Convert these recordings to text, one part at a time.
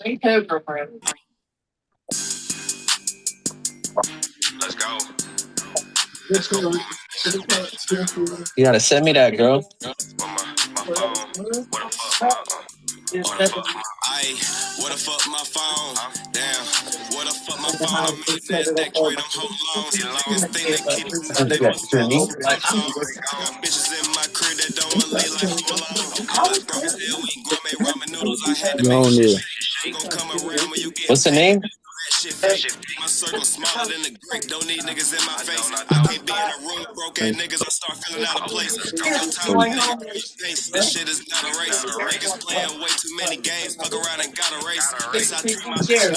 Let's go. Let's go. You gotta send me that, girl. My phone. What the fuck? What the fuck? What the fuck my phone? Damn. What the fuck my phone? I'm in that crate. I'm home alone. See the longest thing that keep me I think that's true. got bitches in my crib that don't want to lay like home alone. I broke as hell. We ain't gourmet ramen noodles. I had to make shit. You gon' come around when you get What's the name? shit fake. My circle smaller than the Greek. Don't need niggas in my face. I can't be in a room with broke ass niggas. I start feeling out of place. Ain't no time to niggas. This shit is not a race. Niggas playing way too many games. Fuck around and got a race. This I treat my bitch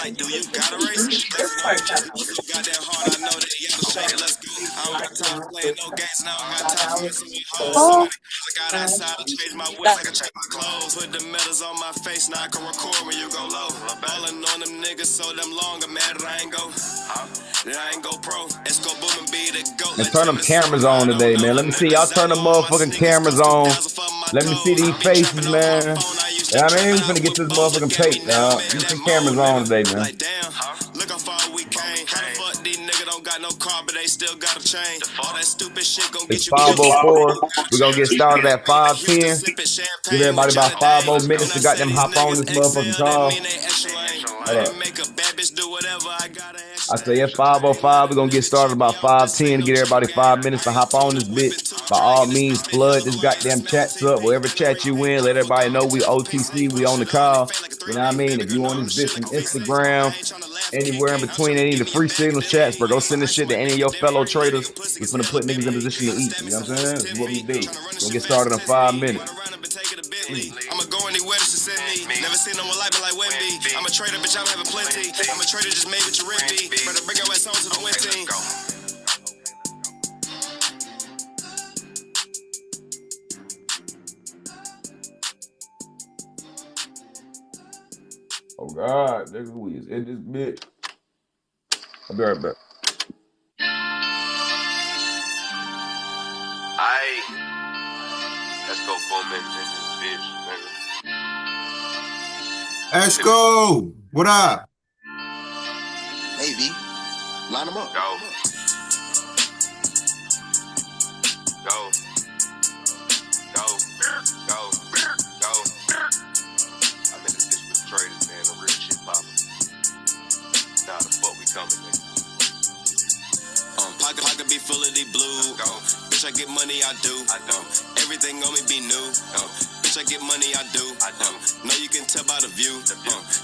like, do you got a race? So goddamn hard. I know that you gotta shake it. Let's go. I don't got time for playing no games. And I don't got time for messing with hoes. So many clothes I got outside to change my whip. I can change my clothes. Put the medals on my face. Now I can record when you go low. Ballin' on them niggas so them long. I'm mad that I ain't go pro. Let's go boom and be the GOAT. And turn them cameras on today, man. Let me see y'all turn the motherfucking cameras on. Let me see these faces, man. Yeah, I mean, we finna get this motherfucking tape, dog. Get some cameras on today, man. Look how far we came. Fuck these niggas don't got no car, but they still got a chain. All that stupid shit gon' get It's you 5:04. We're gonna get started at 5:10. Give everybody about 5 more minutes to got them hop on this motherfucking call. I say at 5:05, we're gonna get started about 5:10 to get everybody 5 minutes to hop on this bitch. By all means, flood this goddamn chats up. Wherever chat you in, let everybody know we OTC, we on the call. You know what I mean? If you on this bitch from Instagram, anywhere in between any of the free signal chats, bro, go send this shit to any of your fellow traders. We're gonna put niggas in position to eat. You know what I'm saying? This is what we do. We'll get started in 5 minutes. I'ma go anywhere to send me. Never seen no one like me like Wemby. I'm a trader, bitch, I'm having plenty. I'm a trader just made with your rent. Better bring your ass home to the win team. Oh God, nigga, who is in this bitch? I'll be right back. Let's go booming in this bitch, nigga. Let's go. What up? Hey, V. Line them up. Go. Go. Go. Go. Go. I'm in this bitch with traders, man. The real shit poppin'. Nah, the fuck we coming, nigga. Pocket be full of these blues. Bitch, I get money, I do. Everything on me be new. Bitch, I get money, I do. Know you can tell by the view.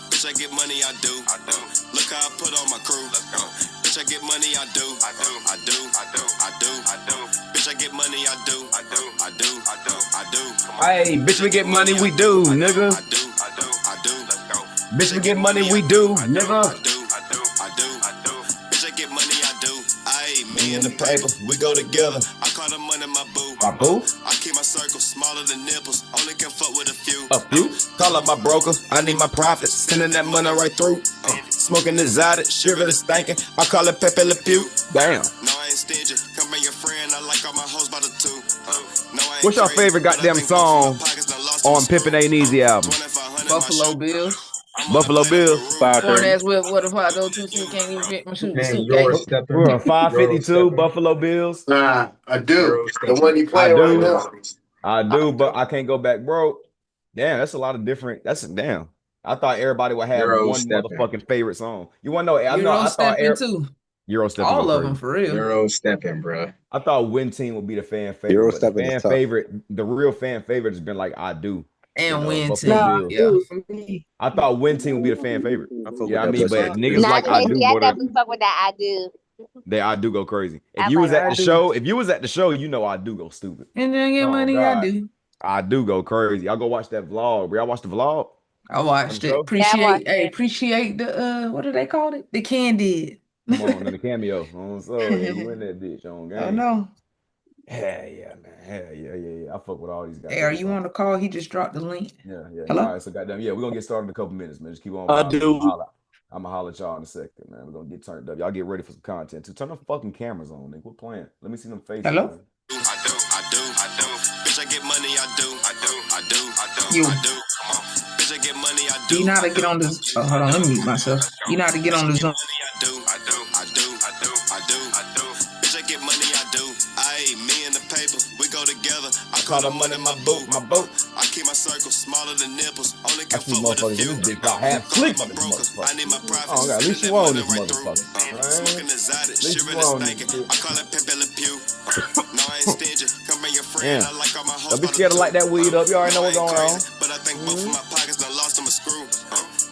Bitch, I get money, I do. Look how I put on my crew. Bitch, I get money, I do. I do. Bitch, I get money, I do. I do. Hey, bitch, we get money, we do, nigga. I do. Let's go. Bitch, we get money, we do, nigga. I do. Bitch, I get money, I do. Aye, me and the paper, we go together. I call the money my boo. My boo? I keep my circle smaller than nipples. Only can fuck with a few. A few? Call up my broker. I need my profits. Sending that money right through. Smoking exotic, sugar is stinking. I call it Pepe Le Pew. Damn. No, I ain't stingy. Come bring your friend. I like all my hoes by the two. No, I ain't What's your crazy, favorite but I goddamn think both of song my pockets done lost on some Pimpin' Ain't Easy album? 2500 Buffalo Bills. Buffalo Bills. Corn ass whip. What if I go too soon? Can't even fit my shoes. Man, yours stepping. We're on 552 Buffalo Bills. Nah, I do. The one you play I right do. now. I do, but I can't go back broke. Damn, that's a lot of different. That's damn. I thought everybody would have Euro one stepping. motherfucking favorite song. You want to know? I Euro thought stepping too. Euro stepping. All go of crazy. them for real. Euro stepping, bro. I thought Win Team would be the fan favorite. Euro But the stepping is fan tough. favorite, the real fan favorite has been like I do. And Win Buffalo Team. Bills. Yeah. for me. I thought Win Team would be the fan favorite. I fuck Yeah, I with mean, that but pussy. niggas Nah, like I do Casey, I more than definitely fuck with that. I do. they I do go crazy. If I you was like at I the do. show, you know I do go stupid. And then get Oh, money, God. I do. I do go crazy. Y'all go watch that vlog. Bro, y'all watch the vlog? I watched it. show? Appreciate, appreciate the what do they call it? The Candid. Come on, the cameo. So you in that bitch on game. Oh no. Hell yeah, man. Hell yeah. I fuck with all these guys. Hey, are you on the call? He just dropped the link. Yeah. Hello? All right, so goddamn, yeah, we're gonna get started in a couple minutes, man. Just keep on. I do. I'm gonna holler at y'all in a second, man. We're gonna get turned up. Y'all get ready for some content too. Turn the fucking cameras on, nigga. We're playing. Let me see them faces. Hello? Man. I do. Bitch, I get money, I do. You. Come on. Bitch, Bitch, I get money, I do. You know how to get on this. Oh, hold on, let me mute myself. You know how to get on the Zoom. Bitch, I get money, I do. Aye, me and the paper, we go together. I call the money my boat. I keep my circle smaller than nipples. Only can fuck with a few. I need my profits. Oh, at least you own this motherfucker. Smoking exotic, shit really stinking. I call it Pepe Le Pew. No, I ain't stingy. Come bring your friend. I like all my hoes. Don't be scared to light that weed up. You already know what's going on. But I think both of my pockets done lost them a screw.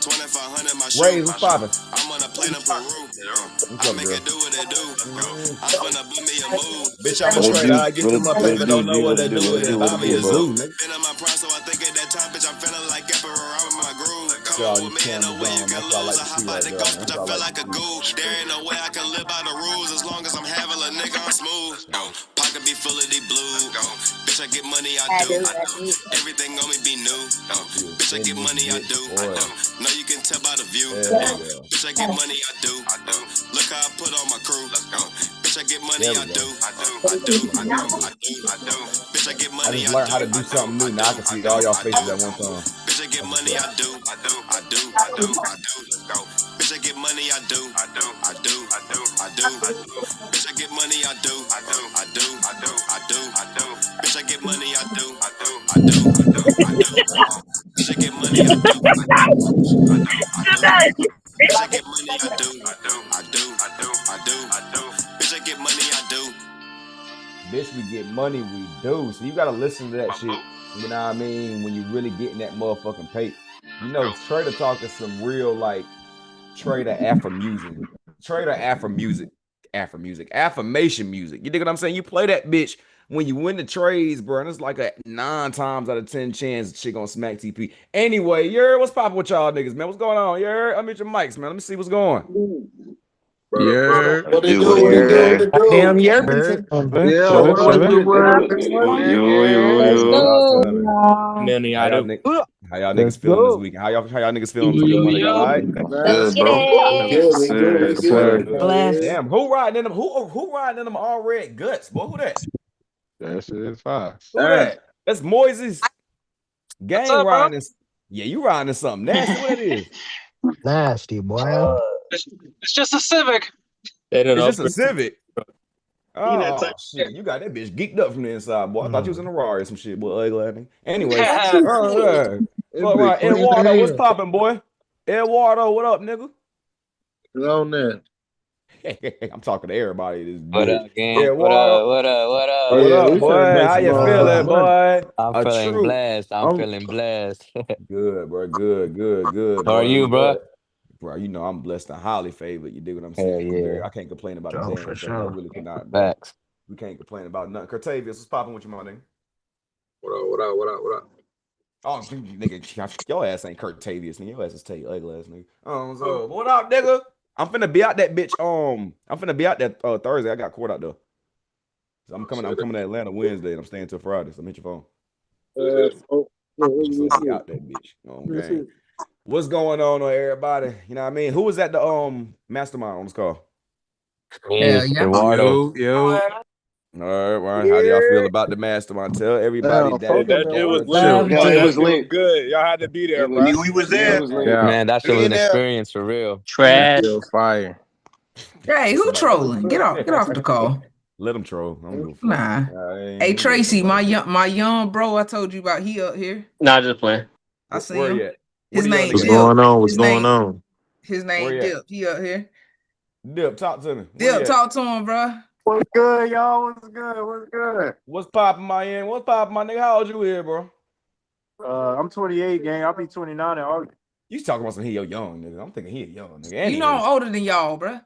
2,500 my shoe. Raise, what's poppin'? I'm on a plane in Peru. I make it do what it do. I'm gonna boot me a move. Bitch, I'm a trader. I get to my paper, don't know what to do with it. Buy me a zoo, nigga. Been on my prime, so I think at that time, bitch, I'm feeling like Emperor. I'm in my groove. Come Y'all, on you with me in can't a be way you wrong. can That's all I lose. like I to hop see out right the there. ghost, That's bitch, I all I feel like like to a ghoul. There ain't no way I can live by the rules as long as I'm having a nigga, I'm smooth. Pocket be full of these blues. Bitch, I get money, I do. Everything on me be new. Bitch, I get money, I do. No, you can tell by the view. Bitch, I get money, I do. Look how I put on my crew. Bitch, I get money, I do. Bitch, I get I money, just learned how to do something new. Now I can see all y'all faces at one time. Bitch, I get money, I do. Bitch, I get money, I do. Bitch, I get money, I do. Bitch, I get money, I do. Bitch, I get money, I do. Bitch, I get money, I do. Bitch, I get money, I do. Bitch, we get money, we do. So you gotta listen to that shit. You know what I mean? When you really getting that motherfucking pay. You know, Trader Talk is some real like Trader affirmation music. You dig what I'm saying? You play that bitch when you win the trades, bro. And it's like a 9 times out of 10 chance shit gonna smack TP. Anyway, what's poppin' with y'all niggas, man? What's going on? I'm at your mics, man. Let me see what's going. Yeah. What it do? Damn, you're Yeah, what up, Yo, Let's yo. How y'all niggas feeling this weekend? How y'all niggas feeling for the Monday? Y'all all right? Good, bro. Good. Bless. Damn, who riding in them? Who riding in them all red guts, boy? Who that? That shit is fine. Who that? That's Moises. Gang riding. Yeah, you riding in something nasty. What it is? Nasty, boy. It's just a Civic. It's just a Civic. Oh shit, you got that bitch geeked up from the inside, boy. I thought you was in a Rari or some shit, boy. Ugly ass nigga. Anyway, fuck right. Eduardo, what's poppin', boy? Eduardo, what up, nigga? On that. I'm talking to everybody. This What bitch. up, gang? Eduardo, What up? what up, boy? How you feeling, boy? I'm feeling blessed. I'm feeling blessed. Good, bro. Good. How are you, bro? Bro, you know I'm blessed and highly favored. You dig what I'm Hell saying? yeah. I can't complain about a Oh, damn for thing. sure. I really cannot, bro. Facts. We can't complain about nothing. Curtavius, what's popping with you, my nigga? What up? Oh, nigga, your ass ain't Curtavius, nigga. Your ass is tell you ugly ass nigga. So what up, nigga? I'm finna be out that bitch. I'm finna be out that Thursday. I got court out there. So I'm coming to Atlanta Wednesday and I'm staying till Friday. So hit your phone. So be out that bitch. Okay. What's going on, everybody? You know what I mean? Who was at the mastermind on this call? Hell yeah. Eduardo. All right. How do y'all feel about the mastermind? Tell everybody It was Love lit. it. was lit. Good. Y'all had to be there, bro. We was there. Man, that shit was an Yeah. experience for real. Trash. Fire. Hey, who trolling? Get off the call. Let them troll. I don't give a fuck. Nah. Hey Tracy, my young bro I told you about, he up here. Nah, just playing. I seen Where him. he at? His name What's Dip. going on? What's going on? His Where name he at? Dip. He up here. Dip, talk to me. Where he Dip, at? talk to him, bro. What's good, y'all? What's good? What's poppin', my end? What's poppin', my nigga? How old you here, bro? I'm 28, gang. I'll be 29 in August. You talking about some he young nigga? I'm thinking he a young nigga. You know I'm older than y'all, bro.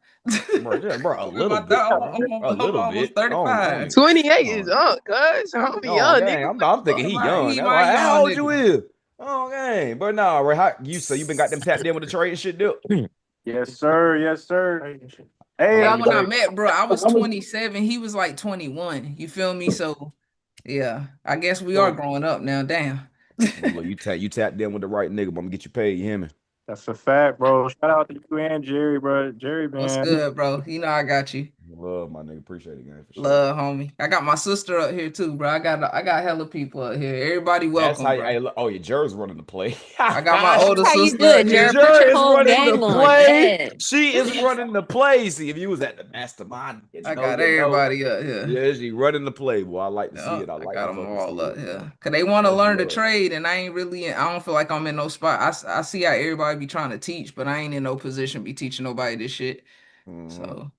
bro, a little bit. A little bit. Almost 35. 28 is up, cuz. I'm young, nigga. I'm thinking he young. He That's my why. young How old you nigga. is? Oh, gang. But nah, right? How you say you been got them tapped in with the trade and shit, Dip? Yes, sir. Hey, Yeah, when I met, bro, I was 27. He was like 21. You feel me? So, yeah, I guess we are growing up now. Damn. Look, you tapped in with the right nigga, but I'm gonna get you paid. You hear me? that's a fact, bro. Shout out to you and Jerry, bro. Jerry, man. What's good, bro? You know I got you. Love, my nigga. Appreciate it, gang, for sure. Love, homie. I got my sister up here too, bro. I got hella people up here. Everybody That's welcome, how bro. oh, your Jer's running the play. I got my older That's how you sister do up it, here. Jared. Put your Jer is whole running the gang on. play. Yeah. She is running the play. See, if you was at the mastermind, I got everybody up here. Yeah, she running the play, boy. I like to see it. I I like got to them fucking all see up it. here. Cause they want to That's learn the love. trade, and I don't feel like I'm in no spot. I see how everybody be trying to teach, but I ain't in no position to be teaching nobody this shit. So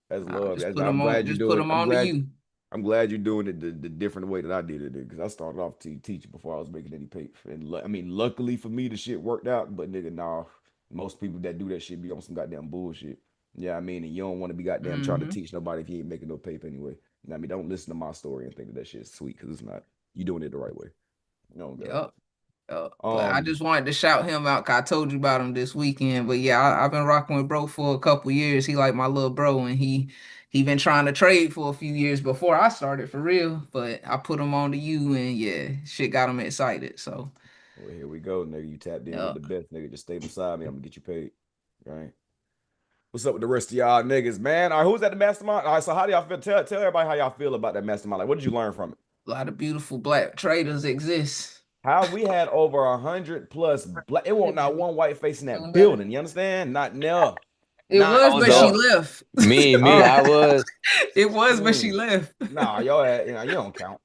that's I'll love. just put I'm them on. glad you're Just put doing it. them on to you. I'm glad you're doing it the different way that I did it, because I started off teaching before I was making any pay. And I mean, luckily for me, the shit worked out. But nigga, nah, most people that do that shit be on some goddamn bullshit. Yeah, I mean, and you don't want to be goddamn trying to teach nobody if you ain't making no paper anyway. I mean, don't listen to my story and think that shit is sweet, because it's not. You doing it the right way. No, God. But I just wanted to shout him out, cause I told you about him this weekend. But yeah, I've been rocking with bro for a couple years. He like my little bro, and he been trying to trade for a few years before I started for real. But I put him on to you, and yeah, shit got him excited. So Well, here we go, nigga. You tapped in with the best, nigga. Just stay beside me. I'm gonna get you paid. Right. What's up with the rest of y'all niggas, man? All right, who's at the mastermind? All right, so how do y'all feel? Tell everybody how y'all feel about that mastermind. Like, what did you learn from it? a lot of beautiful black traders exist. How we had over 100 plus black. It wasn't not one white face in that building. You understand? Not now. It was, but she left. Me, I was. It was, but she left. Nah, y'all, you don't count.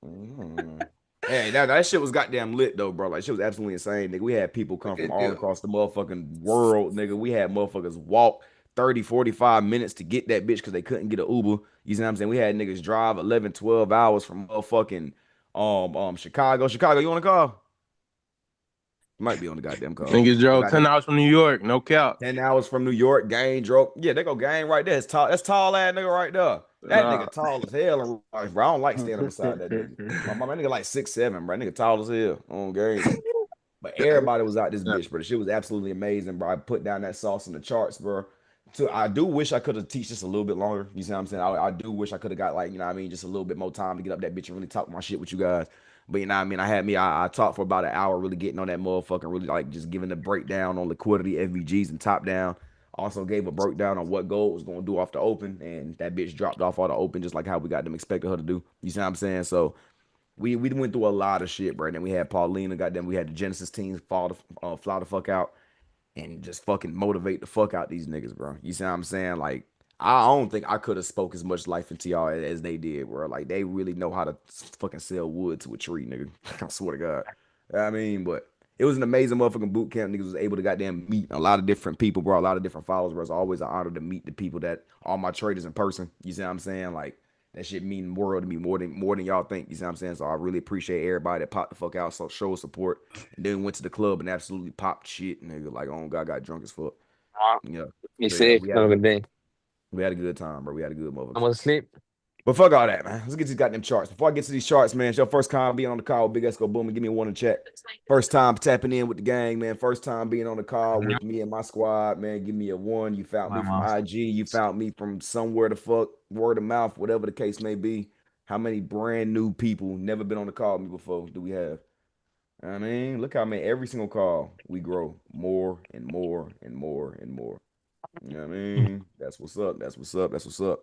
Hey, that shit was goddamn lit though, bro. Like, shit was absolutely insane, nigga. We had people come from all across the motherfucking world, nigga. We had motherfuckers walk 30, 45 minutes to get that bitch because they couldn't get an Uber. You see what I'm saying? We had niggas drive 11, 12 hours from motherfucking Chicago. Chicago, you want to call? Might be on the goddamn call. Niggas drove 10 hours from New York, no cap. 10 hours from New York, gang drove. Yeah, they go gang right there. It's tall. That's tall ass nigga right there. That nigga tall as hell. Bro, I don't like standing beside that nigga. My nigga like 6'7", bro. That nigga tall as hell on game. But everybody was out this bitch, bro. The shit was absolutely amazing, bro. I put down that sauce in the charts, bro. So I do wish I could have teach this a little bit longer. You see what I'm saying? I do wish I could have got, like, you know what I mean, just a little bit more time to get up that bitch and really talk my shit with you guys. But you know what I mean? I talked for about an hour, really getting on that motherfucker, really like just giving the breakdown on liquidity, FVGs, and top down. Also gave a breakdown on what gold was going to do off the open, and that bitch dropped off all the open just like how we got them expected her to do. You see what I'm saying? So we went through a lot of shit, bro. And then we had Paulina, goddamn, we had the Genesis teams fly the fuck out and just fucking motivate the fuck out these niggas, bro. You see what I'm saying? Like, I don't think I could have spoke as much life into y'all as they did, bro. Like, they really know how to fucking sell wood to a tree, nigga. I swear to God. I mean, but it was an amazing motherfucking boot camp. Niggas was able to goddamn meet a lot of different people, bro. A lot of different followers, bro. It's always an honor to meet the people that are my traders in person. You see what I'm saying? Like, that shit mean world to me more than y'all think. You see what I'm saying? So I really appreciate everybody that popped the fuck out, so show support, and then went to the club and absolutely popped shit, nigga. Like, oh God, got drunk as fuck. Yeah. You safe. Have a good day. We had a good time, bro. We had a good motherfucker. I'm gonna sleep. But fuck all that, man. Let's get these goddamn charts. Before I get to these charts, man, it's your first time being on the call with Big Esco Boom, and give me one in chat. First time tapping in with the gang, man. First time being on the call with me and my squad, man. Give me a one. You found me from IG. You found me from somewhere the fuck, word of mouth, whatever the case may be. How many brand new people never been on the call with me before do we have? I mean, look how many every single call we grow more and more and more and more. You know what I mean? That's what's up. That's what's up. That's what's up.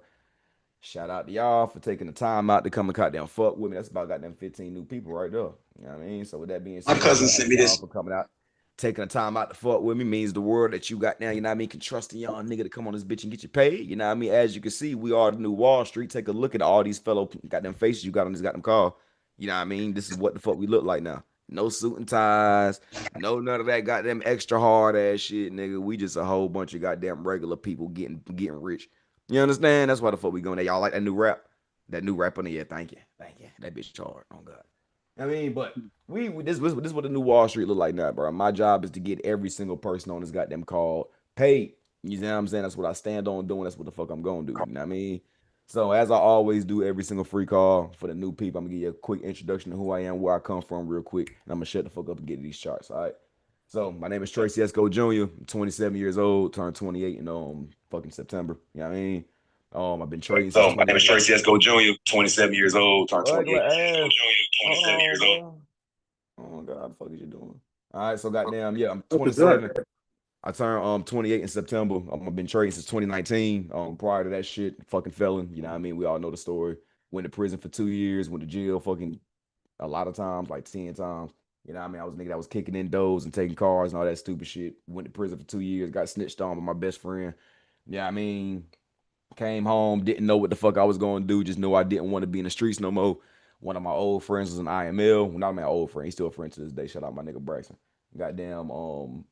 Shout out to y'all for taking the time out to come and goddamn fuck with me. That's about goddamn 15 new people right there. You know what I mean? So with that being said, My cousin sent me this. For coming out, taking the time out to fuck with me means the world that you got now, you know what I mean, can trust a young nigga to come on this bitch and get you paid. You know what I mean? As you can see, we are the new Wall Street. Take a look at all these fellow goddamn faces you got on this goddamn call. You know what I mean? This is what the fuck we look like now. No suit and ties, no none of that goddamn extra hard ass shit, nigga. We just a whole bunch of goddamn regular people getting rich. You understand? That's why the fuck we going there. Y'all like that new rap? That new rap on the thank you. That bitch hard. Oh God. I mean, but this what the new Wall Street look like now, bro. My job is to get every single person on this goddamn call paid. You know what I'm saying? That's what I stand on doing. That's what the fuck I'm gonna do. You know what I mean? So as I always do every single free call for the new people, I'm gonna give you a quick introduction to who I am, where I come from real quick, and I'm gonna shut the fuck up and get to these charts, all right? So my name is Tracy Esco Jr. I'm 27 years old, turned 28 in fucking September. You know what I mean? I've been trading. So my name is Tracy Esco Jr., 27 years old, turned 28. Ass. 27 years old. Oh God, what the fuck is you doing? All right, so goddamn, yeah, I'm 27. I turned 28 in September. I've been trading since 2019. Prior to that shit, fucking felon. You know what I mean? We all know the story. Went to prison for 2 years. Went to jail fucking a lot of times, like 10 times. You know what I mean? I was a nigga that was kicking in doors and taking cars and all that stupid shit. Went to prison for 2 years. Got snitched on by my best friend. Yeah, I mean, came home, didn't know what the fuck I was going to do. Just knew I didn't want to be in the streets no more. One of my old friends was an IML. Well, not my old friend. He's still a friend to this day. Shout out my nigga Braxton. Goddamn,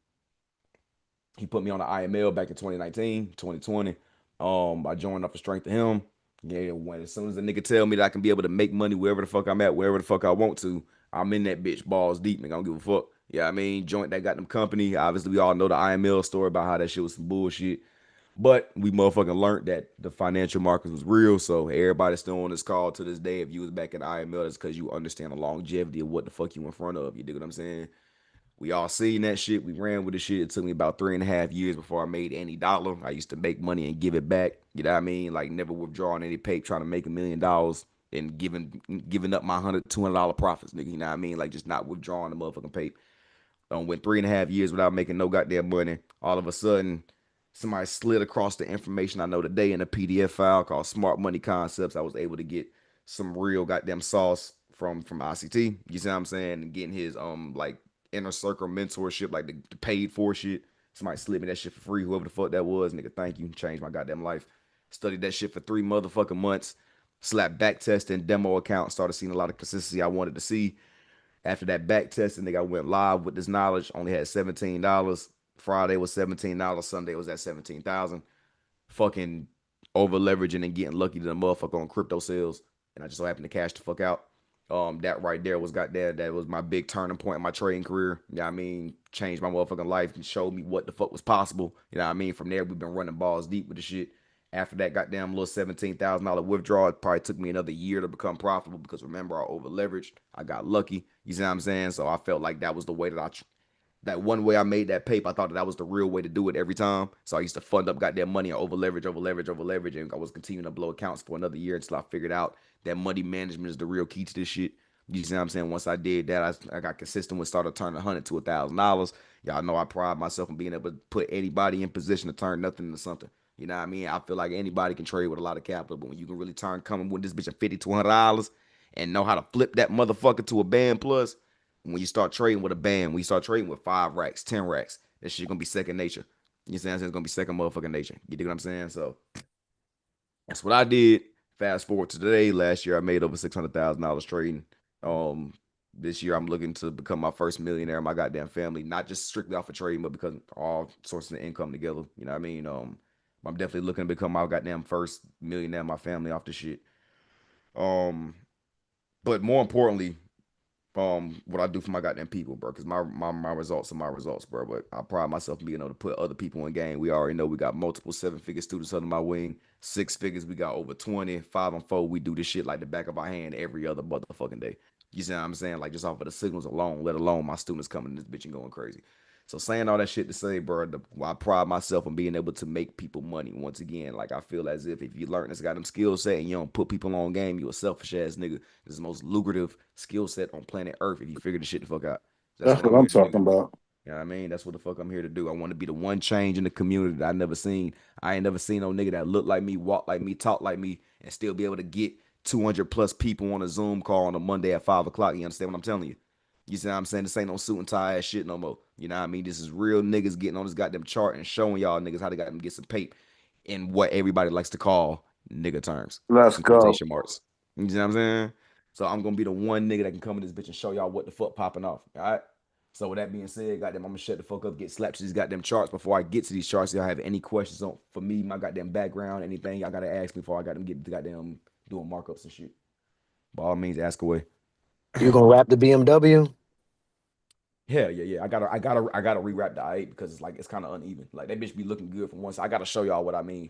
he put me on the IML back in 2019, 2020. I joined off the strength of him. Yeah, as soon as a nigga tell me that I can be able to make money wherever the fuck I'm at, wherever the fuck I want to, I'm in that bitch balls deep, nigga. I don't give a fuck. Yeah, I mean, joint that got them company. Obviously, we all know the IML story about how that shit was some bullshit. But we motherfucking learned that the financial markets was real. So everybody still on this call to this day. If you was back in IML, it's because you understand the longevity of what the fuck you in front of. You dig what I'm saying? We all seen that shit. We ran with the shit. It took me about 3.5 years before I made any dollar. I used to make money and give it back. You know what I mean? Like never withdrawing any pay, trying to make $1 million and giving up my $100, $200 profits, nigga. You know what I mean? Like just not withdrawing the motherfucking pay. Went 3.5 years without making no goddamn money. All of a sudden, somebody slid across the information I know today in a PDF file called Smart Money Concepts. I was able to get some real goddamn sauce from ICT. You see what I'm saying? And getting his like inner circle mentorship, like the paid for shit. Somebody slid me that shit for free. Whoever the fuck that was, nigga, thank you. Changed my goddamn life. Studied that shit for 3 motherfucking months. Slapped back testing, demo account, started seeing a lot of consistency I wanted to see. After that back testing, nigga, I went live with this knowledge. Only had $17. Friday was $17. Sunday was at 17,000. Fucking over leveraging and getting lucky to the motherfucker on crypto sales. And I just so happened to cash the fuck out. That right there was that was my big turning point in my trading career. You know what I mean? Changed my motherfucking life and showed me what the fuck was possible. You know what I mean? From there, we've been running balls deep with the shit. After that goddamn little $17,000 withdrawal, it probably took me another year to become profitable because remember, I over leveraged. I got lucky. You see what I'm saying? So I felt like that was the way that one way I made that paper, I thought that was the real way to do it every time. So I used to fund up goddamn money and over leverage, and I was continuing to blow accounts for another year until I figured out that money management is the real key to this shit. You see what I'm saying? Once I did that, I got consistent with started turning $100 to $1,000. Y'all know I pride myself in being able to put anybody in position to turn nothing into something. You know what I mean? I feel like anybody can trade with a lot of capital, but when you can really coming with this bitch at $50 to $100 and know how to flip that motherfucker to a band plus, when you start trading with a band, when you start trading with 5 racks, 10 racks, that shit gonna be second nature. You see what I'm saying? It's gonna be second motherfucking nature. You dig what I'm saying? So that's what I did. Fast forward to today. Last year I made over $600,000 trading. This year I'm looking to become my first millionaire in my goddamn family, not just strictly off of trading, but because all sources of income together. You know what I mean? I'm definitely looking to become my goddamn first millionaire in my family off the shit. But more importantly, what I do for my goddamn people, bro, because my results are my results, bro. But I pride myself in being able to put other people in game. We already know we got multiple 7-figure students under my wing. 6 figures, we got over 20. 5 and 4, we do this shit like the back of our hand every other motherfucking day. You see what I'm saying? Like just off of the signals alone, let alone my students coming in this bitch and going crazy. So saying all that shit to say, bro, I pride myself in being able to make people money. Once again, like I feel as if you learn this goddamn skill set and you don't put people on game, you a selfish ass nigga. This is the most lucrative skill set on planet Earth if you figure the shit the fuck out. That's what I'm talking about. You know what I mean? That's what the fuck I'm here to do. I want to be the one change in the community that I never seen. I ain't never seen no nigga that look like me, walk like me, talk like me, and still be able to get 200 plus people on a Zoom call on a Monday at 5 o'clock. You understand what I'm telling you? You see what I'm saying? This ain't no suit and tie ass shit no more. You know what I mean? This is real niggas getting on this goddamn chart and showing y'all niggas how to goddamn get some paper in what everybody likes to call nigga terms. Let's Some go. quotation marks. You see what I'm saying? So I'm gonna be the one nigga that can come in this bitch and show y'all what the fuck popping off. All right. So with that being said, goddamn, I'm gonna shut the fuck up, get slapped to these goddamn charts. Before I get to these charts, y'all have any questions on for me, my goddamn background, anything y'all gotta ask me before I got them get the goddamn doing markups and shit. By all means, ask away. You gonna wrap the BMW? Yeah. I gotta rewrap the i8 because it's kind of uneven. Like that bitch be looking good from once. I gotta show y'all what I mean.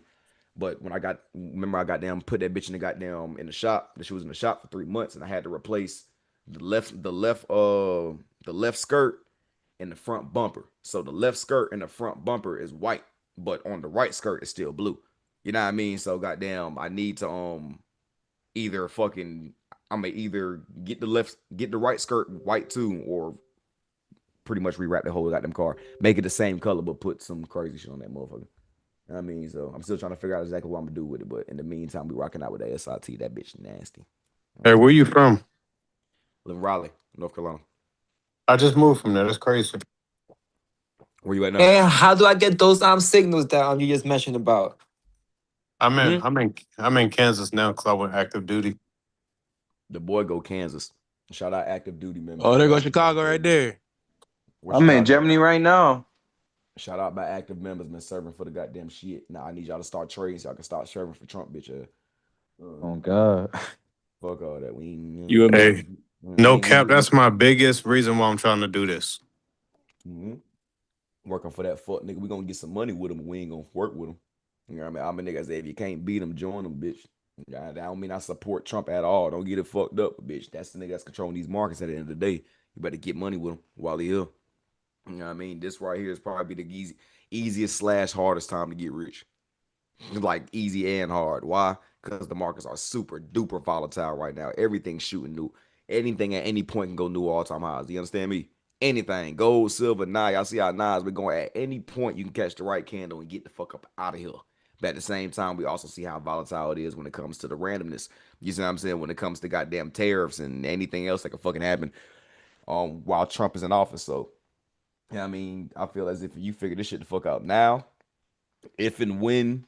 But when I goddamn put that bitch in the shop. She was in the shop for 3 months, and I had to replace the left skirt and the front bumper. So the left skirt and the front bumper is white, but on the right skirt it's still blue. You know what I mean? So goddamn, I need to either fucking I'm gonna either get the right skirt white too, or pretty much rewrap the whole goddamn car, make it the same color, but put some crazy shit on that motherfucker. I mean, so I'm still trying to figure out exactly what I'm gonna do with it. But in the meantime, we rocking out with the SRT. That bitch nasty. Hey, where you from? Live in Raleigh, North Carolina. I just moved from there. That's crazy. Where you at now? And how do I get those signals that you just mentioned about? I'm in Kansas now because I went active duty. The boy go Kansas. Shout out active duty members. Oh, there goes Chicago right there. I'm in Germany right now. Shout out by active members, been serving for the goddamn shit. Now I need y'all to start trading so I can start serving for Trump, bitch. Oh God. Fuck all that. Hey, no cap. That's my biggest reason why I'm trying to do this. Working for that fuck nigga. We gonna get some money with him. We ain't gonna work with him. You know what I mean? I'm a nigga say if you can't beat him, join him, bitch. That don't mean I support Trump at all. Don't get it fucked up, bitch. That's the nigga that's controlling these markets at the end of the day. You better get money with him while he here. You know what I mean? This right here is probably the easiest / hardest time to get rich. Like easy and hard. Why? Because the markets are super duper volatile right now. Everything's shooting new. Anything at any point can go new all-time highs. You understand me? Anything. Gold, silver, Nye. Y'all see how Nye's been going at any point you can catch the right candle and get the fuck up out of here. But at the same time, we also see how volatile it is when it comes to the randomness. You see what I'm saying? When it comes to goddamn tariffs and anything else that can fucking happen while Trump is in office. So, yeah, I mean, I feel as if you figure this shit the fuck out now, if and when,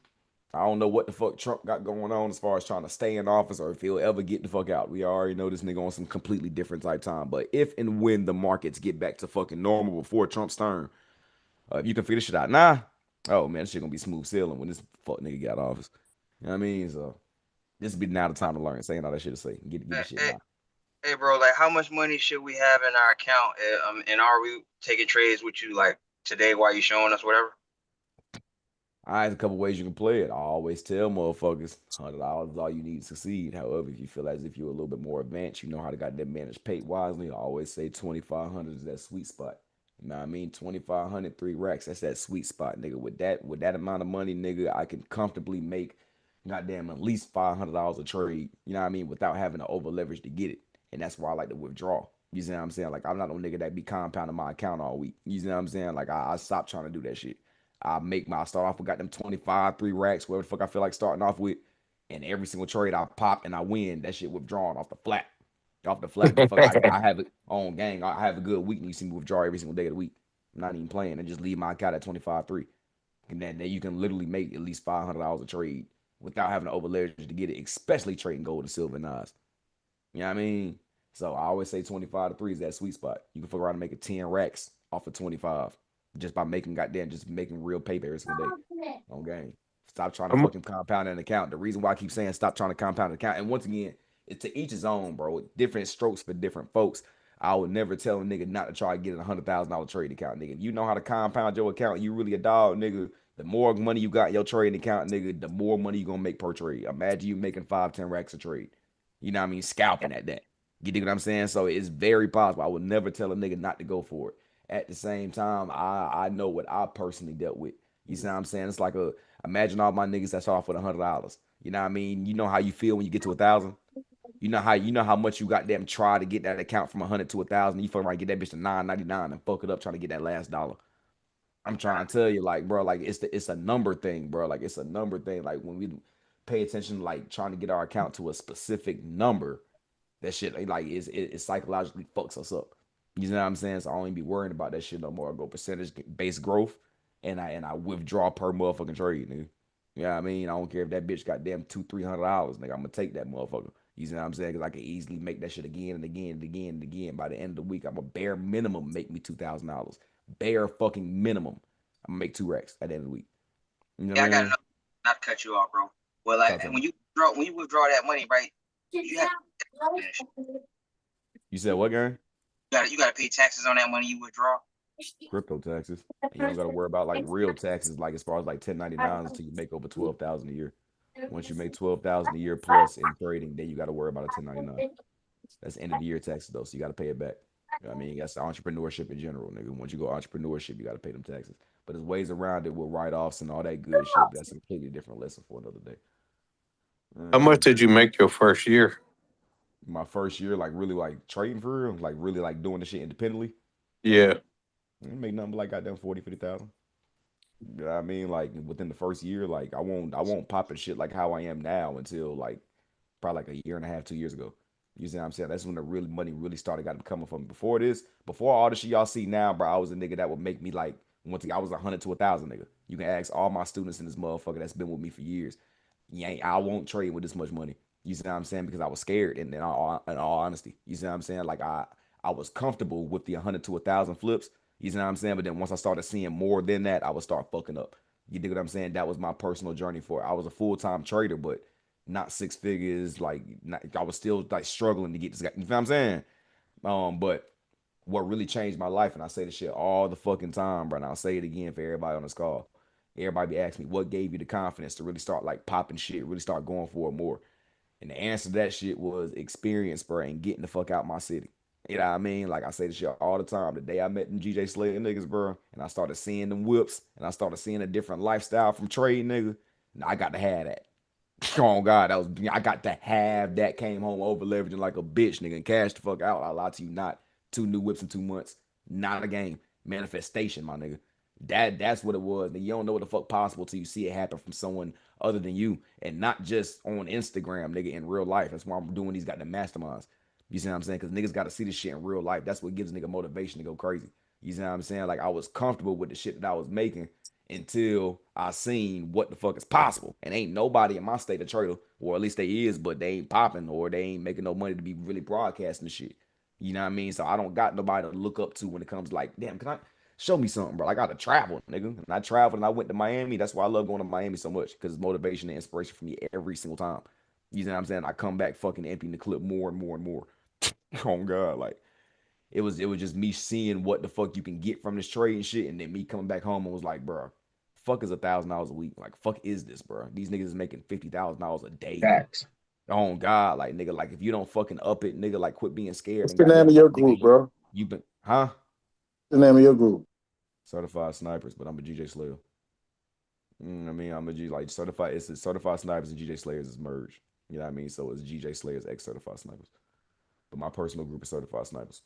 I don't know what the fuck Trump got going on as far as trying to stay in office or if he'll ever get the fuck out. We already know this nigga on some completely different type time. But if and when the markets get back to fucking normal before Trump's term, if you can figure this shit out now, oh man, this shit gonna be smooth sailing when this fuck nigga get out of office. You know what I mean? So this would be now the time to learn. Saying all that shit to say. Get the shit now. Hey, bro, like how much money should we have in our account? And are we taking trades with you like today while you showing us whatever? All right, there's a couple ways you can play it. I always tell motherfuckers $100 is all you need to succeed. However, if you feel as if you're a little bit more advanced, you know how to goddamn manage pay wisely. I always say 2,500 is that sweet spot. You know what I mean? 2,500, 3 racks. That's that sweet spot, nigga. With that amount of money, nigga, I can comfortably make goddamn at least $500 a trade. You know what I mean? Without having to over leverage to get it. And that's why I like to withdraw. You see what I'm saying? Like I'm not no nigga that be compounding my account all week. You see what I'm saying? Like I stopped trying to do that shit. I start off with got them 25, 3 racks, whatever the fuck I feel like starting off with. And every single trade I pop and I win, that shit withdrawn off the flat. Off the flat. I have it on gang. I have a good week and you see me withdraw every single day of the week. I'm not even playing and just leave my account at 25-3. And then you can literally make at least $500 a trade without having to over leverage to get it, especially trading gold and silver and Nas. You know what I mean? So I always say 25-3 is that sweet spot. You can fuck around and make 10 racks off of 25. Just by making real paper every single day on game. Stop trying to fucking compound an account. The reason why I keep saying stop trying to compound an account, and once again, it's to each his own, bro. Different strokes for different folks. I would never tell a nigga not to try to get a $100,000 trade account, nigga. If you know how to compound your account, you really a dog, nigga. The more money you got in your trading account, nigga, the more money you gonna make per trade. Imagine you making 5-10 racks a trade. You know what I mean? Scalping at that. You dig what I'm saying? So it's very possible. I would never tell a nigga not to go for it. At the same time, I know what I personally dealt with. You see what I'm saying? It's like imagine all my niggas that start off with $100. You know what I mean? You know how you feel when you get to 1,000? You know how much you got them try to get that account from 100 to 1,000. You fucking right, get that bitch to $9.99 and fuck it up trying to get that last dollar. I'm trying to tell you, like, bro, like it's a number thing, bro. Like it's a number thing. Like when we pay attention, like trying to get our account to a specific number, that shit like it psychologically fucks us up. You know what I'm saying? So I don't even be worrying about that shit no more. I go percentage based growth and I withdraw per motherfucking trade, nigga. You know what I mean? I don't care if that bitch got damn $200-300, nigga. I'm gonna take that motherfucker. You know what I'm saying? Because I can easily make that shit again and again and again and again. By the end of the week, I'm a bare minimum make me $2,000. Bare fucking minimum. I'm gonna make 2 racks at the end of the week. You know what I mean? Not to cut you off, bro. Well, like when you withdraw that money, right? You have to You said what, gang? You gotta pay taxes on that money you withdraw. Crypto taxes. And you don't gotta worry about like real taxes, like as far as like 1099s until you make over 12,000 a year. Once you make 12,000 a year plus in trading, then you gotta worry about a 1099. That's end of the year taxes though, so you gotta pay it back. You know what I mean? That's entrepreneurship in general, nigga. Once you go entrepreneurship, you gotta pay them taxes. But there's ways around it with write-offs and all that good shit. That's a completely different lesson for another day. How much did you make your first year? My first year, like really like trading for real, like really like doing the shit independently. Yeah. Make nothing like goddamn 40, 50,000. You know what I mean? Like within the first year, like I won't pop and shit like how I am now until like probably like a year and a half, 2 years ago. You see what I'm saying? That's when the really money really started got coming from. Before this, before all the shit y'all see now, bro, I was a nigga that would make me like once again, I was 100 to 1,000 nigga. You can ask all my students in this motherfucker that's been with me for years. I won't trade with this much money. You see what I'm saying? Because I was scared, and in all honesty, you see what I'm saying? Like I was comfortable with the 100 to 1,000 flips. You see what I'm saying? But then once I started seeing more than that, I would start fucking up. You dig what I'm saying? That was my personal journey for it. I was a full-time trader, but not six figures. Like I was still like struggling to get this guy. You know what I'm saying? But what really changed my life, and I say this shit all the fucking time, bro. And I'll say it again for everybody on this call. Everybody be asking me what gave you the confidence to really start like popping shit, really start going for it more. And the answer to that shit was experience, bro, and getting the fuck out my city. You know what I mean? Like I say this shit all the time. The day I met them GJ Slater niggas, bro, and I started seeing them whips, and I started seeing a different lifestyle from trade, nigga. And I got to have that. Oh God, I got to have that. Came home over leveraging like a bitch, nigga, and cash the fuck out. I lie to you not. 2 new whips in 2 months. Not a game. Manifestation, my nigga. That's what it was. And you don't know what the fuck possible till you see it happen from someone other than you, and not just on Instagram, nigga, in real life. That's why I'm doing these goddamn masterminds. You see what I'm saying? Because niggas got to see this shit in real life. That's what gives a nigga motivation to go crazy. You see what I'm saying? Like I was comfortable with the shit that I was making until I seen what the fuck is possible. And ain't nobody in my state of trader, or at least they is, but they ain't popping or they ain't making no money to be really broadcasting the shit. You know what I mean? So I don't got nobody to look up to when it comes to like, damn, can I show me something, bro? I got to travel, nigga. And I traveled and I went to Miami. That's why I love going to Miami so much, because it's motivation and inspiration for me every single time. You know what I'm saying? I come back fucking emptying the clip more and more and more. Oh God, like it was just me seeing what the fuck you can get from this trade and shit, and then me coming back home and was like, bro, fuck is $1,000 a week? Like, fuck is this, bro? These niggas is making $50,000 a day. Facts. Oh God, like nigga, like if you don't fucking up it, nigga, like quit being scared What's and the name goddamn of your like group, nigga, bro? you been huh? The name of your group? Certified Snipers, but I'm a GJ Slayer. I mean, I'm a G like certified. It's Certified Snipers and GJ Slayers is merged. You know what I mean? So it's GJ Slayers X Certified Snipers, but my personal group is Certified Snipers.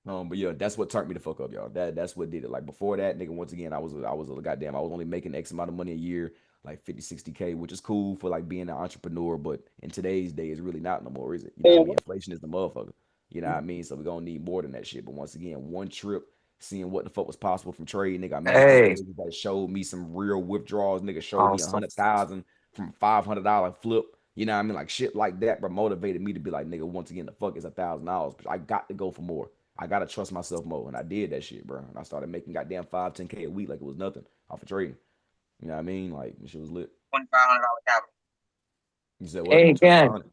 But yeah, that's what turned me the fuck up, y'all. That's what did it. Like before that, nigga, once again, I was a goddamn, I was only making X amount of money a year, like 50, 60K, which is cool for like being an entrepreneur, but in today's day, it's really not no more, is it? You know what I mean? Inflation is the motherfucker. You know what I mean? So we're gonna need more than that shit. But once again, one trip, seeing what the fuck was possible from trade, nigga. I met a couple Hey. niggas that showed me some real withdrawals, nigga showed me Awesome. 100,000 from $500 flip. You know what I mean? Like shit like that, but motivated me to be like, nigga, once again, the fuck is $1,000. But I got to go for more. I gotta trust myself more, and I did that shit, bro. And I started making goddamn 5, 10K a week like it was nothing off of trading. You know what I mean? Like this shit was lit. $2,500 capital. You said what? Hey, again. 2,500.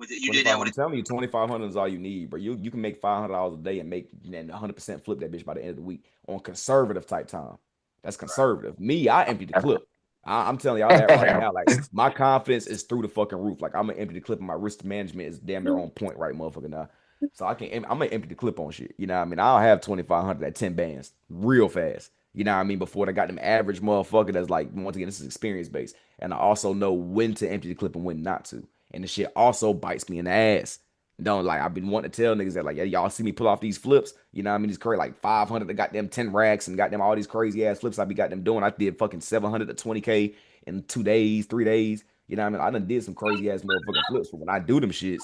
You did that with I'm telling you, 2,500 is all you need, bro. You can make $500 a day and make 100% flip that bitch by the end of the week on conservative type time. That's conservative. Me, I empty the clip. I'm telling y'all that right now. Like my confidence is through the fucking roof. Like I'm gonna empty the clip, and my risk management is damn near on point, right, motherfucker. Now, so I'm gonna empty the clip on shit. You know what I mean? I'll have 2,500 at 10 bands real fast. You know what I mean? Before they got them average motherfucker that's like, once again, this is experience based, and I also know when to empty the clip and when not to. And the shit also bites me in the ass. Don't like I've been wanting to tell niggas that like, yeah, y'all see me pull off these flips. You know what I mean? These crazy like 500 to got them 10 racks and got them all these crazy ass flips I be got them doing. I did fucking 700 to 20K in 2 days, 3 days. You know what I mean? I done did some crazy ass motherfucking flips. But when I do them shits,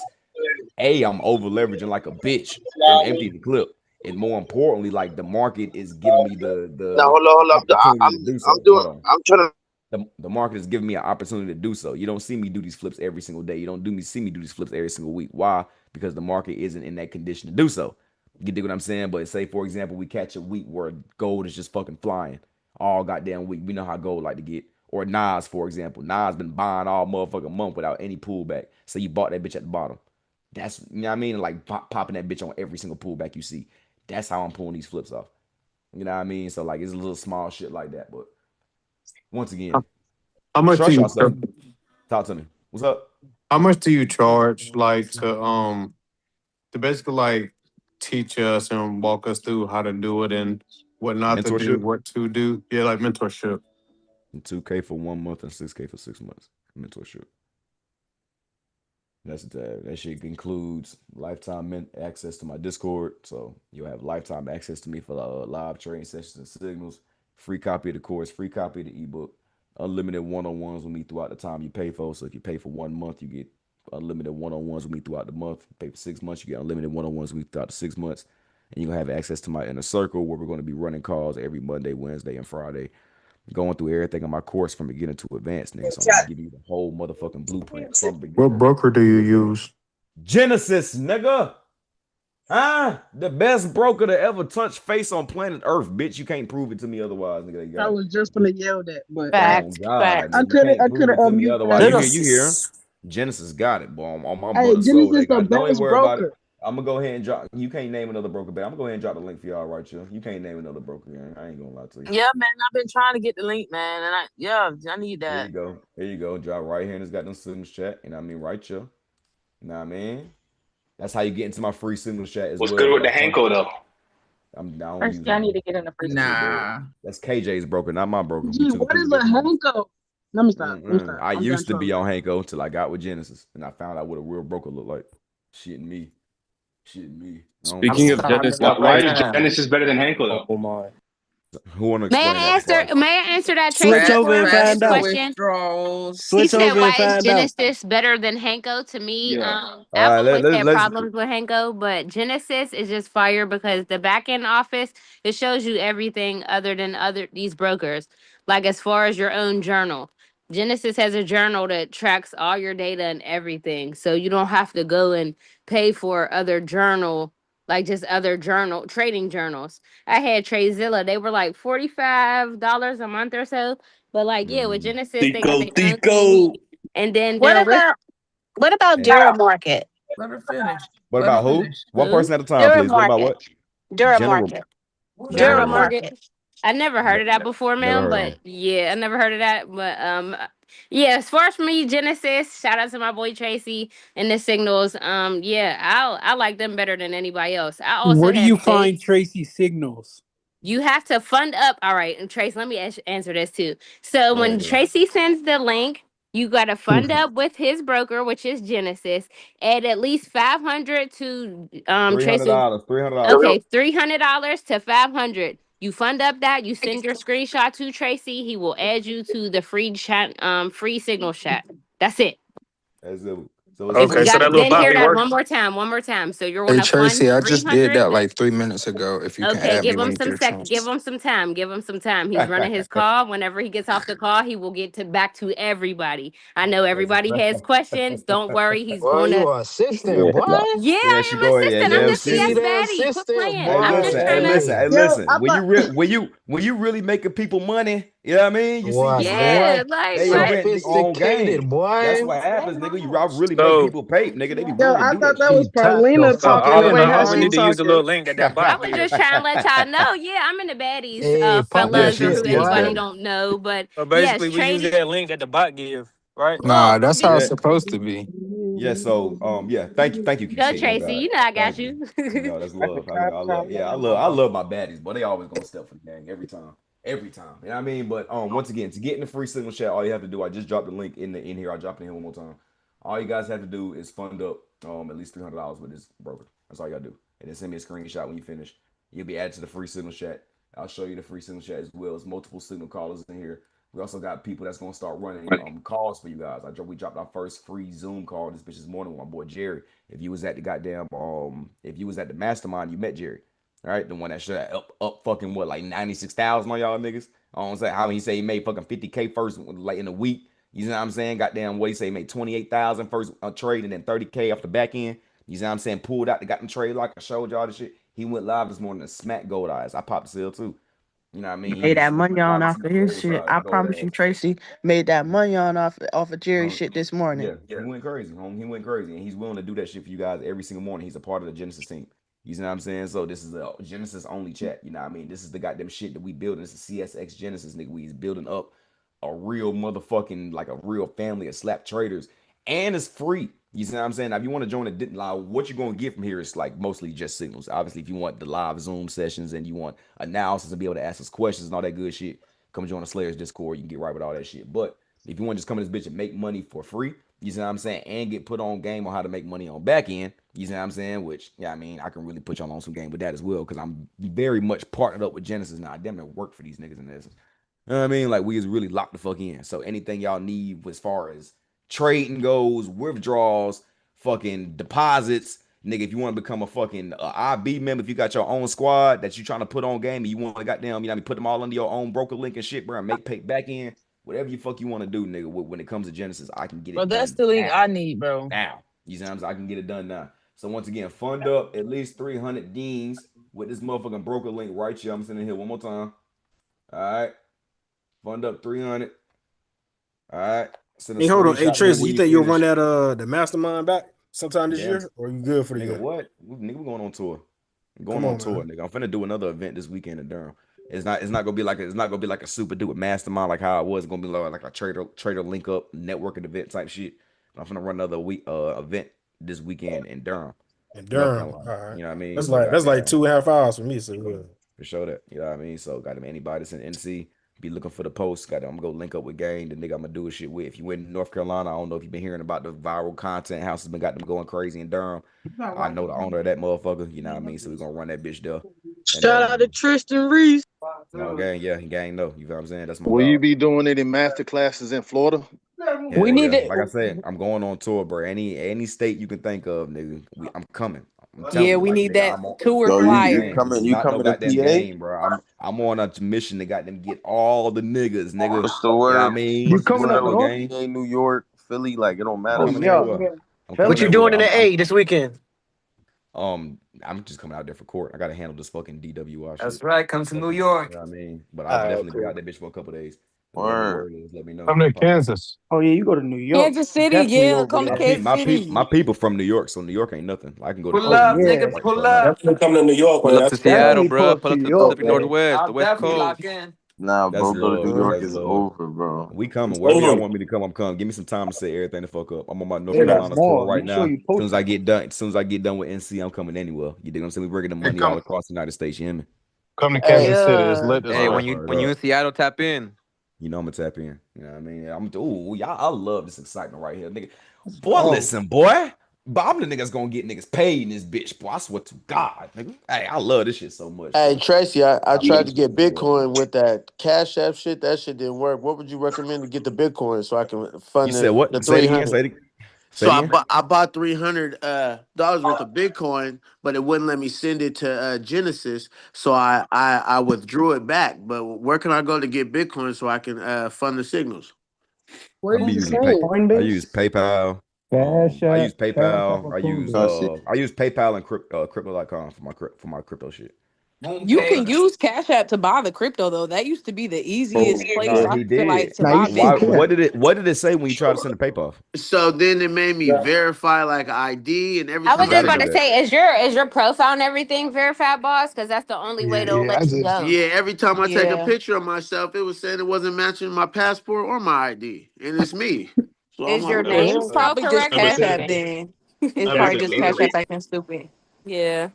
I'm over leveraging like a bitch from empty the clip. And more importantly, like the market is giving me now. the Hold up. opportunity to do so. Hold on. I'm trying to. The market is giving me an opportunity to do so. You don't see me do these flips every single day. You don't see me do these flips every single week. Why? Because the market isn't in that condition to do so. You dig what I'm saying? But say, for example, we catch a week where gold is just fucking flying all goddamn week. We know how gold like to get. Or Nas, for example. Nas been buying all motherfucking month without any pullback. So you bought that bitch at the bottom. That's, you know what I mean? Like popping that bitch on every single pullback you see. That's how I'm pulling these flips off. You know what I mean? So like it's a little small shit like that. But once again, How much do trust you yourself. Talk to me. What's up? how much do you charge like to basically like teach us and walk us through how to do it and what not to do, Mentorship? what to do? Yeah, like mentorship. 2K for 1 month and 6K for 6 months. Mentorship. That shit includes lifetime access to my Discord, so you'll have lifetime access to me for live trading sessions and signals. Free copy of the course, free copy of the ebook, unlimited one-on-ones with me throughout the time you pay for. So if you pay for 1 month, you get unlimited one-on-ones with me throughout the month. If you pay for 6 months, you get unlimited one-on-ones with me throughout the 6 months. And you'll have access to my inner circle where we're going to be running calls every Monday, Wednesday, and Friday, going through everything on my course from beginning to advanced, nigga. So I'm gonna give you the whole motherfucking blueprint from beginning. What broker do you use? Genesis, nigga. The best broker to ever touch face on planet Earth, bitch. You can't prove it to me otherwise, nigga. I was just gonna yell that, but Fact. God, I couldn't me otherwise. Genesis. You hear? Genesis got it, boy. On my Hey, mother's soul, Genesis they got the it. Don't even best worry about it. broker. I'm gonna go ahead and drop. You can't name another broker, but I'm gonna go ahead and drop the link for y'all right here. You can't name another broker, man. I ain't gonna lie to you. Yeah, man, I've been trying to get the link, man, and I need that. Here you go. Here you go. Drop right here, and it's got them signals chat. And I mean right here. You know what I mean? That's how you get into my free signals chat as What's well. good with the Hanko though? I don't use I need to get in the first. Nah. That's KJ's broker, not my broker. Gee, what is a Hanko? Let me stop. I used to be on Hanko until I got with Genesis, and I found out what a real broker looked like. Shit me. Speaking of Genesis, why is Genesis better than Hanko though? Oh my. Who want to explain that? May I answer that? Switch over and find out. Question. Switch He said, over "Why and find is Genesis better than Hanko?" To me, I've always had problems with Hanko, but Genesis is just fire because the back end office, it shows you everything other than these brokers. Like as far as your own journal, Genesis has a journal that tracks all your data and everything, so you don't have to go and pay for other journal, like just other trading journals. I had TradeZilla. They were like $45 a month or so. But like, yeah, with Genesis, they got their own thing. And then what about Dura Market? Let her finish. What about who? One person at a time, please. What about what? Dura Market. Dura Market. I never heard of that before, man. But yeah, I never heard of that. But yeah, as far as for me, Genesis, shout out to my boy Tracy and the Signals. Yeah, I like them better than anybody else. I also Where do you find Tracy Signals? You have to fund up. All right, and Trace, let me answer this too. So when Tracy sends the link, you got to fund up with his broker, which is Genesis, at least $500 to Tracy. $300. Okay, $300 to $500. You fund up that. You send your screenshot to Tracy. He will add you to the free chat, free signal chat. That's it. That's it. Okay, so that little bot be working. One more time. So you're Hey gonna Tracy, I fund just did that like 3 minutes ago. If you can add me when you get a chance. Give him some time. Give him some time. He's running his call. Whenever he gets off the call, he will get back to everybody. I know everybody has questions. Don't worry. He's going to. You are assistant, boy. Yeah, I am assistant. I'm the CS baddie. Quit playing. I'm just trying to. Hey, listen. When you really making people money, you know what I mean? You see, yeah, like sophisticated, boy. That's what happens, nigga. You really make people pay, nigga. They be willing I to do thought that was Paulina talking. All we need to use the little link that bot I was just trying to let y'all know. Yeah, I'm in the baddies, fellas, who everybody don't know. But basically, we use that link that the bot give, right? Nah, that's how it's supposed to be. Yeah. So, thank you. Go Tracy. You know I got you. That's love. I love my baddies, but they always gonna step for the gang every time. You know what I mean? But once again, to get in the free signal chat, all you have to do, I just dropped the link in here. I'll drop it in here one more time. All you guys have to do is fund up at least $300 with this broker. That's all you gotta do. And then send me a screenshot when you finish. You'll be added to the free signal chat. I'll show you the free signal chat as well as multiple signal callers in here. We also got people that's gonna start running calls for you guys. We dropped our first free Zoom call this morning with my boy Jerry. If you was at the goddamn if you was at the mastermind, you met Jerry. All right, the one that shot up fucking what, like 96,000 on y'all niggas. I don't say how he say he made fucking 50K first, like in a week. You know what I'm saying? Goddamn, what he say he made 28,000 first trade and then 30K off the back end. You know what I'm saying? Pulled out, they got them trade like I showed y'all the shit. He went live this morning to smack Gold Eyes. I popped the sale too. You know what I mean? Made that money on off of his shit. I promise you, Tracy made that money on off of Jerry's shit this morning. Yeah, he went crazy, homie. He went crazy, and he's willing to do that shit for you guys every single morning. He's a part of the Genesis team. You know what I'm saying? So this is a Genesis only chat. You know what I mean? This is the goddamn shit that we building. This is CSX Genesis, nigga. We is building up a real motherfucking, like a real family of slap traders, and it's free. You see what I'm saying? Now, if you want to join it, like, what you're going to get from here is like mostly just signals. Obviously, if you want the live Zoom sessions and you want analysis and be able to ask us questions and all that good shit, come join the Slayers Discord. You can get right with all that shit. But if you want to just come in this bitch and make money for free, You see what I'm saying? And get put on game on how to make money on back end. You see what I'm saying? Which, yeah, I mean, I can really put y'all on some game with that as well because I'm very much partnered up with Genesis now. I damn near work for these niggas in essence. You know what I mean? Like, we is really locked the fuck in. So anything y'all need as far as trading goes, withdrawals, fucking deposits, nigga, if you want to become a fucking IB member, if you got your own squad that you trying to put on game and you want to goddamn, you know what I mean, put them all under your own broker link and shit, bro, and make pay back in. Whatever you fuck you want to do, nigga, when it comes to Genesis, I can get it Bro, done that's the link now. I need, bro. Now. You see what I'm saying? I can get it done now. So once again, fund up at least 300 deans with this motherfucking broker link right here. I'm sending here one more time. All right. Fund up 300. All right. Send a Hey, hold on. Hey, screenshot to him Tracy, when you you think you'll finish. run that the mastermind back sometime this Damn. year? Or you good for the Nigga, year? what? Nigga, we going on tour. I'm going Come on on, tour, man. nigga. I'm finna do another event this weekend in Durham. It's not gonna be like a super duper mastermind like how it was. It's gonna be like a trader link up networking event type shit. But I'm finna run another event this weekend in Durham, In North Durham. All Carolina. right. You know what I mean? That's So like goddamn, 2.5 hours for me. So good. for sure that. You know what I mean? So goddamn, anybody that's in NC, be looking for the post. Goddamn, I'm gonna go link up with Gang, the nigga I'm gonna do a shit with. If you in North Carolina, I don't know if you've been hearing about the viral content house has been got them going crazy in Durham. I know the owner of that motherfucker. You know what I mean? So we're gonna run that bitch there. And Shout out to Tristan Reese. no, Gang, yeah, Gang, no. You know what I'm saying? That's my Will you dog. be doing any master classes in Florida? We Hell need yeah. to. Like I said, I'm going on tour, bro. Any state you can think of, nigga. I'm coming. I'm telling Yeah, you, we like, need nigga, that I'm on. tour It's Yo, not a you flyer. game. This coming? is You not no coming to goddamn PA? game, bro. I'm on a mission to goddamn get all the niggas, nigga. What's the You know what I word? mean? What's This the shit word ain't up no in game. PA, New York, Philly? Like it don't I'm matter. Oh coming yeah. everywhere. I'm What coming you everywhere. doing in the A this weekend? I'm just coming out there for court. I gotta handle this fucking DWI That's shit. right. Come to That's New it. York. You know what I mean? But I'll All right, definitely be cool. out there bitch for a couple days. Whatever the Word. word is, let me know. Come to Pop up. Kansas. Oh yeah, you go to New York. Kansas City, Definitely yeah. over Come to My there. pe- Kansas my pe- City. my people from New York, so New York ain't nothing. I can go to Pull Oh court up, anywhere yeah. nigga. right the Pull fuck now. up. Definitely come to New York when Pull up to that's Seattle, Definitely popping. pull bro. up Pull to up New to the York, Pacific man. Northwest, the I'll West definitely Coast. lock in. Nah, That's bro, go to love, New bro. York That's is love. over, bro. We coming wherever y'all Damn. want me to come. I'm coming. Give me some time to set everything the fuck up. I'm on my North Say that Carolina tour more. right Make sure now. you As soon post as I it. get done, as soon as I get done with NC, I'm coming anywhere. You dig what I'm saying? We bringing the Hey, money all across the United States. You hear me? come to Hey, Kansas City. It's Yeah. lit this Hey, way. Word when you in up. Seattle, tap in. You know I'm gonna tap in. You know what I mean? Y'all, I love this excitement right here, nigga. Boy, Oh, listen, boy. But I'm the niggas gonna get niggas paid in this bitch, boy. I swear to God, nigga. Hey, I love this shit so much, Hey bro. Tracy, I I love tried this to shit get so much, bro. Bitcoin with that Cash App shit. That shit didn't work. What would you recommend to get the Bitcoin so I can You fund said the what? Say it again. 300? Say So it again. I bought $300 worth of Bitcoin, but it wouldn't let me send it to Genesis. So I withdrew it back. But where can I go to get Bitcoin so I can fund the signals? where I be you using stay? I use Coinbase. PayPal. Cash I use App, Cash App, PayPal. or Coinbase. I use PayPal and crypto.com for my crypto shit. You can use Cash App to buy the crypto though. That used to be the Oh, easiest place Nah, I he feel like did. to Now buy you still Why? Bitcoin. can. What did it say when you try to send the PayPal? So then it made me verify like ID, and every I You was time I just gotta take about do a to that. say, is your profile and everything verified, boss? Because that's the only way yeah, they'll yeah. I let you just go. Yeah, every time I take a Yeah. picture of myself, it was saying it wasn't matching my passport or my ID, and it's me. So I'm Is like, your what the name hell? spelled Probably just correct or Cash App anything? then. It's probably just Cash App acting stupid. Yeah.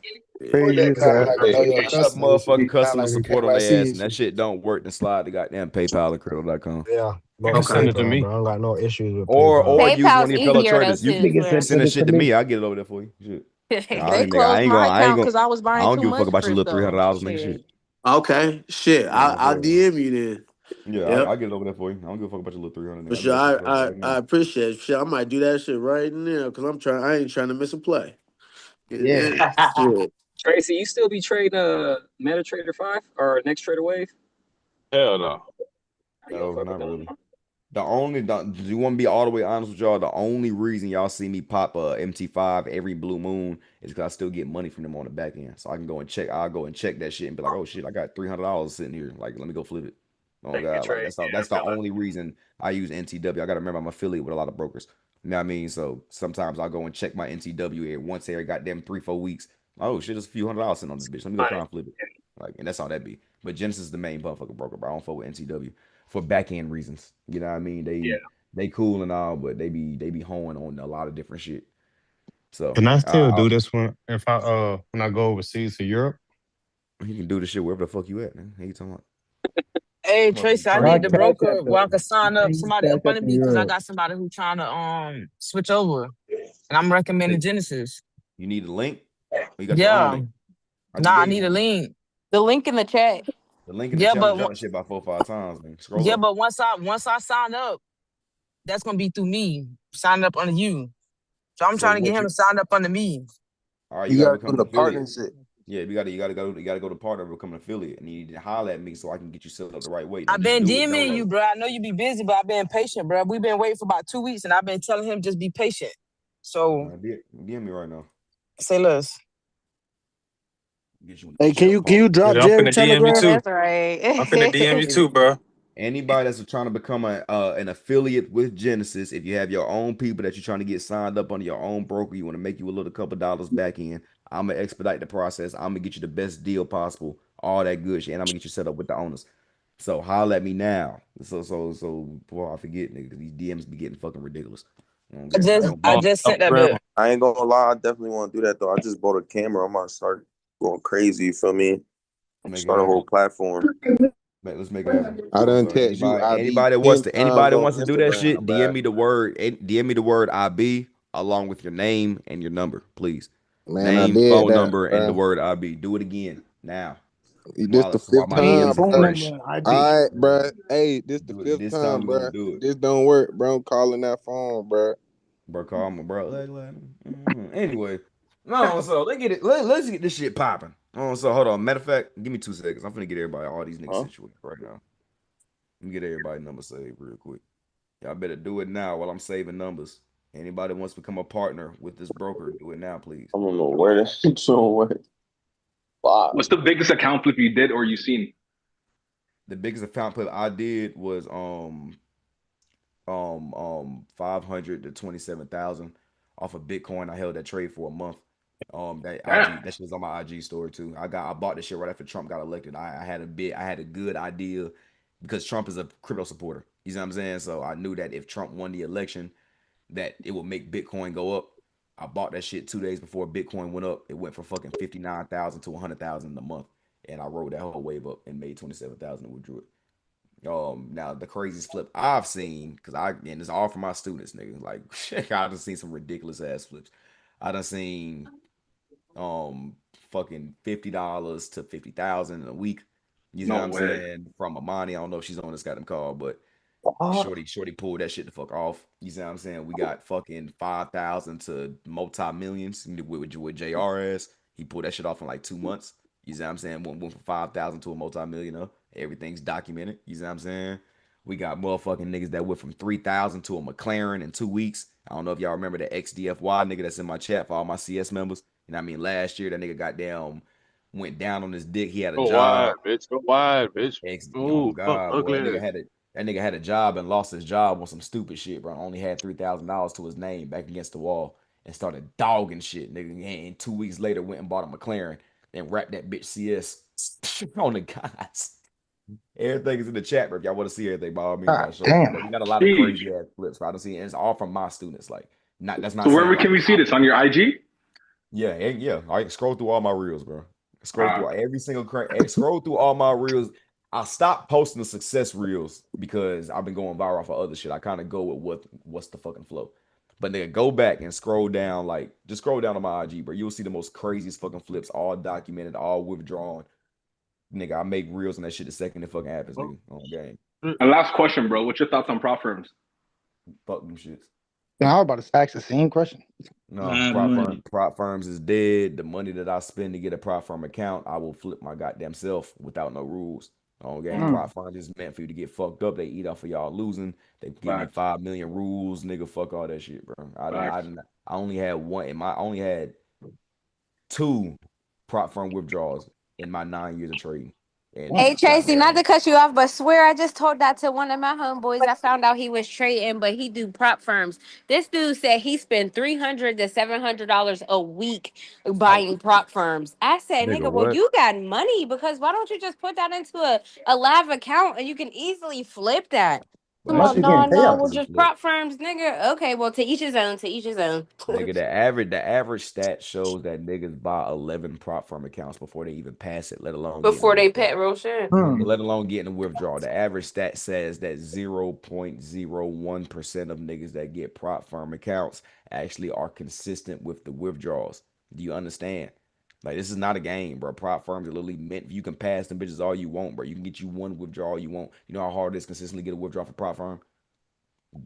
put that Crazy, kind of bro. like If know they your accept customer. You should motherfucking be kind of customer like a support on their ass and KYC. that shit don't work, then slide to goddamn PayPal and crypto.com. Yeah, go You can to Okay. send it to PayPal, me. bro. I don't got no issues with Or PayPal. use one PayPal's of your fellow easier though traders. You too. can Nigga said Swear. send send that it to shit to me. me. I'll get it over there for you. Shit. They closed my I ain't account gonna because I was I buying don't too give a fuck much about your little crypto. $300, nigga. Shit. Shit. Okay. Shit. Yeah, no I'll bull. DM you then. Yeah, Yep. I'll get it over there for you. I don't give a fuck about your little 300, For nigga. I'll do sure. that shit for you right I now. appreciate it. Shit, I might do that shit right now because I ain't trying to miss a play. Yeah. Shit. Tracy, you still be trading MetaTrader 5 or Next Trader Wave? Hell no. You don't No, fuck with not them? really. Do you want to be all the way honest with y'all? The only reason y'all see me pop MT5 every blue moon is because I still get money from them on the back end. So I can go and check. I'll go and check that shit and be like, oh shit, I got $300 sitting here. Like, let me go flip it. Oh Take a God, like trade. Yeah, I that's the feel it. only reason I use NTW. I gotta remember I'm affiliated with a lot of brokers. You know what I mean? So sometimes I'll go and check my NTW once every goddamn 3-4 weeks. Oh shit, there's a few $100 sitting on this bitch. Let me go try and flip it. Like, and that's all that be. But Genesis is the main motherfucking broker, bro. I don't fuck with NTW for back end reasons. You know what I mean? Yeah. They cool and all, but they be hoeing on a lot of different shit. So Can I still do this when I go overseas to Europe? you can do the shit wherever the fuck you at, man. How you talking about? Hey Tracy, I need the Cash broker App where I though. can sign up Use somebody Cash up App under in me because I Europe. got somebody who trying to switch over, and I'm recommending Genesis. You need a link? Or you got your own Yeah, link? I just nah, I gave need you a one. link. The link in the chat. The link in the Yeah, chat but dropped the shit about 4 or 5 times, man. Scroll yeah, up. but once I sign up, that's gonna be through me signing up under you. So I'm So trying to get what him you to sign up under me. all right, you You gotta gotta become do an the affiliate. partnership. Yeah, you gotta go to partner, become an affiliate, and you need to holler at me so I can get you set up the right way. Don't I've just been do it, DMing don't you, know. bro. I know you be busy, but I've been patient, bro. We've been waiting for about 2 weeks, and I've been telling him just be patient. So DM me right now. say less. Get you Hey, set up can you partner. drop Yeah, I'm Jerry finna DM you Yeah, Telegram? too. that's right. I'm finna DM you too, bro. Anybody that's trying to become an affiliate with Genesis, if you have your own people that you're trying to get signed up under your own broker, you want to make you a little couple dollars back in, I'm gonna expedite the process. I'm gonna get you the best deal possible, all that good shit, and I'm gonna get you set up with the owners. So holler at me now. So before I forget, nigga, 'cause these DMs be getting fucking ridiculous. I Okay, just I just sent that bit. I ain't gonna lie, I definitely want to do that though. I just bought a camera. I'm gonna start going crazy. You feel me? make it Start a whole happen. platform. Let's make it happen. I done So text you IB anybody 10 wants to times anybody on wants to do that Instagram, shit, bruh. DM me the word IB along with your name and your number, please. Man, I Name, did phone that, number, and the bruh. word IB. Do it again now. This the While fifth my Name, time, DMs are phone bruh. fresh. number, IB. All right, bruh. Hey, this the Do it. fifth This time time, we're gonna bruh. do If it. this don't work, bro, I'm calling that phone, bruh. Bro, call me, bro. Anyway, no, so let's get it. Let's get this shit popping. Oh, so hold on. Matter of fact, give me 2 seconds. I'm finna get everybody all these niggas Huh? situated right now. Let me get everybody number saved real quick. Y'all better do it now while I'm saving numbers. Anybody wants to become a partner with this broker, do it now, please. I don't know where that shit's on. Wow. What's the biggest account flip you did or you seen? The biggest account flip I did was 500 to 27,000 off of Bitcoin. I held that trade for a month. That Damn. IG that shit was on my IG story too. I bought this shit right after Trump got elected. I had a good idea because Trump is a crypto supporter. You know what I'm saying? So I knew that if Trump won the election, that it would make Bitcoin go up. I bought that shit 2 days before Bitcoin went up. It went from fucking 59,000 to 100,000 in a month, and I rode that whole wave up and made 27,000 and withdrew it. Now the craziest flip I've seen, and it's all for my students, nigga. Like I done seen some ridiculous ass flips. I done seen fucking $50 to 50,000 in a week. You know what No I'm way. saying? From Amani. I don't know if she's on this goddamn call, but Shorty pulled that shit the fuck off. You see what I'm saying? We got fucking 5,000 to multi-millions with JRS. He pulled that shit off in like 2 months. You see what I'm saying? Went from 5,000 to a multi-millionaire. Everything's documented. You see what I'm saying? We got motherfucking niggas that went from 3,000 to a McLaren in 2 weeks. I don't know if y'all remember the XDFY nigga that's in my chat for all my CS members. You know what I mean? Last year, that nigga goddamn went down on his dick. He had a Go wide, job. bitch. Go wide, bitch. Oh Ooh, fuck, God, boy, ugly ass. that nigga had a job and lost his job on some stupid shit, bro. Only had $3,000 to his name back against the wall and started dogging shit, nigga. And 2 weeks later, went and bought a McLaren and wrapped that bitch CS on the guys. Everything is in the chat, bro. If y'all want to see everything, by all means, God I'll show you. damn. But we got a lot of Sheesh. crazy ass flips. I don't see, and it's all from my students. Like, that's So not wherever saying like can we see this? On your IG? yeah. All right, scroll through all my reels, bro. Scroll Ah, through okay. every single scroll through all my reels. I stopped posting the success reels because I've been going viral for other shit. I kind of go with what's the fucking flow. But nigga, go back and scroll down, like just scroll down to my IG, bro. You'll see the most craziest fucking flips, all documented, all withdrawn. Nigga, I make reels on that shit the second it fucking happens, nigga. On game. And last question, bro. What's your thoughts on prop firms? Fuck them shits. Yeah, I was about to ask the same question. No, prop firms is dead. The money that I spend to get a prop firm account, I will flip my goddamn self without no rules. On game, prop firms is meant for you to get fucked up. They eat off of y'all losing. They give me Facts. 5 million rules, nigga. Fuck all that shit, bro. Facts. I only had one. I only had two prop firm withdrawals in my 9 years of trading. And Hey Tracy, not goddamn, to cut you off, but swear I just told that to one of my homeboys. I found out he was trading, but he do prop firms. This dude said he spent $300 to $700 a week buying prop firms. I said, nigga, nigga, well, what? you got money because why don't you just put that into a live account and you can easily flip that? Come Also, on, you no, getting no, we're payouts. just prop firms, nigga. Okay, well, to each his own. To each his own. Nigga, the average stat shows that niggas buy 11 prop firm accounts before they even pass it, let alone getting a Before they withdrawal. pet real shit. Let alone getting a withdrawal. The average stat says that 0.01% of niggas that get prop firm accounts actually are consistent with the withdrawals. Do you understand? Like, this is not a game, bro. Prop firms are literally meant, you can pass them bitches all you want, bro. You can get you one withdrawal you want. You know how hard it is consistently get a withdrawal for prop firm?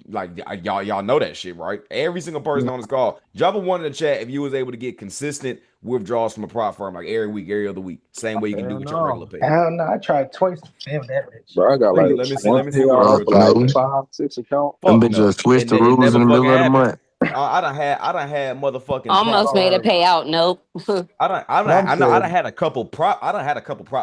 Like, y'all know that shit, right? Every single person on this call, drop a one in the chat if you was able to get consistent withdrawals from a prop firm, like every week, every other week. Same way you can do with your regular pay. Hell no, I tried twice to fail that bitch. Bro, I got like Let me see one what payout real for like talk. 5, 6 accounts. Fuck Them bitches no. switched the It rules never in the fucking middle of the happened. month. I done had motherfucking prop Almost made a firms. payout. Nope. I done had a couple prop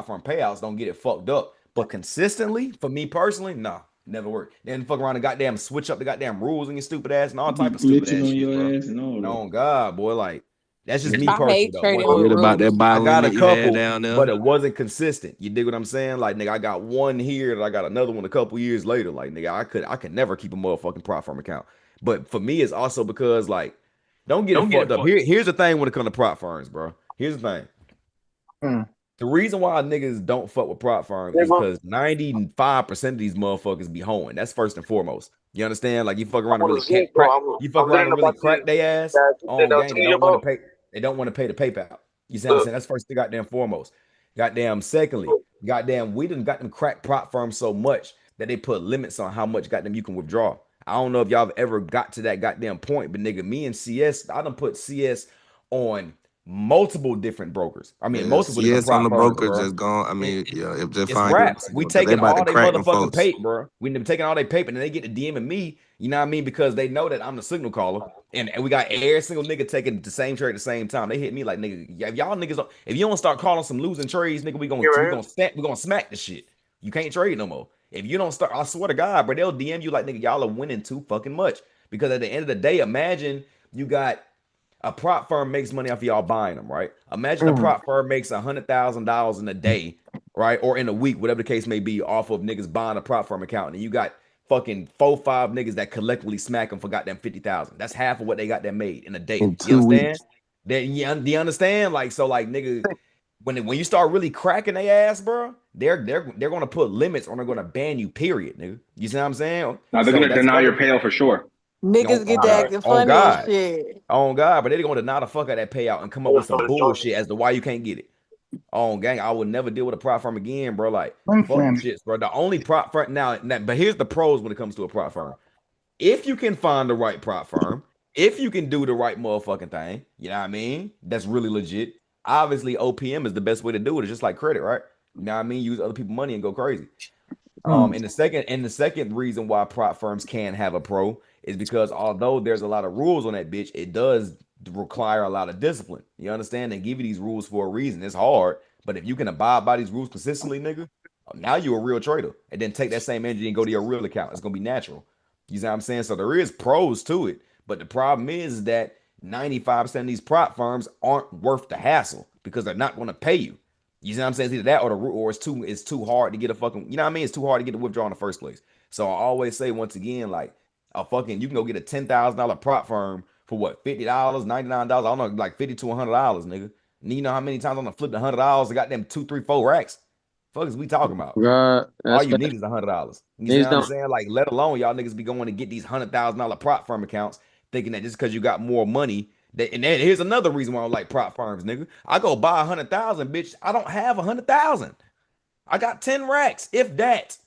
firm payouts. Don't get it fucked up. But consistently, for me personally, nah, never worked. Then fuck around and goddamn switch up the goddamn rules and your stupid ass and all type of stupid Glitching ass on shit, your bro. ass and all that. Oh God, boy, like that's just me I personally hate though. trading with Forget about that rules. buy I got a limit you had couple, down there. but it wasn't consistent. You dig what I'm saying? Like, nigga, I got one here and I got another one a couple years later. Like, nigga, I could never keep a motherfucking prop firm account. But for me, it's also because, like, don't get it fucked up. Here's the thing when it comes to prop firms, bro. Here's the thing. The reason why niggas don't fuck with prop firms is because 95% of these motherfuckers be hoeing. That's first and foremost. You understand? Like, you fuck around and really can't crack. You fuck around and really crack their ass on game. They don't want to pay. They don't want to pay the PayPal. You see what I'm saying? That's first thing, goddamn foremost. Goddamn secondly, goddamn we done got them crack prop firms so much that they put limits on how much goddamn you can withdraw. I don't know if y'all have ever got to that goddamn point, but nigga, me and CS, I done put CS on multiple different brokers. I mean, multiple different Yes, on prop the firms, broker bro. just gone. I mean, yeah, if just It's find you raps. We because they taking about to all they crack them motherfucking folks. paper, bro. We them taking all they paper, and they get to DMing me. You know what I mean? Because they know that I'm the signal caller, and we got every single nigga taking the same trade at the same time. They hit me like, nigga, if y'all niggas don't, if you don't start calling some losing trades, nigga, we gonna smack the shit. You can't trade no more. If you don't start, I swear to God, bro, they'll DM you like, nigga, y'all are winning too fucking much. Because at the end of the day, imagine you got a prop firm makes money off of y'all buying them, right? Imagine a prop firm makes $100,000 in a day, right? Or in a week, whatever the case may be, off of niggas buying a prop firm account. And you got fucking 4-5 niggas that collectively smack them for goddamn 50,000. That's half of what they got that made in a day. In You 2 understand? weeks. Do you understand? Like, so like nigga, when you start really cracking their ass, bro, they're gonna put limits or they're gonna ban you, period, nigga. You see what I'm saying? Now they're So gonna that's deny your another payout for sure. Niggas get to acting on funny and God. shit. On God, but they're gonna deny the fuck out of that payout and come up with some bullshit as to why you can't get it. On gang, I would never deal with a prop firm again, bro. Like, fuck them shits, bro. The only prop firm now, but here's the pros when it comes to a prop firm. If you can find the right prop firm, if you can do the right motherfucking thing, you know what I mean? That's really legit. Obviously, OPM is the best way to do it. It's just like credit, right? You know what I mean? Use other people's money and go crazy. And the second reason why prop firms can have a pro is because although there's a lot of rules on that bitch, it does require a lot of discipline. You understand? They give you these rules for a reason. It's hard, but if you can abide by these rules consistently, nigga, now you're a real trader. And then take that same energy and go to your real account. It's gonna be natural. You see what I'm saying? So there is pros to it, but the problem is that 95% of these prop firms aren't worth the hassle because they're not going to pay you. You see what I'm saying? It's either that or it's too hard to get a fucking, you know what I mean? It's too hard to get the withdrawal in the first place. So I always say once again, like you can go get a $10,000 prop firm for what, $50, $99, I don't know, like $50 to $100, nigga. And you know how many times I'm gonna flip the $100? I got them 2, 3, 4 racks. Fuck is we talking about? God, All you need is $100. You see what I'm saying? Like, let alone y'all niggas be going to get these $100,000 prop firm accounts, thinking that just because you got more money. And then here's another reason why I don't like prop firms, nigga. I go buy 100,000, bitch. I don't have 100,000. I got 10 racks, if that.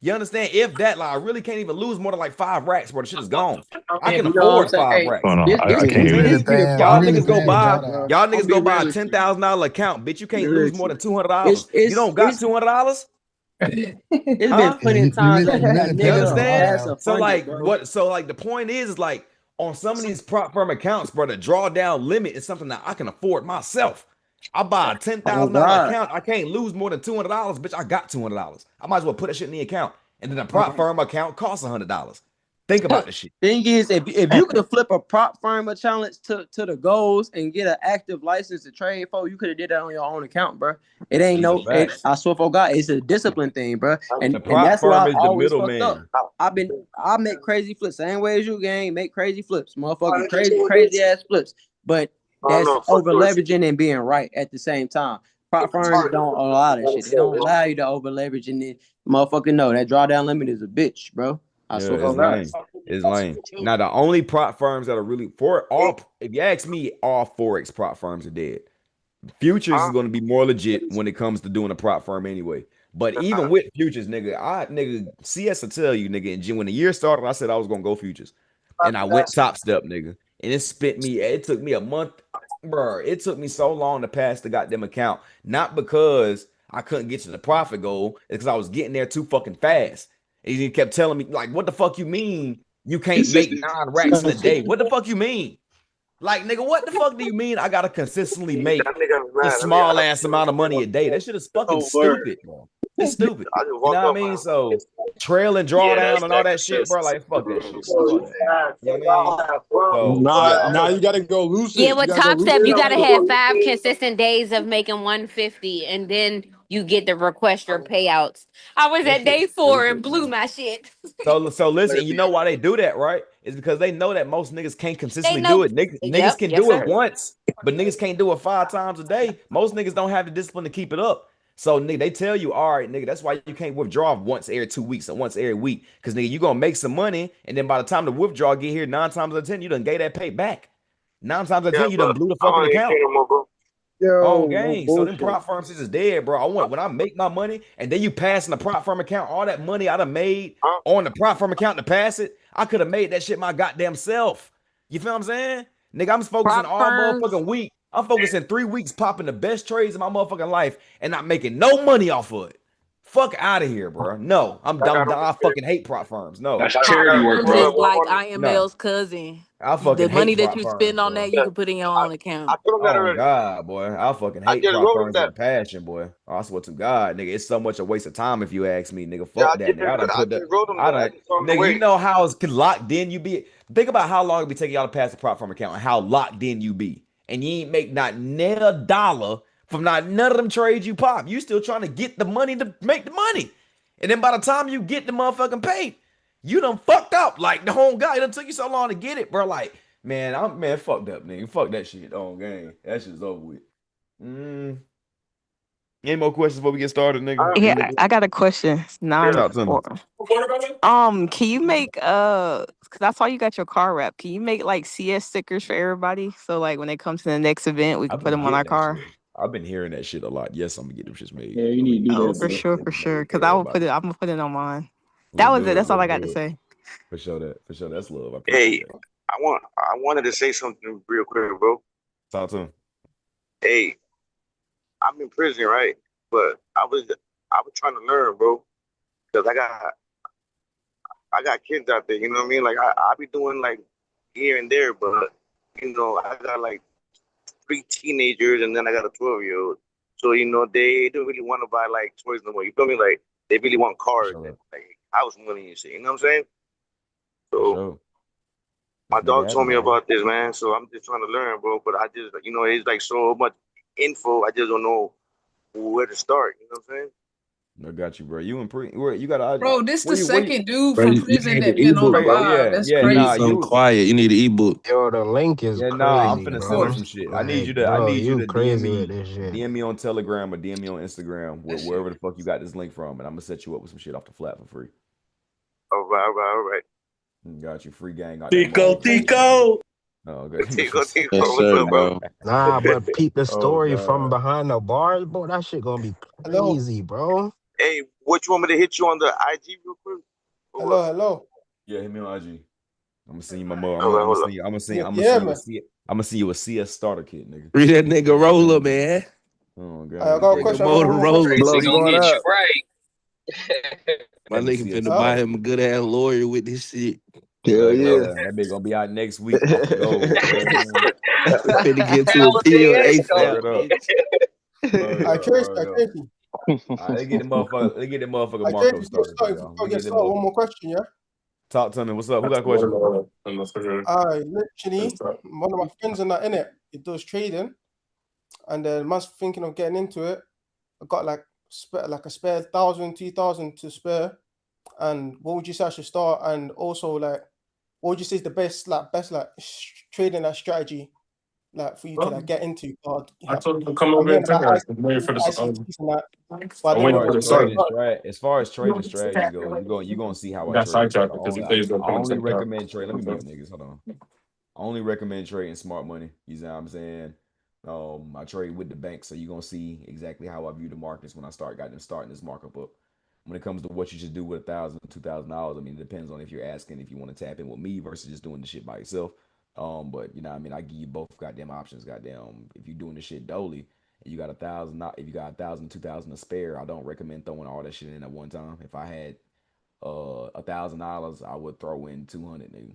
You understand? If that, like, I really can't even lose more than like 5 racks, bro. The shit is gone. I can You know what I'm afford saying? 5 Hey, racks. Hold on, I You can't feel hear me? you. Y'all niggas go paying buy, that out. y'all niggas go buy a realistic. $10,000 account, bitch. You can't lose more than It's $200. You it's don't got it's $200? it's been Huh? plenty of You times that missing a the You nigga payout hard understand? has now. a So funded, like bro. what? So like the point is like on some of these prop firm accounts, bro, the drawdown limit is something that I can afford myself. I buy a Oh $10,000 God. account. I can't lose more than $200, bitch. I got $200. I might as well put that shit in the account. And then the prop firm account costs $100. Think about the shit. Thing is, if you could flip a prop firm challenge to the goals and get an active license to trade for, you could have did that on your own account, bro. It ain't I swear for God, it's a discipline thing, bro. And that's why I always fucked up. I make crazy flips, same way as you, gang. Make crazy flips, motherfucking crazy ass flips. But that's over leveraging and being right at the same time. Prop firms don't allow that shit. They don't allow you to over leverage and then motherfucking know that drawdown limit is a bitch, bro. It's lame. It's lame. Now the only prop firms that are really if you ask me, all Forex prop firms are dead. Futures is going to be more legit when it comes to doing a prop firm anyway. But even with futures, nigga, CS will tell you, nigga, and when the year started, I said I was gonna go futures, and I went top step, nigga, and it took me a month, bro. It took me so long to pass the goddamn account, not because I couldn't get to the profit goal, it's because I was getting there too fucking fast. And he kept telling me, like, what the fuck you mean you can't make 9 racks in a day? What the fuck you mean? Like, nigga, what the fuck do you mean I gotta consistently make a small ass amount of money a day? That shit is fucking stupid, bro. It's stupid. You know what I mean? So trail and drawdown and all that shit, bro. Like, fuck that shit, bro. Fuck that. You know what I mean? So, now you gotta go lucid. Yeah, with Top Step, you gotta have 5 consistent days of making 150, and then you get the request your payouts. I was at day 4 and blew my shit. So listen, you know why they do that, right? It's because they know that most niggas can't consistently do it. Niggas can do it once, but niggas can't do it 5 times a day. Most niggas don't have the discipline to keep it up. So nigga, they tell you, all right, nigga, that's why you can't withdraw once every 2 weeks or once every week. Cause nigga, you gonna make some money, and then by the time the withdrawal get here, 9 times out of 10, you done gave that pay back. 9 times out of 10, you done blew the fucking account. Oh, gang. So them prop firms is dead, bro. When I make my money and then you pass in the prop firm account, all that money I done made on the prop firm account to pass it, I could have made that shit my goddamn self. You feel what I'm saying? Nigga, I'm focusing all motherfucking week. I'm focusing 3 weeks popping the best trades in my motherfucking life and not making no money off of it. Fuck out of here, bro. No, I fucking hate prop firms. No. That's charity work, Firms is bro. like IML's cousin. I fucking The money hate that you prop spend firms, on bro. that, you can put in your own account. Oh God, boy. I fucking hate prop firms with a passion, boy. Oh, I swear to God, nigga. It's so much a waste of time if you ask me, nigga. Fuck that, nigga. Nigga, you know how locked in you be. Think about how long it be taking y'all to pass the prop firm account and how locked in you be. And you ain't make not a dollar from none of them trades you pop. You still trying to get the money to make the money. And then by the time you get the motherfucking pay, you done fucked up. Like the whole guy, it done took you so long to get it, bro. Like, man, I'm fucked up, nigga. Fuck that shit on game. That shit's over with. Any more questions before we get started, nigga? Yeah, I got a question. Talk to me. Can you make because I saw you got your car wrap. Can you make like CS stickers for everybody? So like when they come to the next event, we can put them on our car. I've been hearing that shit a lot. Yes, I'm gonna get them shit made. Yeah, you need to do that. For sure. Because I'm gonna put it on mine. That was it. That's all I got to say. For sure. That's love. Hey, I wanted to say something real quick, bro. Talk to him. Hey, I'm in prison, right? But I was trying to learn, bro, because I got kids out there. You know what I mean? Like I be doing like here and there, but you know I got like 3 teenagers and then I got a 12-year-old. So you know they don't really want to buy like toys no more. You feel me? Like they really want cars, and, like house money and shit. You know what I'm saying? So my dog told me about this, man. So I'm just trying to learn, bro. But I just, you know, it's like so much info. I just don't know where to start. You know what I'm saying? I got you, bro. You in you got bro. This the second dude from prison that been on the live. That's crazy. Nah, you quiet. You need an ebook. Yo, the link is crazy. Nah, I'm finna bro. send you some shit. I need you to DM me on Telegram or DM me on Instagram, wherever the fuck you got this link from, and I'm gonna set you up with some shit off the flat for free. All right. Got you, free gang. Tico. Oh, good. Tico. Yes, sir, bro. Nah, but peep the story from behind the bars, bro. That shit gonna be crazy, bro. Hey, what you want me to hit you on the IG real quick? Hello. Yeah, hit me on IG. I'm gonna send you my mo. I'm gonna send you a CS starter kit, nigga. Read that nigga roller, man. Oh god. I got a question. What's going up? My Let me nigga see finna it. buy him a good ass lawyer with this shit. Hell yeah. That bitch gonna be out next week. Off the goal. Finna get to a PO ASAP. I can't. They get the motherfucker Markup started. One more question, yeah. Talk to me. What's up? Who got a question? Literally, one of my friends in that, innit, he does trading, and then man's thinking of getting into it. I got like a spare 1,000, 2,000 to spare. And what would you say I should start? And also, like, what would you say is the best trading strategy, like, for you to like get into? I told him to come over here and take us. I'm waiting for As far as trading strategy goes, you're gonna see how I trade. I only recommend trade. Let me mute niggas. Hold on. I only recommend trading smart money. You know what I'm saying? I trade with the bank, so you're gonna see exactly how I view the markets when I got them starting this markup up. When it comes to what you should do with $1,000, $2,000, I mean, it depends on if you're asking if you want to tap in with me versus just doing the shit by yourself. But you know what I mean, I give you both goddamn options. Goddamn, if you're doing the shit dolly and you got 1,000, if you got 1,000, 2,000 to spare, I don't recommend throwing all that shit in at one time. If I had $1,000, I would throw in 200, nigga,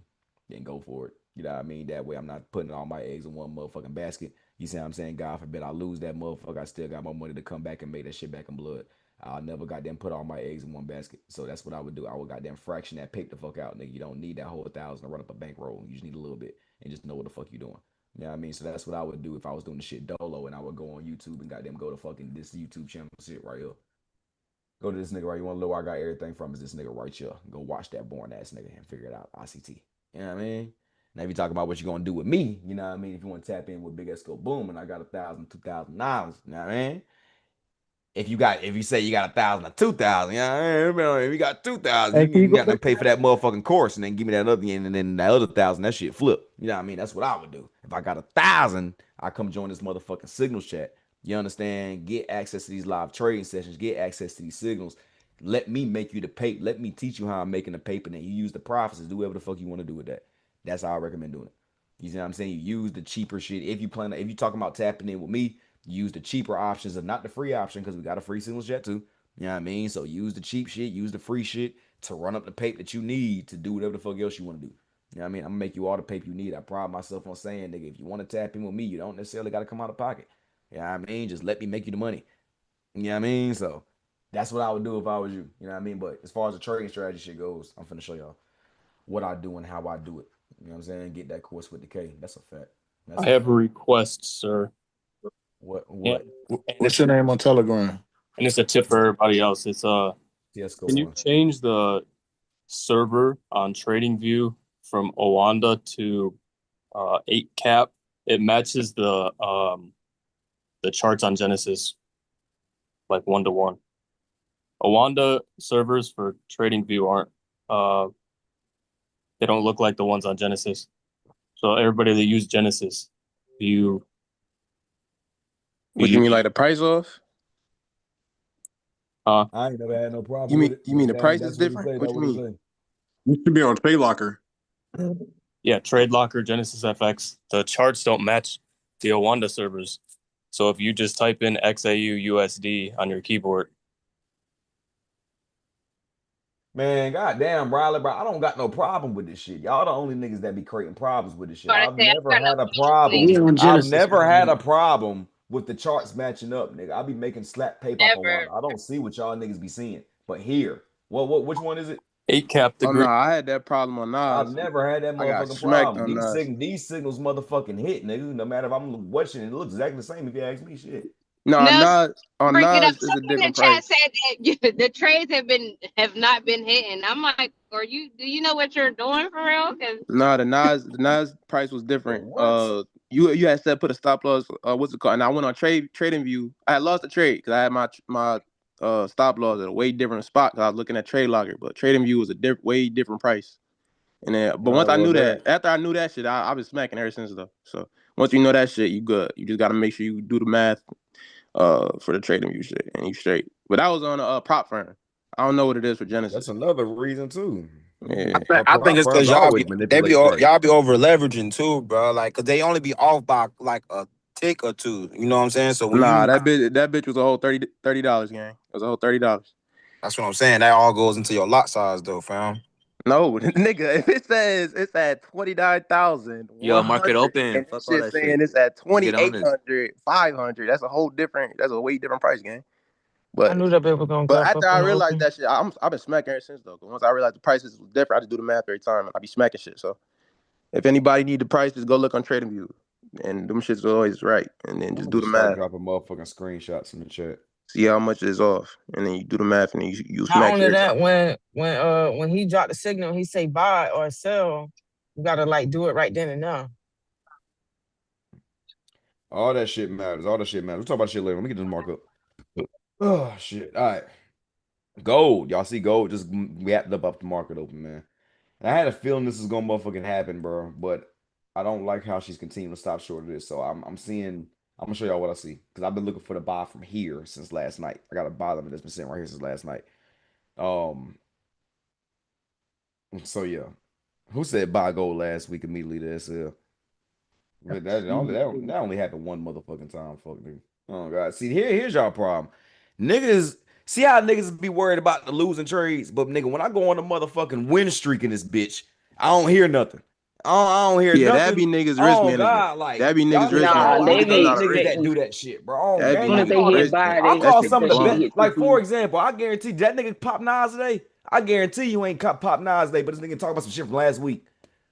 then go for it. You know what I mean? That way I'm not putting all my eggs in one motherfucking basket. You see what I'm saying? God forbid I lose that motherfucker. I still got my money to come back and make that shit back in blood. I'll never goddamn put all my eggs in one basket. So that's what I would do. I would goddamn fraction that paper the fuck out, nigga. You don't need that whole 1,000 to run up a bankroll. You just need a little bit and just know what the fuck you doing. You know what I mean? So that's what I would do if I was doing the shit dolo, and I would go on YouTube and goddamn go to fucking this YouTube channel shit right here. Go to this nigga right. You want to know where I got everything from? Is this nigga right here? Go watch that born ass nigga and figure it out. ICT. You know what I mean? Now if you talk about what you're gonna do with me, you know what I mean? If you want to tap in with Big Esco Boom and I got $1,000, $2,000, you know what I mean? If you say you got 1,000 or 2,000, you know what I mean? If you got 2,000, you got to pay for that motherfucking course and then give me that other end, and then that other 1,000, that shit flip. You know what I mean? That's what I would do. If I got 1,000, I come join this motherfucking signals chat. You understand? Get access to these live trading sessions. Get access to these signals. Let me make you the paper. Let me teach you how I'm making the paper. And then you use the profits to do whatever the fuck you want to do with that. That's how I recommend doing it. You see what I'm saying? You use the cheaper shit. If you talking about tapping in with me, use the cheaper options and not the free option, because we got a free signals jet too. You know what I mean? So use the cheap shit, use the free shit to run up the paper that you need to do whatever the fuck else you want to do. You know what I mean? I'm gonna make you all the paper you need. I pride myself on saying, nigga, if you want to tap in with me, you don't necessarily got to come out of pocket. You know what I mean? Just let me make you the money. You know what I mean? So that's what I would do if I was you. You know what I mean? But as far as the trading strategy shit goes, I'm finna show y'all what I do and how I do it. You know what I'm saying? Get that course with the K. That's a fact. I have a request, sir. What? What's your name on Telegram? And it's a tip for everybody else. It's can you change the server on TradingView from Owanda to 8cap? It matches the charts on Genesis like 1-to-1. Owanda servers for TradingView aren't they don't look like the ones on Genesis. So everybody that use Genesis, What you mean, like the price off? I ain't never had no problem You mean with it. you mean the price is different? What you mean? You should be on Trade Locker. Yeah, Trade Locker, Genesis FX. The charts don't match the Owanda servers. So if you just type in XAU USD on your keyboard. Man, goddamn, Riley, bro, I don't got no problem with this shit. Y'all the only niggas that be creating problems with this shit. I've never had a problem. I've never had a problem with the charts matching up, nigga. I be making slap paper off of one. I don't see what y'all niggas be seeing. But here, which one is it? 8cap. Oh no, I had that problem on Nas. I've never had that motherfucking problem. These signals motherfucking hit, nigga. No matter if I'm watching it, looks exactly the same if you ask me shit. No, Nas on Nas is a Someone in the different chat price. said that the trades have not been hitting. I'm like, do you know what you're doing for real? No, the Nas price was different. You had said put a stop loss. What's it called? And I went on TradingView. I had lost the trade because I had my stop loss at a way different spot. Cause I was looking at Trade Locker, but TradingView was a way different price. And then, but once I knew that, after I knew that shit, I've been smacking ever since though. So once you know that shit, you good. You just gotta make sure you do the math for the TradingView shit, and you straight. But that was on a prop firm. I don't know what it is for Genesis. That's another reason too. Yeah. I think it's because y'all be over leveraging too, bro. Like, cause they only be off by like a tick or two. You know what I'm saying? So when that bitch was a whole $30 gang. It was a whole $30. That's what I'm saying. That all goes into your lot size though, fam. No, nigga, if it says it's at 29,000, yo, market open. And fuck all that saying shit. It's at Let's get on this. 2,800, 500. That's a way different price, gang. But I knew that paper was gonna go after up I in the realized open. that shit, I've been smacking ever since though. 'Cause once I realized the prices was different, I just do the math every time, and I be smacking shit. So if anybody need the prices, go look on TradingView, and them shits are always right. And then just do the Start math, dropping motherfucking screenshots in the chat. see how much is off, and then you do the math, and then you Not smack only every time. that, when he dropped the signal, he say buy or sell. You gotta like do it right then and there. All that shit matters. All that shit matters. We'll talk about shit later. Let me get this markup. Oh shit. All right. Gold. Y'all see gold just wrapped up the market open, man. And I had a feeling this is gonna motherfucking happen, bro. But I don't like how she's continuing to stop short of this. So I'm seeing. I'm gonna show y'all what I see because I've been looking for the buy from here since last night. I got a buy limit that's been sitting right here since last night. So yeah, who said buy gold last week immediately to SL? But that only happened one motherfucking time. Fuck me. Oh god. See, here's y'all problem. Niggas, see how niggas be worried about the losing trades, but nigga, when I go on a motherfucking win streak in this bitch, I don't hear nothing. I don't hear Yeah, nothing. that be niggas risk Oh management. god, like That be y'all niggas niggas risk Nah, I management. they get Niggas don't be know these how to niggas risk. that expecting. do that shit, bro. Oh That be As soon as gang, they niggas hit risk buy, management. they I That call shit some be of the bum. best. Like for example, I guarantee that nigga pop Nas today. I guarantee you ain't pop Nas today, but this nigga talking about some shit from last week.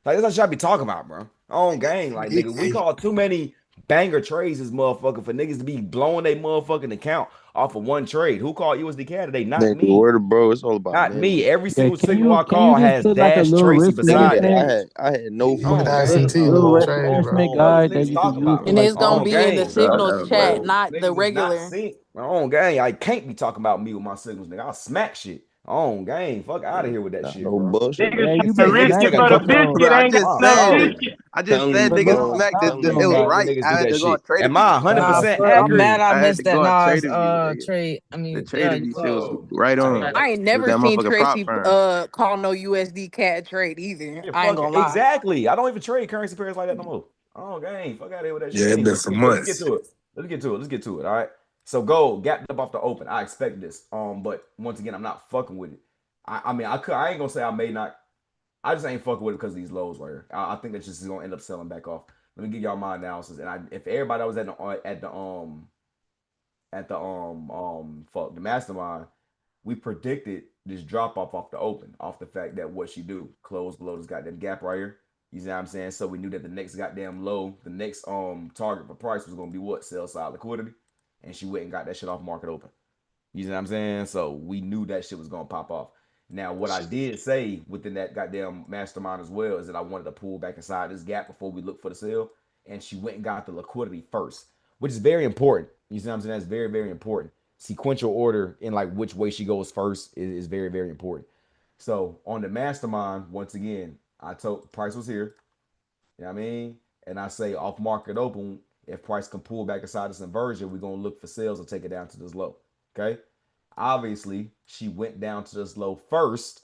Like that's what y'all be talking about, bro. On gang, like nigga, we call too many banger trades this motherfucker for niggas to be blowing their motherfucking account off of one trade. Who called USD today? Not Nigga, me. word of bro, it's all about Not me. management. Every Yeah, single signal I can you call just has put like a Dash little Tracy risk beside that management, bitch. I had no Look at On the fucking gang, clue. S&T a little little risk trade, bro. management what is guide that niggas you can talking use about? for And like it's gonna On be in the gang, Nah, bro. signals nah, bro. chat, Bro, not the niggas is not regular. seeing. On gang, I can't be talking about me with my signals, nigga. I'll smack shit. On gang, fuck out of here with that Not shit, no bro. bullshit, bro. yeah, you be Niggas take a smacking couple. though. Bro, I just My said, bro, But niggas look, smacked it. stop It niggas though. was hate when right. niggas I do had that to go on shit. Am TradingView. I Nah, 100% I'm accurate? mad I I had missed to that go on Nas TradingView, nigga. trade. I The mean, yeah, TradingView shit was Bro, right on. I ain't It was never that seen motherfucking prop Tracy firm. call no USD cat trade either. yeah, I ain't fuck it. gonna lie. Exactly. I don't even trade currency pairs like that no more. Oh, gang, fuck out of here with that shit. Yeah, it Anyway, been let's for get to it. Let's get months. to it. Let's get to it. Let's get to it. All right. So gold gapped up off the open. I expect this. But once again, I'm not fucking with it. I mean, I ain't gonna say I may not. I just ain't fucking with it because of these lows right here. I think that's just gonna end up selling back off. Let me give y'all my analysis. And if everybody that was at the mastermind, we predicted this drop off the open, off the fact that what she do close below this goddamn gap right here. You see what I'm saying? So we knew that the next goddamn low, the next target for price was gonna be what? Sell side liquidity. And she went and got that shit off market open. You know what I'm saying? So we knew that shit was gonna pop off. Now, what I did say within that goddamn mastermind as well is that I wanted to pull back inside this gap before we look for the sale. And she went and got the liquidity first, which is very important. You see what I'm saying? That's very, very important. Sequential order in like which way she goes first is very, very important. So on the mastermind, once again, I told price was here. You know what I mean? And I say off market open, if price can pull back inside this inversion, we're gonna look for sales to take it down to this low. Okay. Obviously, she went down to this low first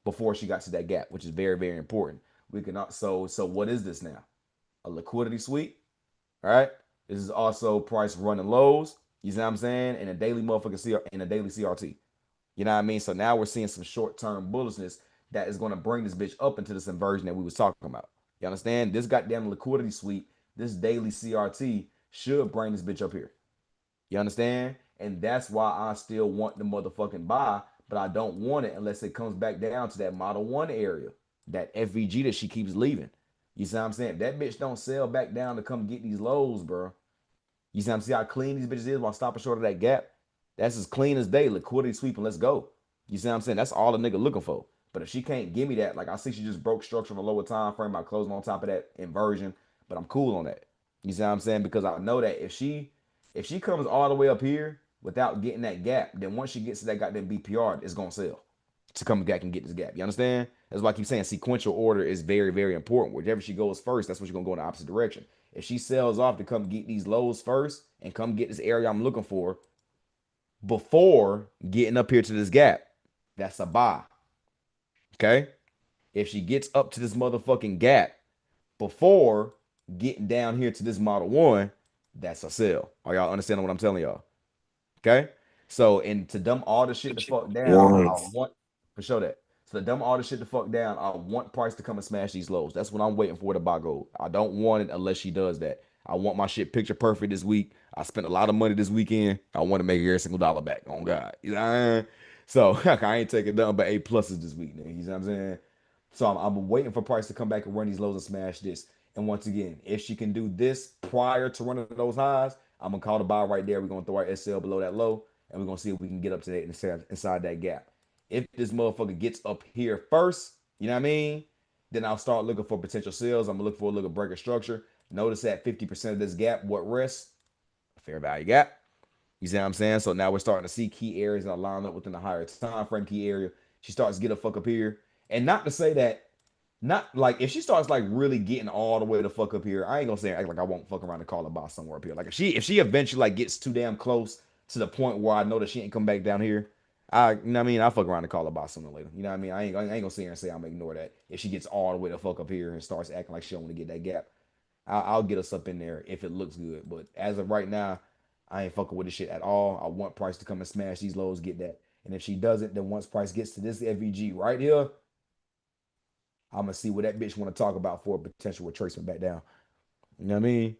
before she got to that gap, which is very, very important. We cannot so what is this now? A liquidity sweep. All right. This is also price running lows. You see what I'm saying? And a daily motherfucking in a daily CRT. You know what I mean? So now we're seeing some short-term bullishness that is going to bring this bitch up into this inversion that we was talking about. You understand? This goddamn liquidity sweep, this daily CRT should bring this bitch up here. You understand? And that's why I still want the motherfucking buy, but I don't want it unless it comes back down to that Model 1 area, that FVG that she keeps leaving. You see what I'm saying? If that bitch don't sell back down to come get these lows, bro. You see what I'm saying? How clean these bitches is while stopping short of that gap? That's as clean as day. Liquidity sweeping, let's go. You see what I'm saying? That's all the nigga looking for. But if she can't give me that, like I see she just broke structure from a lower time frame by closing on top of that inversion, but I'm cool on that. You see what I'm saying? Because I know that if she comes all the way up here without getting that gap, then once she gets to that goddamn BPR, it's gonna sell to come back and get this gap. You understand? That's why I keep saying sequential order is very, very important. Wherever she goes first, that's when she's gonna go in the opposite direction. If she sells off to come get these lows first and come get this area I'm looking for before getting up here to this gap, that's a buy. Okay? If she gets up to this motherfucking gap before getting down here to this Model 1, that's a sell. Are y'all understanding what I'm telling y'all? Okay? So, and to dumb all the shit the fuck down, I want, for sure that. So to dumb all the shit the fuck down, I want price to come and smash these lows. That's what I'm waiting for to buy gold. I don't want it unless she does that. I want my shit picture perfect this week. I spent a lot of money this weekend. I want to make every single dollar back. On God. You know what I mean? So I ain't taking nothing but A pluses this week, nigga. You know what I'm saying? So I'm waiting for Price to come back and run these lows and smash this. And once again, if she can do this prior to running those highs, I'm gonna call the buy right there. We're gonna throw our SL below that low, and we're gonna see if we can get up to that inside that gap. If this motherfucker gets up here first, you know what I mean? Then I'll start looking for potential sales. I'm gonna look for a little breaker structure. Notice that 50% of this gap, what rests? Fair value gap. You see what I'm saying? So now we're starting to see key areas that line up within the higher time frame key area. She starts to get a fuck up here. And not to say that, not like if she starts like really getting all the way the fuck up here, I ain't gonna say act like I won't fuck around and call a boss somewhere up here. Like if she eventually like gets too damn close to the point where I know that she ain't come back down here, you know what I mean? I'll fuck around and call a boss sooner or later. You know what I mean? I ain't gonna sit here and say I'm gonna ignore that. If she gets all the way the fuck up here and starts acting like she don't want to get that gap, I'll get us up in there if it looks good. But as of right now, I ain't fucking with this shit at all. I want Price to come and smash these lows, get that. And if she doesn't, then once Price gets to this FVG right here, I'm gonna see what that bitch want to talk about for a potential retracement back down. You know what I mean?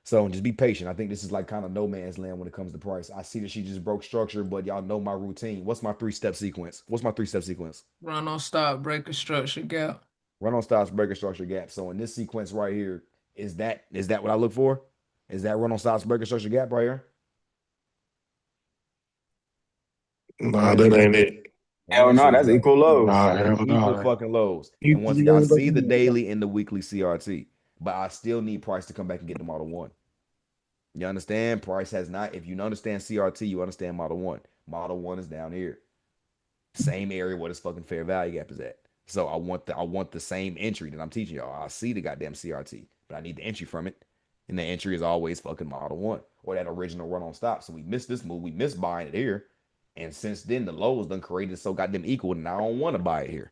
So just be patient. I think this is like kind of no man's land when it comes to Price. I see that she just broke structure, but y'all know my routine. What's my 3-step sequence? Run on stop, break a structure gap. Run on stops, break a structure gap. So in this sequence right here, is that what I look for? Is that run on stops, break a structure gap right here? Nah, that ain't it. Hell no, that's equal lows. Nah, hell Equal no. fucking lows. And once again, I see the daily and the weekly CRT, but I still need Price to come back and get the Model 1. You understand? Price has not. If you understand CRT, you understand Model 1. Model 1 is down here. Same area where this fucking fair value gap is at. So I want the same entry that I'm teaching y'all. I see the goddamn CRT, but I need the entry from it. And the entry is always fucking Model 1 or that original run on stop. So we missed this move. We missed buying it here. And since then, the lows done created so goddamn equal, and I don't want to buy it here.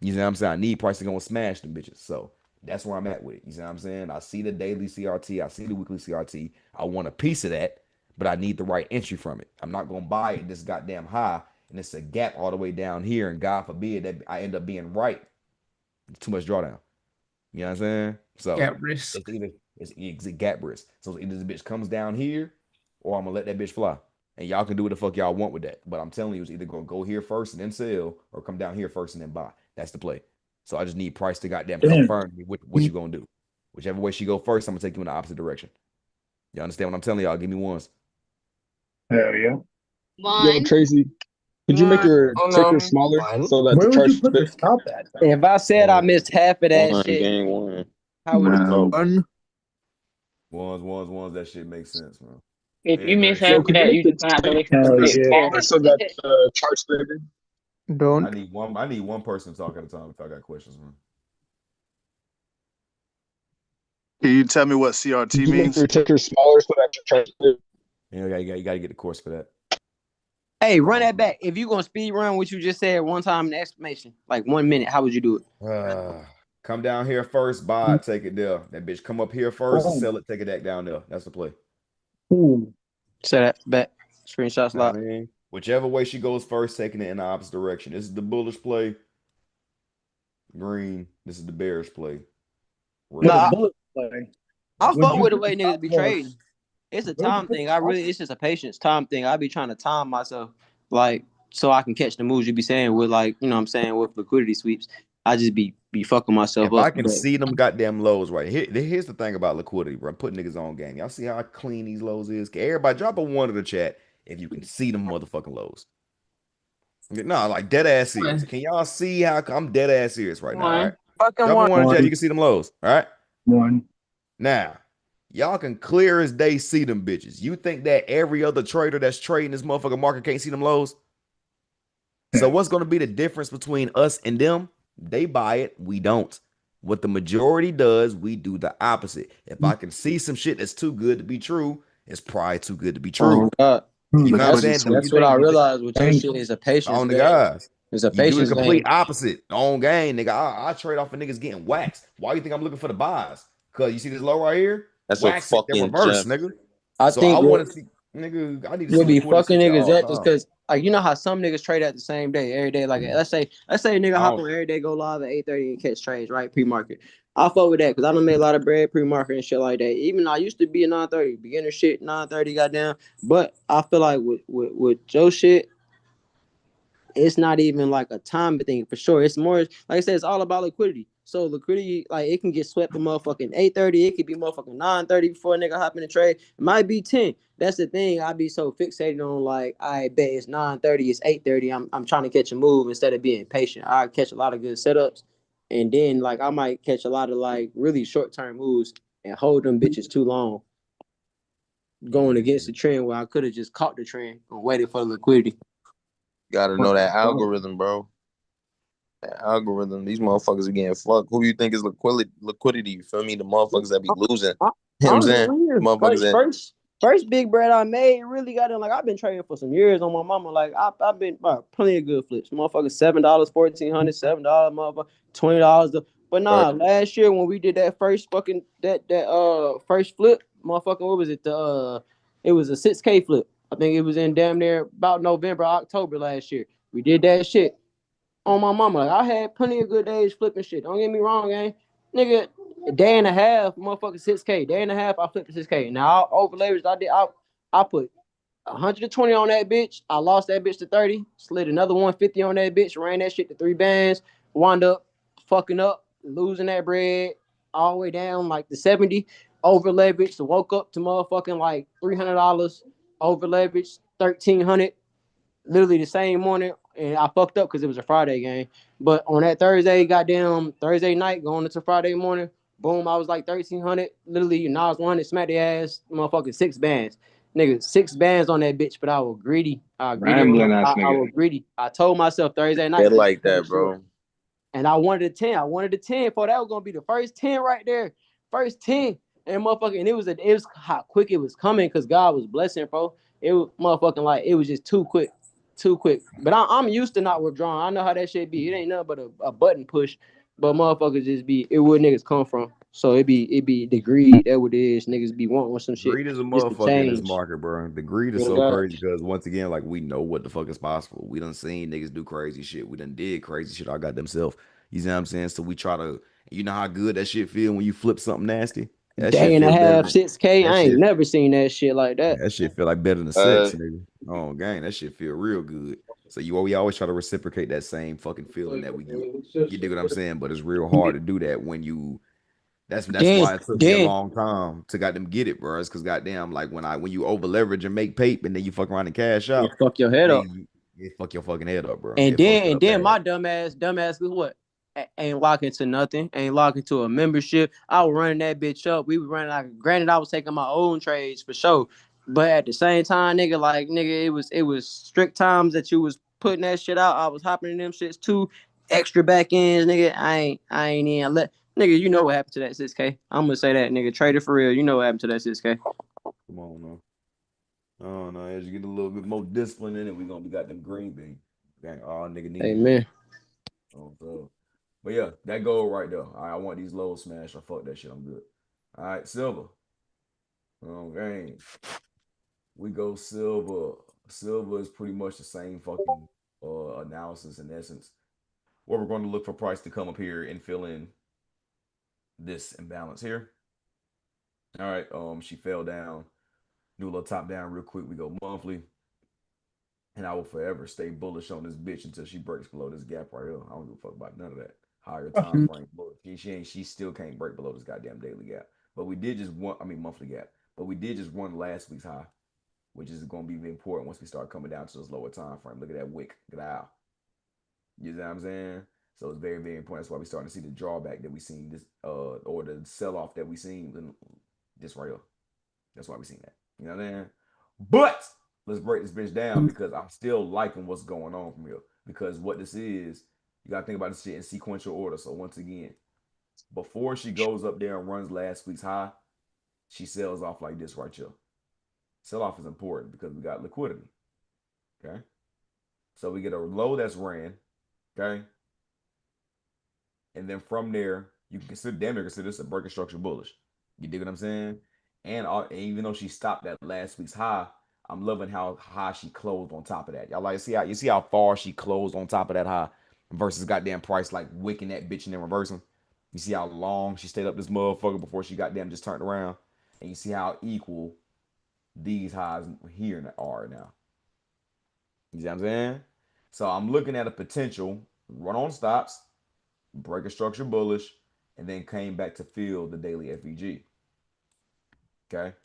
You know what I'm saying? I need Price to go and smash them bitches. So that's where I'm at with it. You know what I'm saying? I see the daily CRT. I see the weekly CRT. I want a piece of that, but I need the right entry from it. I'm not going to buy it this goddamn high, and it's a gap all the way down here, and God forbid that I end up being right. It's too much drawdown. You know what I'm saying? So Gap risk. It's gap risk. So either the bitch comes down here, or I'm going to let that bitch fly. And y'all can do what the fuck y'all want with that. But I'm telling you, it's either going to go here first and then sell, or come down here first and then buy. That's the play. So I just need Price to goddamn confirm me what you going to do. Whichever way she go first, I'm going to take you in the opposite direction. You understand what I'm telling y'all? Give me ones. Hell yeah. One. Yo, Tracy, could you make your ticker smaller so that the charts fit? Stop that. If I said I missed half of that shit, Game one. how would it Ones. That shit makes sense, man. If you miss Yo, half of could you that, make you the just gonna have to ticker wait for the next smaller so that the charts fit? I need one person to talk at a time if I got questions, man. Can you tell me what CRT Could you make means? your ticker smaller so that your charts fit? Yeah, you got to get the course for that. Hey, run that back. If you gonna speed run what you just said one time in the explanation, like 1 minute, how would you do it? Come down here first, buy it, take it there. That bitch come up here first, sell it, take it back down there. That's the play. Say that back. Screenshots I locked. mean, whichever way she goes first, taking it in the opposite direction. This is the bullish play. Green. This is the bearish play. I fuck with the way niggas be trading. It's a time thing. It's just a patience time thing. I be trying to time myself, like, so I can catch the moves you be saying with, like, you know what I'm saying, with liquidity sweeps. I just be fucking myself if up. I can see them goddamn lows right here, here's the thing about liquidity, bro. I'm putting niggas on game. Y'all see how clean these lows is? Everybody drop a 1 in the chat if you can see them motherfucking lows. No, like dead ass serious. Can y'all see how I'm dead ass serious right now? All right. Fucking Drop a 1 in the chat. One. You can see them lows. All right. 1. Now, y'all can clear as day see them bitches. You think that every other trader that's trading this motherfucking market can't see them lows? So what's going to be the difference between us and them? They buy it, we don't. What the majority does, we do the opposite. If I can see some shit that's too good to be true, it's probably too good to be true. Oh, God. You know what I'm saying? That's what I realized with your shit is a patience. On the guys. It's a You do the patience complete game. opposite. On game, nigga. I trade off of niggas getting waxed. Why you think I'm looking for the buys? Because you see this low right here? That's wax a it, then fucking reverse, gem. nigga. I So think I want to see, nigga, I need to see we'll be liquidity. fucking niggas at just because like you know how some niggas trade at the same day, every day. Like let's say a nigga hop on every day, go live at 8:30 and catch trades, right? Pre-market. I fuck with that because I done made a lot of bread pre-market and shit like that. Even though I used to be a 9:30 beginner shit, 9:30 goddamn. But I feel like with Joe shit, it's not even like a time thing for sure. It's more like I said, it's all about liquidity. So liquidity, like it can get swept to motherfucking 8:30. It could be motherfucking 9:30 before a nigga hop in the trade. It might be 10. That's the thing. I be so fixated on like I bet it's 9:30, it's 8:30. I'm trying to catch a move instead of being patient. I catch a lot of good setups, and then like I might catch a lot of like really short term moves and hold them bitches too long, going against the trend where I could have just caught the trend and waited for the liquidity. Gotta know that algorithm, bro. That algorithm. These motherfuckers are getting fucked. Who you think is liquidity? You feel me? The motherfuckers that be losing. You know what I'm saying? Motherfuckers First big bread I made really got in. Like I've been trading for some years on my mama. Like I've been plenty of good flips. Motherfuckers $7, $1,400, $7, motherfucker $20. But nah, last year when we did that first fucking that first flip, motherfucking what was it? It was a 6K flip. I think it was in damn near about November, October last year. We did that shit on my mama. Like, I had plenty of good days flipping shit. Don't get me wrong, gang. Nigga, a day and a half, motherfucking 6K. Day and a half, I flipped the 6K. Now, I over leveraged. I put 120 on that bitch. I lost that bitch to 30. Slid another 150 on that bitch. Ran that shit to 3 bands. Wound up fucking up, losing that bread all the way down like the 70. Over leveraged. So woke up to motherfucking like $300. Over leveraged 1,300. Literally the same morning, and I fucked up because it was a Friday game. But on that Thursday, goddamn Thursday night, going into Friday morning, boom, I was like 1,300. Literally, I was 100, smacked the ass, motherfucking 6 bands. Nigga, 6 bands on that bitch, but I was greedy. I was greedy. I told myself Thursday night. they like that, bro. And I wanted a 10. I wanted a 10 for that was gonna be the first 10 right there. First 10. And motherfucking, and it was how quick it was coming because God was blessing, bro. It was motherfucking like it was just too quick. But I'm used to not withdrawing. I know how that shit be. It ain't nothing but a button push. But motherfuckers just be it where niggas come from. So it be the greed. That what it is. Niggas be wanting some shit. Greed is a motherfucker in this market, bro. The greed is so crazy because once again, like we know what the fuck is possible. We done seen niggas do crazy shit. We done did crazy shit. I got themselves. You see what I'm saying? So we try to, you know how good that shit feel when you flip something nasty. That day and a half, 6K. I ain't never seen that shit like that. That shit feel like better than sex, nigga. Oh, gang, that shit feel real good. So we always try to reciprocate that same fucking feeling that we get. You dig what I'm saying? But it's real hard to do that when you. That's why it took me a long time to got them get it, bro. It's because goddamn, like when you over leverage and make pape and then you fuck around and cash out, fuck your head up. It fuck your fucking head up, bro. And then my dumbass is what? Ain't locking to nothing. Ain't locking to a membership. I was running that bitch up. We were running like. Granted, I was taking my own trades for sure, but at the same time, nigga, it was strict times that you was putting that shit out. I was hopping in them shits too. Extra back ends, nigga. I ain't even let. Nigga, you know what happened to that 6K. I'm gonna say that, nigga. Trader for real. You know what happened to that 6K. Come on, no. Oh no, as you get a little bit more discipline in it, we got them green beans. Gang, all nigga need. Amen. Oh, so. But yeah, that goal right there. I want these lows smashed. I fuck that shit. I'm good. All right, silver. Gang. We go silver. Silver is pretty much the same fucking analysis in essence. Where we're going to look for price to come up here and fill in this imbalance here. All right, she fell down. Do a little top down real quick. We go monthly. And I will forever stay bullish on this bitch until she breaks below this gap right here. I don't give a fuck about none of that. Higher time frame. She still can't break below this goddamn daily gap. But we did just monthly gap. But we did just run last week's high, which is going to be very once we start coming down to this lower time frame. Look at that wick. Get out. You know what I'm saying? So it's very, very important. That's why we're starting to see the drawback that we seen this or the sell-off that we seen this right here. That's why we seen that. You know what I'm saying? But let's break this bitch down because I'm still liking what's going on from here. Because what this is, you gotta think about this shit in sequential order. So once again, before she goes up there and runs last week's high, she sells off like this right here. Sell off is important because we got liquidity. Okay. So we get a low that's ran. Okay. And then from there, you can damn near consider this a breaking structure bullish. You dig what I'm saying? And even though she stopped at last week's high, I'm loving how high she closed on top of that. Y'all like see how far she closed on top of that high versus goddamn price like wicking that bitch and then reversing. You see how long she stayed up this motherfucker before she goddamn just turned around, and you see how equal these highs here are now. You see what I'm saying? So I'm looking at a potential run on stops, break a structure bullish, and then came back to fill the daily FEG. Okay.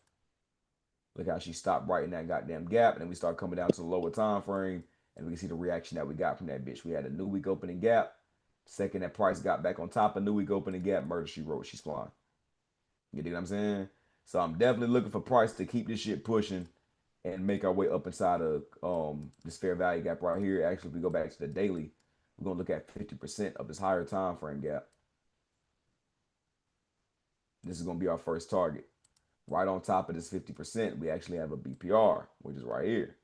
Look how she stopped right in that goddamn gap, and then we start coming down to the lower time frame, and we can see the reaction that we got from that bitch. We had a new week opening gap. Second, that price got back on top of new week opening gap. Murder she wrote. She's flying. You dig what I'm saying? So I'm definitely looking for price to keep this shit pushing and make our way up inside of this fair value gap right here. Actually, if we go back to the daily, we're gonna look at 50% of this higher time frame gap. This is gonna be our first target. Right on top of this 50%, we actually have a BPR, which is right here.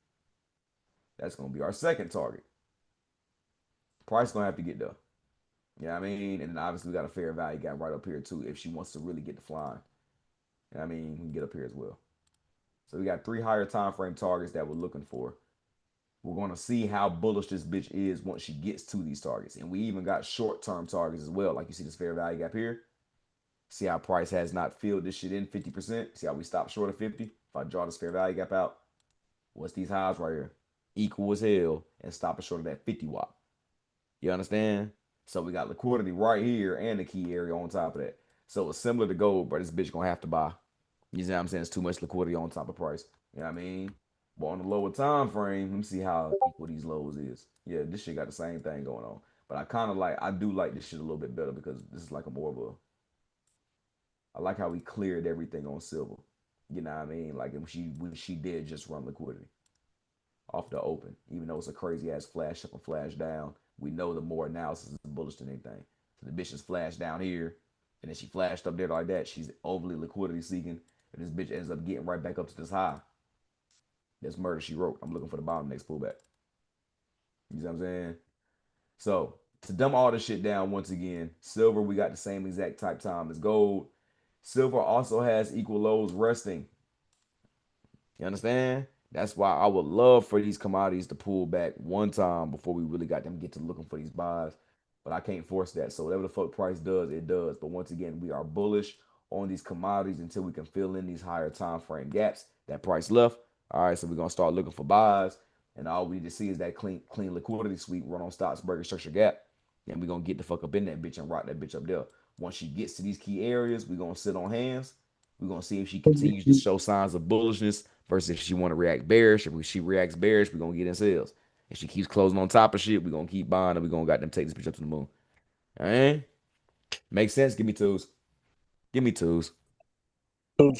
That's gonna be our second target. Price gonna have to get there. You know what I mean? And then obviously we got a fair value gap right up here too if she wants to really get the flying. You know what I mean? We can get up here as well. So we got 3 higher time frame targets that we're looking for. We're going to see how bullish this bitch is once she gets to these targets. And we even got short-term targets as well. Like you see this fair value gap here. See how price has not filled this shit in 50%. See how we stopped short of 50? If I draw this fair value gap out, what's these highs right here? Equal as hell and stopping short of that 50 watt. You understand? So we got liquidity right here and the key area on top of that. So it's similar to gold, but this bitch going to have to buy. You see what I'm saying? It's too much liquidity on top of price. You know what I mean? But on the lower time frame, let me see how equal these lows is. Yeah, this shit got the same thing going on. But I do like this shit a little bit better because this is like a more of a, I like how we cleared everything on silver. You know what I mean? Like when she did just run liquidity off the open, even though it's a crazy ass flash up and flash down. We know the more analysis is bullish than anything. So the bitch is flashed down here, and then she flashed up there like that. She's overly liquidity seeking, and this bitch ends up getting right back up to this high. That's murder she wrote. I'm looking for the bottom next pullback. You see what I'm saying? So to dumb all this shit down once again, silver, we got the same exact type time as gold. Silver also has equal lows resting. You understand? That's why I would love for these commodities to pull back one time before we really got them get to looking for these buys. But I can't force that. So whatever the fuck price does, it does. But once again, we are bullish on these commodities until we can fill in these higher time frame gaps that price left. All right, so we're gonna start looking for buys, and all we need to see is that clean liquidity sweep, run on stops, break a structure gap, and we're gonna get the fuck up in that bitch and rock that bitch up there. Once she gets to these key areas, we're gonna sit on hands. We're gonna see if she continues to show signs of bullishness versus if she want to react bearish. If she reacts bearish, we're gonna get in sales. If she keeps closing on top of shit, we're gonna keep buying and we're gonna got them take this bitch up to the moon. All right? Makes sense? Give me twos. Give me twos. Two.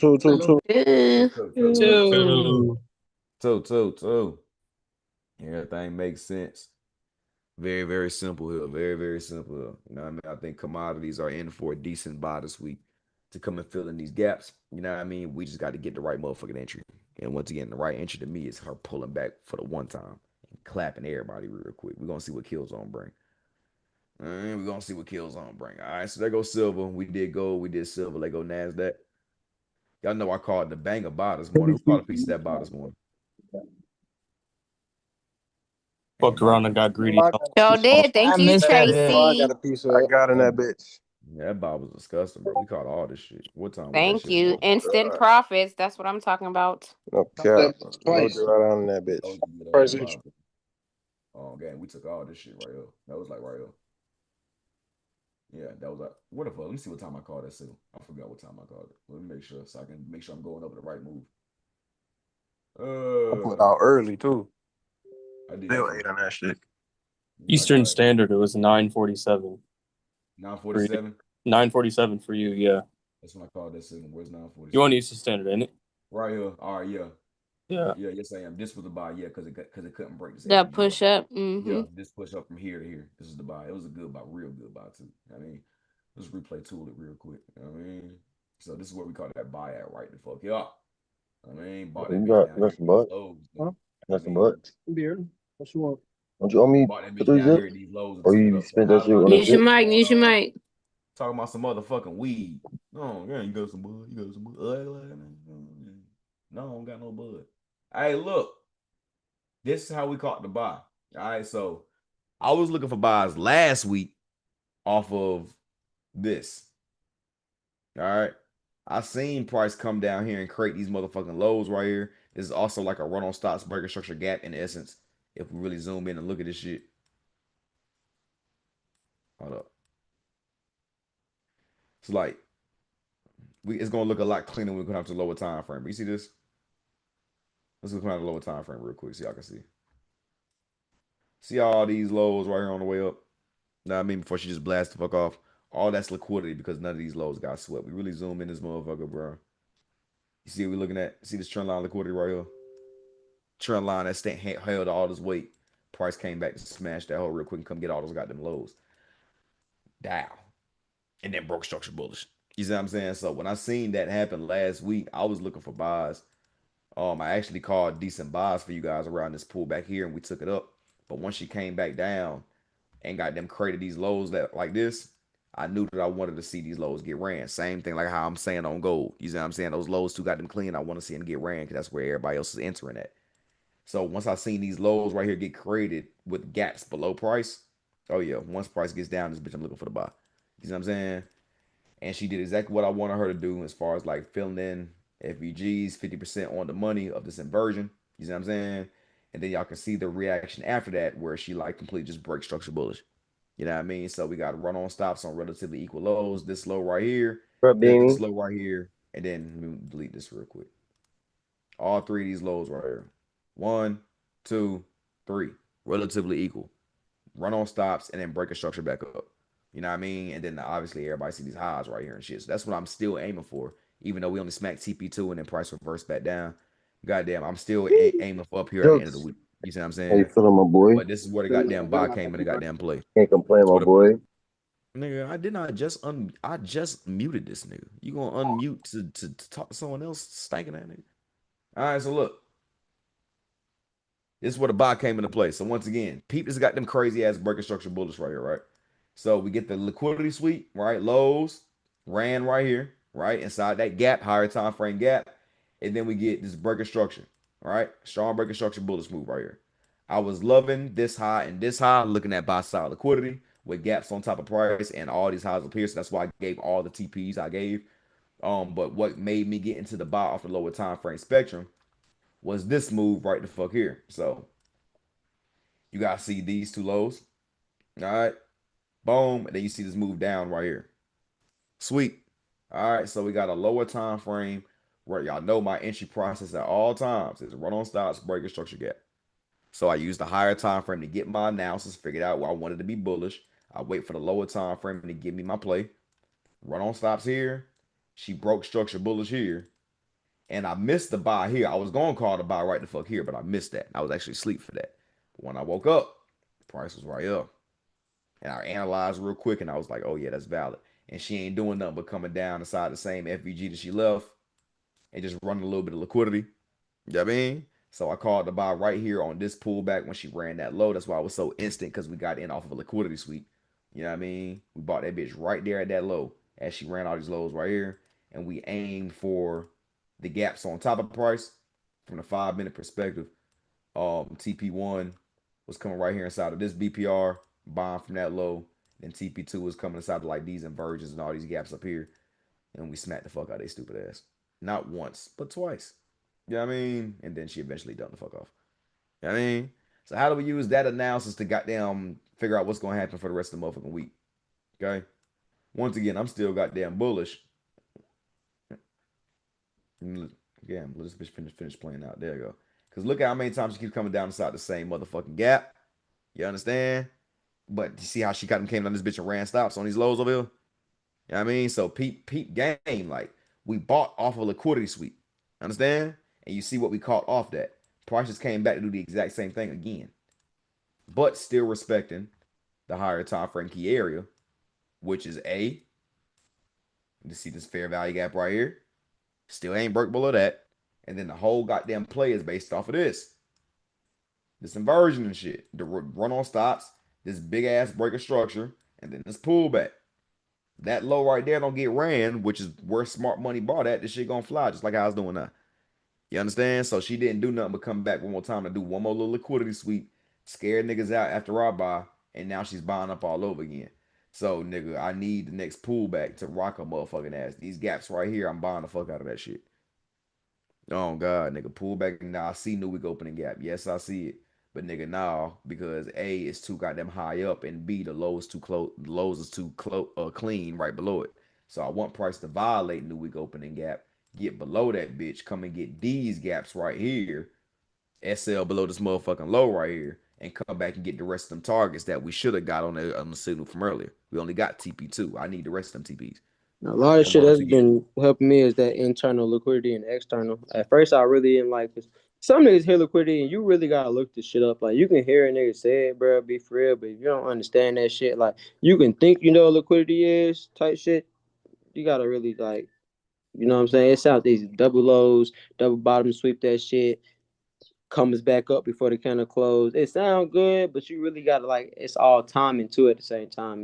Two. Everything makes sense. Very, very simple here. Very, very simple here. You know what I mean? I think commodities are in for a decent buy this week to come and fill in these gaps. You know what I mean? We just got to get the right motherfucking entry. And once again, the right entry to me is her pulling back for the one time and clapping everybody real quick. We're going to see what Killzone bring. All right, we're going to see what Killzone bring. All right, so there goes silver. We did gold. We did silver. There go NASDAQ. Y'all know I called it the banger buy this morning. Who called a piece of that buy this morning? Fucked around and got greedy. Y'all did. Thank you, Tracy. I got a piece of. I got in that bitch. Yeah, that buy was disgusting, bro. We caught all this shit. What time was that Thank shit? you. Instant profits. That's what I'm talking about. No cap. Loaded right on that bitch. Oh, gang, we took all this shit right up. That was like right up. Yeah, that was like, what the fuck? Let me see what time I called that too. I forgot what time I called it. Let me make sure so I can make sure I'm going over the right move. I put out early too. I did. Still ate on that shit. Eastern Standard, it was 9:47. 9:47? 9:47 for you, yeah. That's when I called that signal. Where's 9:47? You want Eastern Standard, ain't it? Right here. All right, yeah. Yeah. Yeah, yes I am. This was the buy, yeah, because it couldn't break this. That push up. Mm-hmm. Yeah, this push up from here to here. This is the buy. It was a good buy, real good buy too. I mean, let's replay tool it real quick. I mean, so this is what we call that buy at right the fuck up. I mean, bought that bitch down here. Huh? That's some butt. Beer. What you want? Don't you owe me bought that bitch 3 down here zips? at these lows. Or you spent that shit on Use your mic. Use your mic. Talking about some motherfucking weed. No, yeah, you got some bud. You got some bud. No, I don't got no bud. Hey, look. This is how we caught the buy. All right, so I was looking for buys last week off of this. All right. I seen price come down here and create these motherfucking lows right here. This is also like a run on stops breaker structure gap in essence. If we really zoom in and look at this shit. Hold up. It's like it's gonna look a lot cleaner when we come out to the lower time frame. You see this? Let's come out to the lower time frame real quick so y'all can see. See all these lows right here on the way up. Know what I mean? Before she just blast the fuck off. All that's liquidity because none of these lows got swept. We really zoom in this motherfucker, bro. You see what we're looking at? See this trend line liquidity right here? Trend line that held all this weight. Price came back to smash that hole real quick and come get all those goddamn lows. Down. And then broke structure bullish. You see what I'm saying? So when I seen that happen last week, I was looking for buys. I actually called decent buys for you guys around this pullback here and we took it up. But once she came back down and got them created these lows that like this, I knew that I wanted to see these lows get ran. Same thing like how I'm saying on gold. You see what I'm saying? Those lows too got them clean. I want to see them get ran because that's where everybody else is entering at. So once I seen these lows right here get created with gaps below price, oh yeah, once price gets down, this bitch I'm looking for the buy. You see what I'm saying? And she did exactly what I wanted her to do as far as like filling in FVGs, 50% on the money of this inversion. You see what I'm saying? And then y'all can see the reaction after that where she like completely just breaks structure bullish. You know what I mean? So we got run on stops on relatively equal lows. This low right here, this low right here, and then let me delete this real quick. All three of these lows right here. 1, 2, 3. Relatively equal. Run on stops and then break a structure back up. You know what I mean? And then obviously everybody see these highs right here and shit. So that's what I'm still aiming for. Even though we only smacked TP2 and then price reversed back down. Goddamn, I'm still aiming for up here at the end of the week. You see what I'm saying? How you feeling, my boy? But this is where the goddamn buy came in the goddamn play. Can't complain, my boy. Nigga, I did not just I just muted this nigga. You gonna unmute to talk to someone else stinking that nigga? All right, so look. This is where the buy came into play. So once again, peep has got them crazy ass breaking structure bullish right here, right? So we get the liquidity sweep, right? Lows ran right here, right? Inside that gap, higher time frame gap. And then we get this breaking structure, right? Strong breaking structure bullish move right here. I was loving this high and this high, looking at buy side liquidity with gaps on top of price and all these highs up here. So that's why I gave all the TPs I gave. But what made me get into the buy off the lower time frame spectrum was this move right the fuck here. So you guys see these two lows. All right. Boom. And then you see this move down right here. Sweet. All right. So we got a lower time frame where y'all know my entry process at all times is run on stops, break a structure gap. So I use the higher time frame to get my analysis, figured out where I wanted to be bullish. I wait for the lower time frame to give me my play. Run on stops here. She broke structure bullish here. And I missed the buy here. I was going to call the buy right the fuck here, but I missed that. I was actually asleep for that. But when I woke up, the price was right up. And I analyzed real quick and I was like, oh yeah, that's valid. And she ain't doing nothing but coming down inside the same FVG that she left and just running a little bit of liquidity. You know what I mean? So I called the buy right here on this pullback when she ran that low. That's why it was so instant because we got in off of a liquidity sweep. You know what I mean? We bought that bitch right there at that low as she ran all these lows right here. And we aimed for the gaps on top of price from the 5-minute perspective. TP1 was coming right here inside of this BPR, buying from that low. Then TP2 was coming inside of like these inversions and all these gaps up here. And we smacked the fuck out of their stupid ass. Not once, but twice. You know what I mean? And then she eventually done the fuck off. You know what I mean? So how do we use that analysis to goddamn figure out what's going to happen for the rest of the motherfucking week? Okay? Once again, I'm still goddamn bullish. Again, let this bitch finish playing out. There you go. Because look at how many times she keeps coming down inside the same motherfucking gap. You understand? But you see how she came down this bitch and ran stops on these lows over here? You know what I mean? So peep game. Like, we bought off a liquidity sweep. Understand? And you see what we caught off that. Prices came back to do the exact same thing again. But still respecting the higher time frame key area, which is A. You see this fair value gap right here. Still ain't broke below that. And then the whole goddamn play is based off of this. This inversion and shit. The run on stops, this big ass break of structure, and then this pullback. That low right there don't get ran, which is where smart money bought at. This shit gonna fly just like I was doing now. You understand? So she didn't do nothing but come back one more time to do one more little liquidity sweep, scare niggas out after I buy, and now she's buying up all over again. So nigga, I need the next pullback to rock a motherfucking ass. These gaps right here, I'm buying the fuck out of that shit. Oh God, nigga, pull back. Now I see New Week opening gap. Yes, I see it. But nigga, nah, because A is too goddamn high up, and B the low is too close. The lows is too clean right below it. So I want price to violate New Week opening gap, get below that bitch, come and get these gaps right here, SL below this motherfucking low right here, and come back and get the rest of them targets that we should have got on the signal from earlier. We only got TP2. I need the rest of them TPs. A lot of shit that's been helping me is that internal liquidity and external. At first, I really didn't like this. Some niggas hear liquidity, and you really gotta look this shit up. Like you can hear a nigga say it, bro, be for real. But if you don't understand that shit, like you can think you know what liquidity is type shit. You gotta really like, you know what I'm saying? It sounds easy. Double lows, double bottom, sweep that shit. Comes back up before the candle close. It sounds good, but you really gotta like it's all timing too at the same time.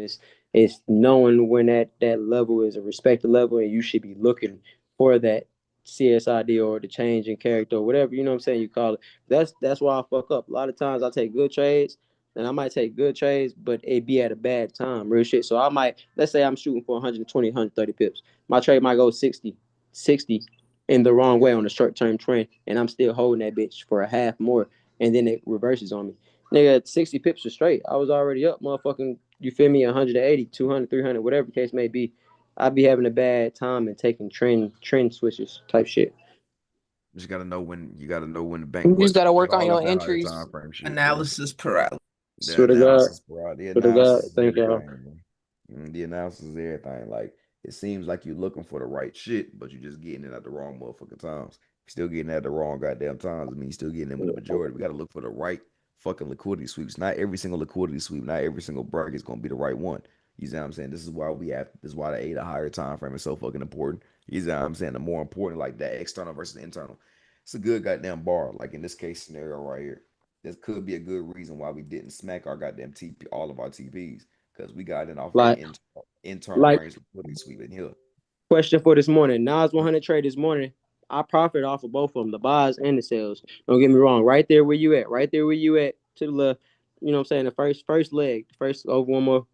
It's knowing when that level is a respected level and you should be looking for that CSID or the change in character or whatever, you know what I'm saying, you call it. That's why I fuck up. A lot of times I take good trades and I might take good trades, but it be at a bad time, real shit. So I might, let's say I'm shooting for 120, 130 pips. My trade might go 60 in the wrong way on a short-term trend, and I'm still holding that bitch for a half more, and then it reverses on me. Nigga, 60 pips are straight. I was already up, motherfucking, you feel me, 180, 200, 300, whatever the case may be. I'd be having a bad time and taking trend switches type shit. You just gotta know when the bank. You just gotta work on your that higher entries. time frame shit, Analysis paralysis. The analysis is Thank y'all. everything. The analysis is everything. Like it seems like you're looking for the right shit, but you're just getting it at the wrong motherfucking times. You're still getting it at the wrong goddamn times. I mean, you're still getting it with the majority. We gotta look for the right fucking liquidity sweeps. Not every single liquidity sweep, not every single bracket is gonna be the right one. You see what I'm saying? This is why this is why the 8 higher time frame is so fucking important. You see what I'm saying? The more important, like that external versus internal. It's a good goddamn bar. Like in this case scenario right here. This could be a good reason why we didn't smack our goddamn TP, all of our TPs, because we got in off like, that internal range liquidity sweep in here. Question for this morning. Nas 100 trade this morning. I profit off of both of them, the buys and the sales. Don't get me wrong. Right there where you at. Right there where you at to the left. You know what I'm saying? The first leg. The first over one more.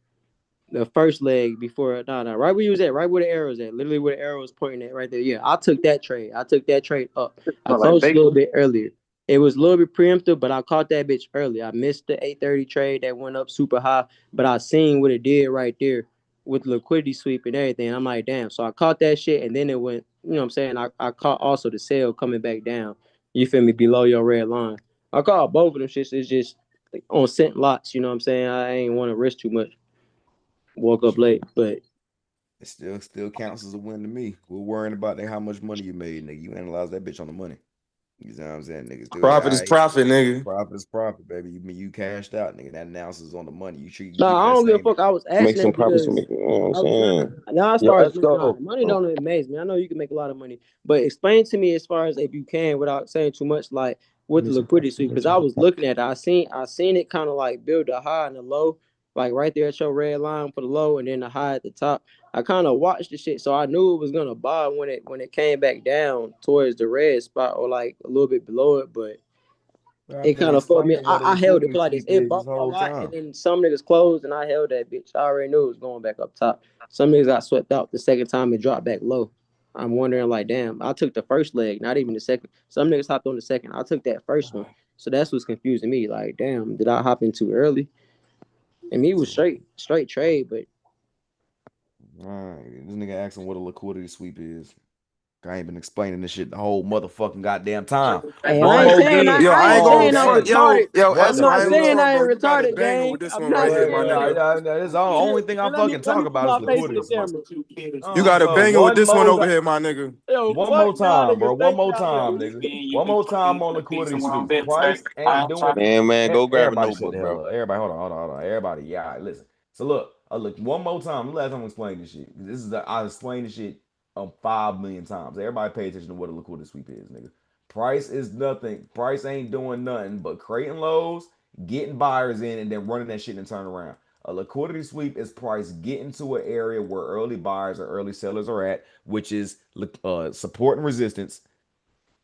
The first leg before right where you was at, right where the arrows at, literally where the arrow was pointing at, right there. Yeah, I took that trade. I took that trade up. I closed a little bit earlier. It was a little bit preemptive, but I caught that bitch early. I missed the 830 trade that went up super high, but I seen what it did right there with liquidity sweep and everything. I'm like, damn. So I caught that shit, and then it went. You know what I'm saying? I caught also the sale coming back down. You feel me? Below your red line. I caught both of them shits. It's just like, on cent lots. You know what I'm saying? I ain't want to risk too much. Woke up late, but it still counts as a win to me. We're worrying about how much money you made, nigga. You analyze that bitch on the money. You know what I'm saying, niggas? Profit is profit, nigga. Profit is profit, baby. You cashed out, nigga. That analysis on the money. You treat. Nah, I don't give a fuck. I was asking make some profits. because You know what I'm saying? now as far as money don't amaze me. I know you can make a lot of money, but explain to me as far as if you can without saying too much, like with the liquidity sweep. Because I was looking at it, I seen it kind of like build a high and a low, like right there at your red line for the low, and then the high at the top. I kind of watched the shit, so I knew it was gonna buy when it came back down towards the red spot or like a little bit below it, but. It kind of fucked me. I held it like this. It bumped a lot, and then some niggas closed, and I held that bitch. I already knew it was going back up top. Some niggas got swept out the second time it dropped back low. I'm wondering, like, damn, I took the first leg, not even the second. Some niggas hopped on the second. I took that first one. So that's what's confusing me. Like, damn, did I hop in too early? And me was straight trade, but. All right, this nigga asking what a liquidity sweep is. I ain't been explaining this shit the whole motherfucking goddamn time. Hey, I ain't saying I'm retarded. I'm not saying I ain't retarded, gang. I'm not saying that. That's the only thing I fucking talk about is liquidity sweeps. You got to bang it with this one over here, my nigga. One more time, bro. One more time, nigga. One more time on liquidity sweeps. Price ain't doing. Man, go grab a Everybody notebook, shut the hell bro. up. Everybody, hold on. Everybody, yeah, listen. So look, one more time. Last time I explained this shit. I explained this shit 5 million times. Everybody pay attention to what a liquidity sweep is, nigga. Price is nothing. Price ain't doing nothing but creating lows, getting buyers in, and then running that shit and turn around. A liquidity sweep is price getting to an area where early buyers or early sellers are at, which is support and resistance,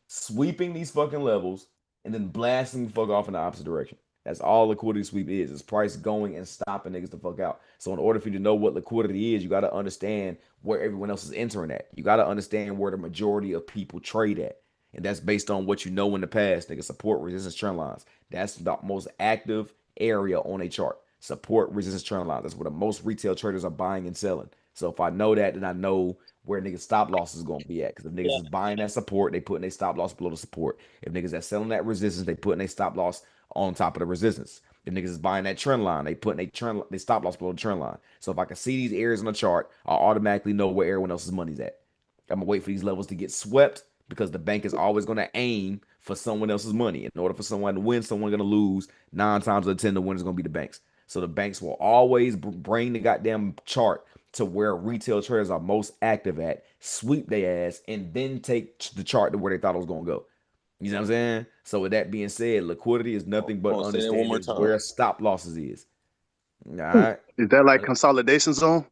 sweeping these fucking levels, and then blasting the fuck off in the opposite direction. That's all liquidity sweep is. It's price going and stopping niggas the fuck out. So in order for you to know what liquidity is, you got to understand where everyone else is entering at. You got to understand where the majority of people trade at. And that's based on what you know in the past, nigga. Support, resistance, trend lines. That's the most active area on a chart. Support, resistance, trend lines. That's where the most retail traders are buying and selling. So if I know that, then I know where niggas stop loss is going to be at. Because if niggas is buying that support, they putting their stop loss below the support. If niggas are selling that resistance, they putting their stop loss on top of the resistance. If niggas is buying that trend line, they putting they stop loss below the trend line. So if I can see these areas on the chart, I'll automatically know where everyone else's money's at. I'm gonna wait for these levels to get swept because the bank is always gonna aim for someone else's money. In order for someone to win, someone's gonna lose. 9 times out of 10, the winner's gonna be the banks. So the banks will always bring the goddamn chart to where retail traders are most active at, sweep their ass, and then take the chart to where they thought it was gonna go. You know what I'm saying? So with that being said, liquidity is nothing but understanding where stop losses is. All right. Is that like consolidation zone?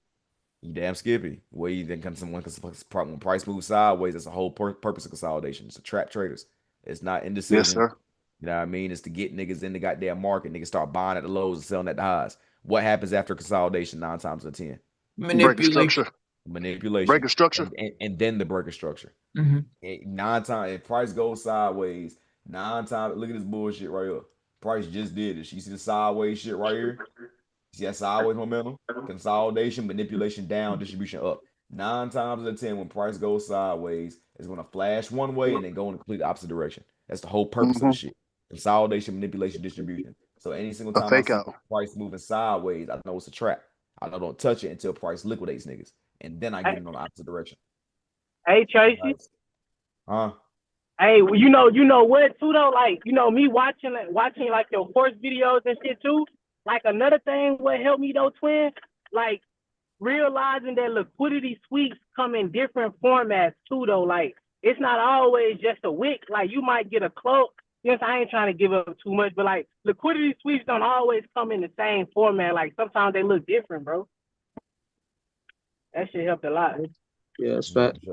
You damn skippy. Where you then when price moves sideways, that's the whole purpose of consolidation. It's to trap traders. It's not indecision. Yes, sir. You know what I mean? It's to get niggas in the goddamn market. Niggas start buying at the lows and selling at the highs. What happens after consolidation 9 times out of 10? Manipulation. Breaking structure. And then the breaker structure. 9 times, if price goes sideways, 9 times, look at this bullshit right here. Price just did it. You see the sideways shit right here? See that sideways momentum? Consolidation, manipulation down, distribution up. 9 times out of 10, when price goes sideways, it's going to flash one way and then go in the complete opposite direction. That's the whole purpose of the shit. Consolidation, manipulation, distribution. So any single time I see price moving sideways, I know it's a trap. I don't touch it until price liquidates niggas. And then I get it on the opposite direction. Hey, Tracy. Huh? Hey, well, you know what too though? Like, me watching like your course videos and shit too. Like another thing what helped me though, twin, like realizing that liquidity sweeps come in different formats too though. Like it's not always just a wick. Like you might get a cloak. Yes, I ain't trying to give up too much, but like liquidity sweeps don't always come in the same format. Like sometimes they look different, bro. That shit helped a lot. Yeah, that's fact.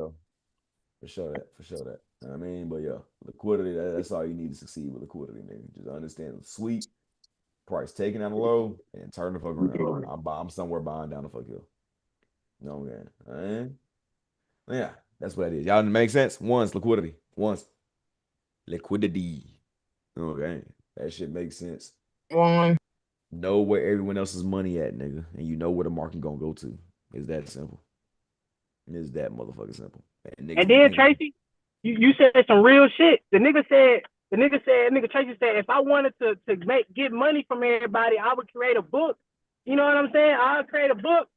For sure that. I mean, but yeah, liquidity, that's all you need to succeed with liquidity, nigga. Just understand the sweep, price taking down the low, and turn the fuck around. I'm somewhere buying down the fuck hill. No, man. Yeah, that's what that is. Y'all make sense? Once, liquidity. Liquidity. Okay. That shit makes sense. Know where everyone else's money at, nigga. And you know where the market gonna go to. It's that simple. It's that motherfucking simple. And then Tracy, you said some real shit. The nigga Tracy said, if I wanted to get money from everybody, I would create a book. You know what I'm saying? I'll create a book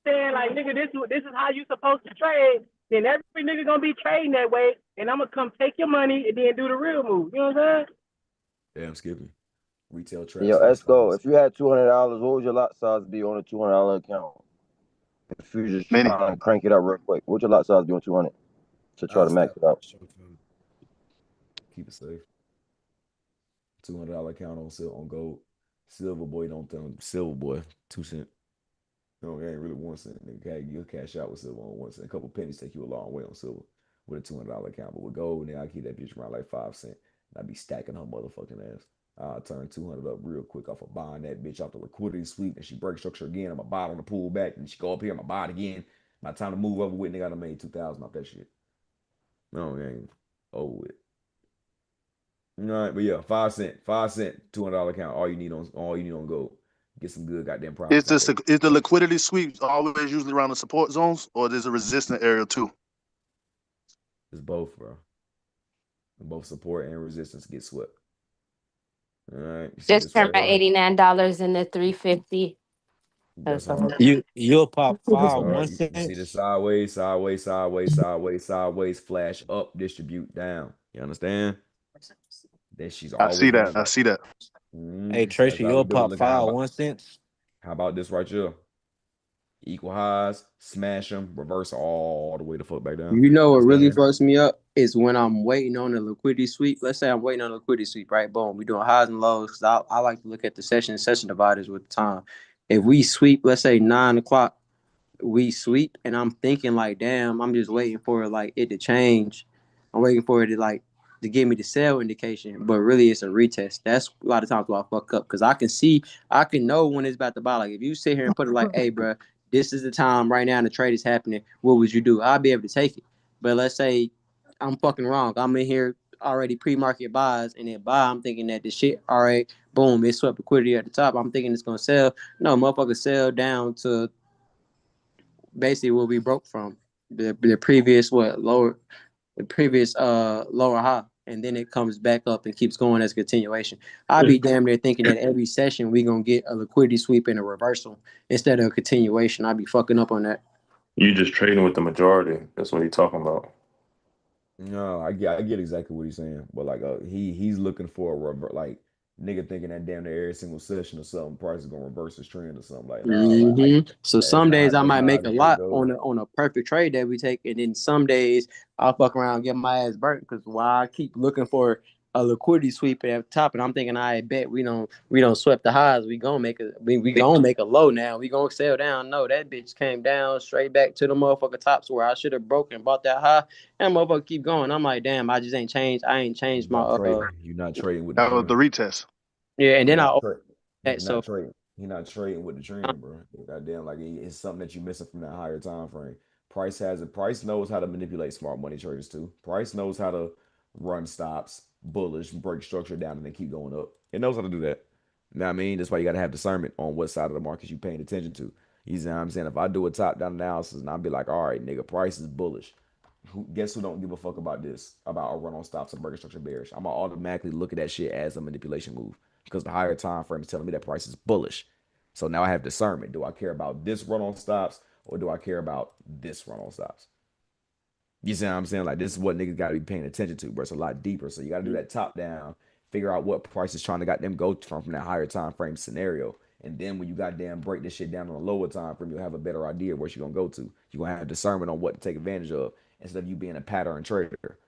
saying like, nigga, this is how you supposed to trade. Then every nigga gonna be trading that way, and I'm gonna come take your money and then do the real move. You know what I'm saying? Damn, Skippy. Retail trade. Yo, Esco, if you had $200, what would your lot size be on a $200 account? If you just trying to crank it up real quick, what would your lot size be on 200 to try to max it out? Keep it safe. $200 account on gold. Silver boy, don't tell him. Silver boy, 2 cents. No, it ain't really 1 cent. Nigga, you'll cash out with silver on 1 cent. A couple pennies take you a long way on silver with a $200 account. But with gold, I keep that bitch around like 5 cents. And I be stacking her motherfucking ass. I'll turn 200 up real quick off of buying that bitch off the liquidity sweep, and she break structure again. I'm going to buy it on the pull back, and she go up here, I'm going to buy it again. By the time to move over with, nigga, I done made 2,000 off that shit. No, it ain't over with. All right, but yeah, 5 cent, $200 account. All you need on gold. Get some good goddamn profit. Is the liquidity sweep always usually around the support zones, or there's a resistant area too? It's both, bro. Both support and resistance get swept. All right. Just turned my $89 into $350. You'll pop 5 1 cent. You see the sideways, flash up, distribute down. You understand? That she's always. I see that. Hey Tracy, you'll pop 5 1 cent. How about this right here? Equal highs, smash them, reverse all the way the fuck back down. You know what really fucks me up is when I'm waiting on a liquidity sweep. Let's say I'm waiting on a liquidity sweep, right? Boom, we doing highs and lows. Cause I like to look at the session dividers with time. If we sweep, let's say 9 o'clock, we sweep, and I'm thinking like, damn, I'm just waiting for like it to change. I'm waiting for it to like to give me the sell indication, but really it's a retest. That's a lot of times why I fuck up, because I can know when it's about to buy. Like if you sit here and put it like, hey, bro, this is the time right now and the trade is happening, what would you do? I'll be able to take it. But let's say I'm fucking wrong. I'm in here already pre-market buys, and then buy, I'm thinking that the shit, all right, boom, it swept liquidity at the top. I'm thinking it's going to sell. No, motherfucker sell down to basically what we broke from. The previous lower high, and then it comes back up and keeps going as a continuation. I'd be damn near thinking that every session we gonna get a liquidity sweep and a reversal instead of a continuation. I'd be fucking up on that. You just trading with the majority. That's what you're talking about. No, I get exactly what he's saying, but like he's looking for a revert, like nigga thinking that damn near every single session or something price is gonna reverse his trend or something like So some days I might make a lot goes. on a perfect trade that we take, and then some days I'll fuck around and get my ass burnt because while I keep looking for a liquidity sweep at the top, and I'm thinking I bet we don't sweep the highs. We gonna make a low now. We gonna sell down. No, that bitch came down straight back to the motherfucker tops where I should have broken, bought that high, and motherfucker keep going. I'm like, damn, I just ain't changed. I ain't changed my You're not trading with that was the retest. Yeah, and then He's not trading with the trend, bro. Goddamn, like it's something that you're missing from that higher time frame. Price knows how to manipulate smart money traders too. Price knows how to run stops, bullish, break structure down, and then keep going up. It knows how to do that. You know what I mean? That's why you got to have discernment on what side of the market you're paying attention to. You know what I'm saying? If I do a top-down analysis and I'll be like, all right, nigga, price is bullish. Guess who don't give a fuck about this? About a run on stops and breaking structure bearish. I'm gonna automatically look at that shit as a manipulation move because the higher time frame is telling me that price is bullish. So now I have discernment. Do I care about this run on stops or do I care about this run on stops? You see what I'm saying? Like this is what niggas gotta be paying attention to, bro. It's a lot deeper. So you gotta do that top down, figure out what price is trying to goddamn go from that higher time frame scenario. And then when you goddamn break this shit down on a lower time frame, you'll have a better idea of where you're gonna go to. You're gonna have discernment on what to take advantage of instead of you being a pattern trader.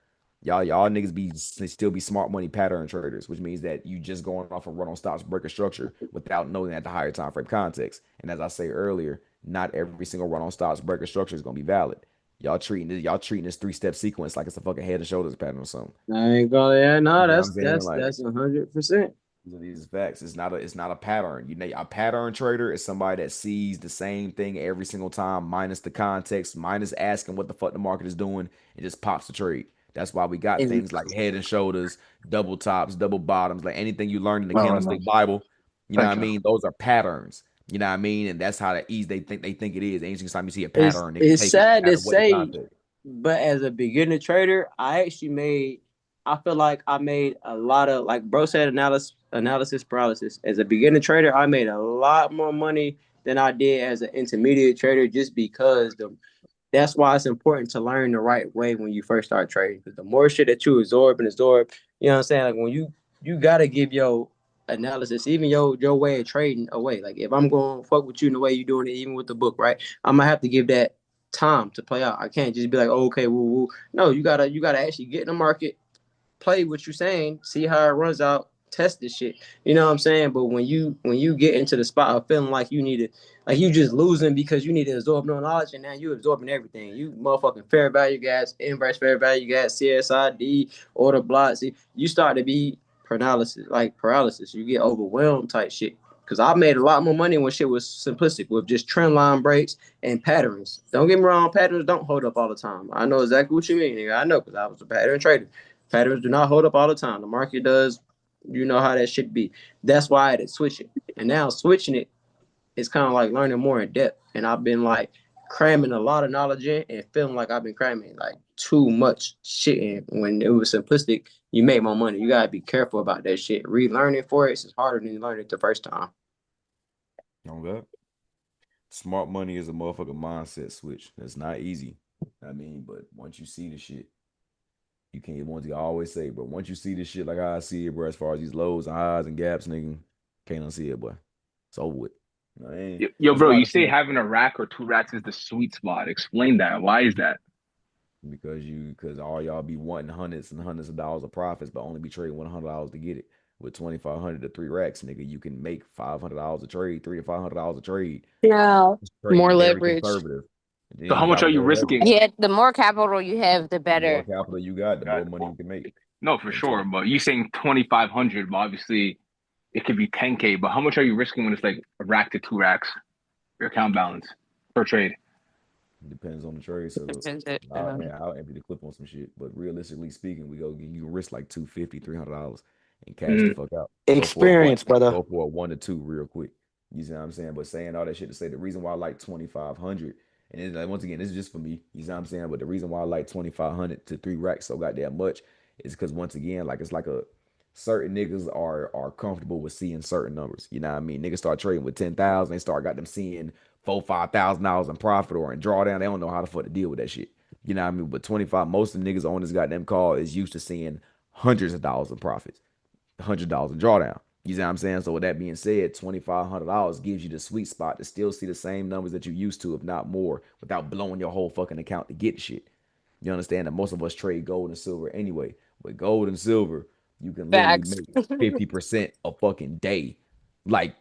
Y'all niggas still be smart money pattern traders, which means that you just going off a run on stops breaker structure without knowing that the higher time frame context. And as I say earlier, not every single run on stops breaker structure is gonna be valid. Y'all treating this 3-step sequence like it's a fucking head and shoulders pattern or something. I ain't gonna, yeah, no, You know that's what I'm saying? Like, that's 100%. These facts. It's not a pattern. You know, a pattern trader is somebody that sees the same thing every single time, minus the context, minus asking what the fuck the market is doing, and just pops the trade. That's why we got things like head and shoulders, double tops, double bottoms, like anything you learned in the candlestick Bible. You know what I mean? Those are patterns. You know what I mean? And that's how the ease they think it is. Anything time you see a pattern, they it's take sad it to say, but as a beginner trader, I feel like I made a lot of, like bro said, analysis paralysis. As a beginner trader, I made a lot more money than I did as an intermediate trader, just because that's why it's important to learn the right way when you first start trading. Because the more shit that you absorb, you know what I'm saying? Like when you gotta give your analysis, even your way of trading away. Like if I'm going to fuck with you in the way you're doing it, even with the book, right? I'm gonna have to give that time to play out. I can't just be like, oh, okay, woo. No, you gotta actually get in the market, play what you're saying, see how it runs out, test this shit. You know what I'm saying? But when you get into the spot of feeling like you need to, like you just losing because you need to absorb no knowledge, and now you absorbing everything. You motherfucking fair value guys, inverse fair value guys, CSID, order blocks. You start to be paralysis. You get overwhelmed type shit. Because I made a lot more money when shit was simplistic with just trend line breaks and patterns. Don't get me wrong, patterns don't hold up all the time. I know exactly what you mean, nigga. I know because I was a pattern trader. Patterns do not hold up all the time. The market does. You know how that should be. That's why I had to switch it. And now switching it is kind of like learning more in depth. And I've been like cramming a lot of knowledge in and feeling like I've been cramming like too much shit in. When it was simplistic, you make more money. You gotta be careful about that shit. Relearning for it is harder than learning it the first time. On that. Smart money is a motherfucking mindset switch. That's not easy. I mean, but once you see the shit, you can't want to always say, but once you see this shit like how I see it, bro, as far as these lows and highs and gaps, nigga, can't unsee it, boy. It's over with. Yo, bro, you say having a rack or 2 racks is the sweet spot. Explain that. Why is that? Because all y'all be wanting hundreds and hundreds of dollars of profits, but only be trading $100 to get it. With 2,500 to 3 racks, nigga, you can make $500 a trade, $300 to $500 a trade. Yeah, more leverage. So how much are you risking? Yeah, the more capital you have, the better. The more capital you got, the more money you can make. No, for sure. But you saying 2,500, but obviously it could be 10K. But how much are you risking when it's like a rack to 2 racks, your account balance per trade? Depends on the trade. So I'll empty the clip on some shit. But realistically speaking, you can risk like $250, $300 and cash the fuck out. Experience, brother. Go for a 1 to 2 real quick. You see what I'm saying? But saying all that shit to say the reason why I like 2,500, and it's like, once again, this is just for me. You see what I'm saying? But the reason why I like 2,500 to 3 racks so goddamn much is because once again, like it's like a certain niggas are comfortable with seeing certain numbers. You know what I mean? Niggas start trading with 10,000, they start got them seeing $4,000-$5,000 in profit or in drawdown. They don't know how the fuck to deal with that shit. You know what I mean? But 25, most of the niggas on this goddamn call is used to seeing hundreds of dollars in profits, $100 in drawdown. You see what I'm saying? So with that being said, $2,500 gives you the sweet spot to still see the same numbers that you used to, if not more, without blowing your whole fucking account to get shit. You understand that most of us trade gold and silver anyway. With gold and silver, you can literally make 50% a fucking day. Like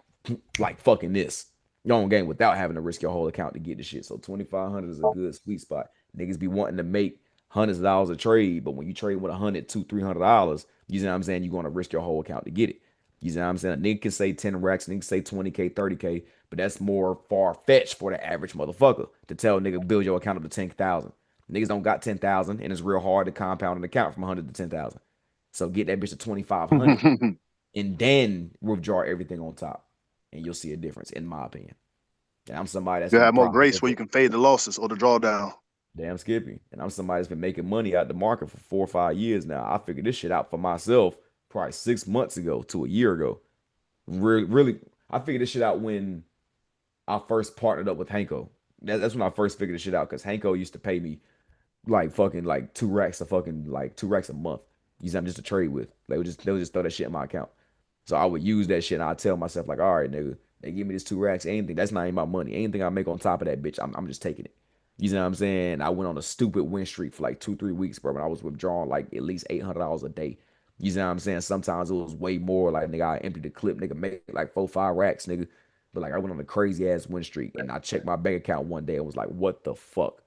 fucking this. Your own game without having to risk your whole account to get the shit. So 2,500 is a good sweet spot. Niggas be wanting to make hundreds of dollars a trade, but when you trade with $100, $200, $300, you know what I'm saying, you're going to risk your whole account to get it. You know what I'm saying? A nigga can say 10 racks, a nigga can say 20K, 30K, but that's more far-fetched for the average motherfucker to tell a nigga build your account up to 10,000. Niggas don't got 10,000, and it's real hard to compound an account from 100 to 10,000. So get that bitch to 2,500 and then withdraw everything on top, and you'll see a difference, in my opinion. And I'm somebody that's you have more grace where you can fade the losses or the drawdown. Damn Skippy. And I'm somebody that's been making money out the market for 4 or 5 years now. I figured this shit out for myself probably 6 months ago to a year ago. Really, I figured this shit out when I first partnered up with Hanko. That's when I first figured this shit out, because Hanko used to pay me like fucking like 2 racks a fucking like 2 racks a month. You know, just to trade with. They would just throw that shit in my account. So I would use that shit and I'd tell myself like, all right, nigga, they give me this 2 racks, anything. That's not even my money. Anything I make on top of that bitch, I'm just taking it. You know what I'm saying? I went on a stupid win streak for like 2-3 weeks, bro, when I was withdrawing like at least $800 a day. You know what I'm saying? Sometimes it was way more. Like, nigga, I emptied the clip, nigga, make like 4-5 racks, nigga. But like I went on a crazy ass win streak and I checked my bank account one day and was like, what the fuck?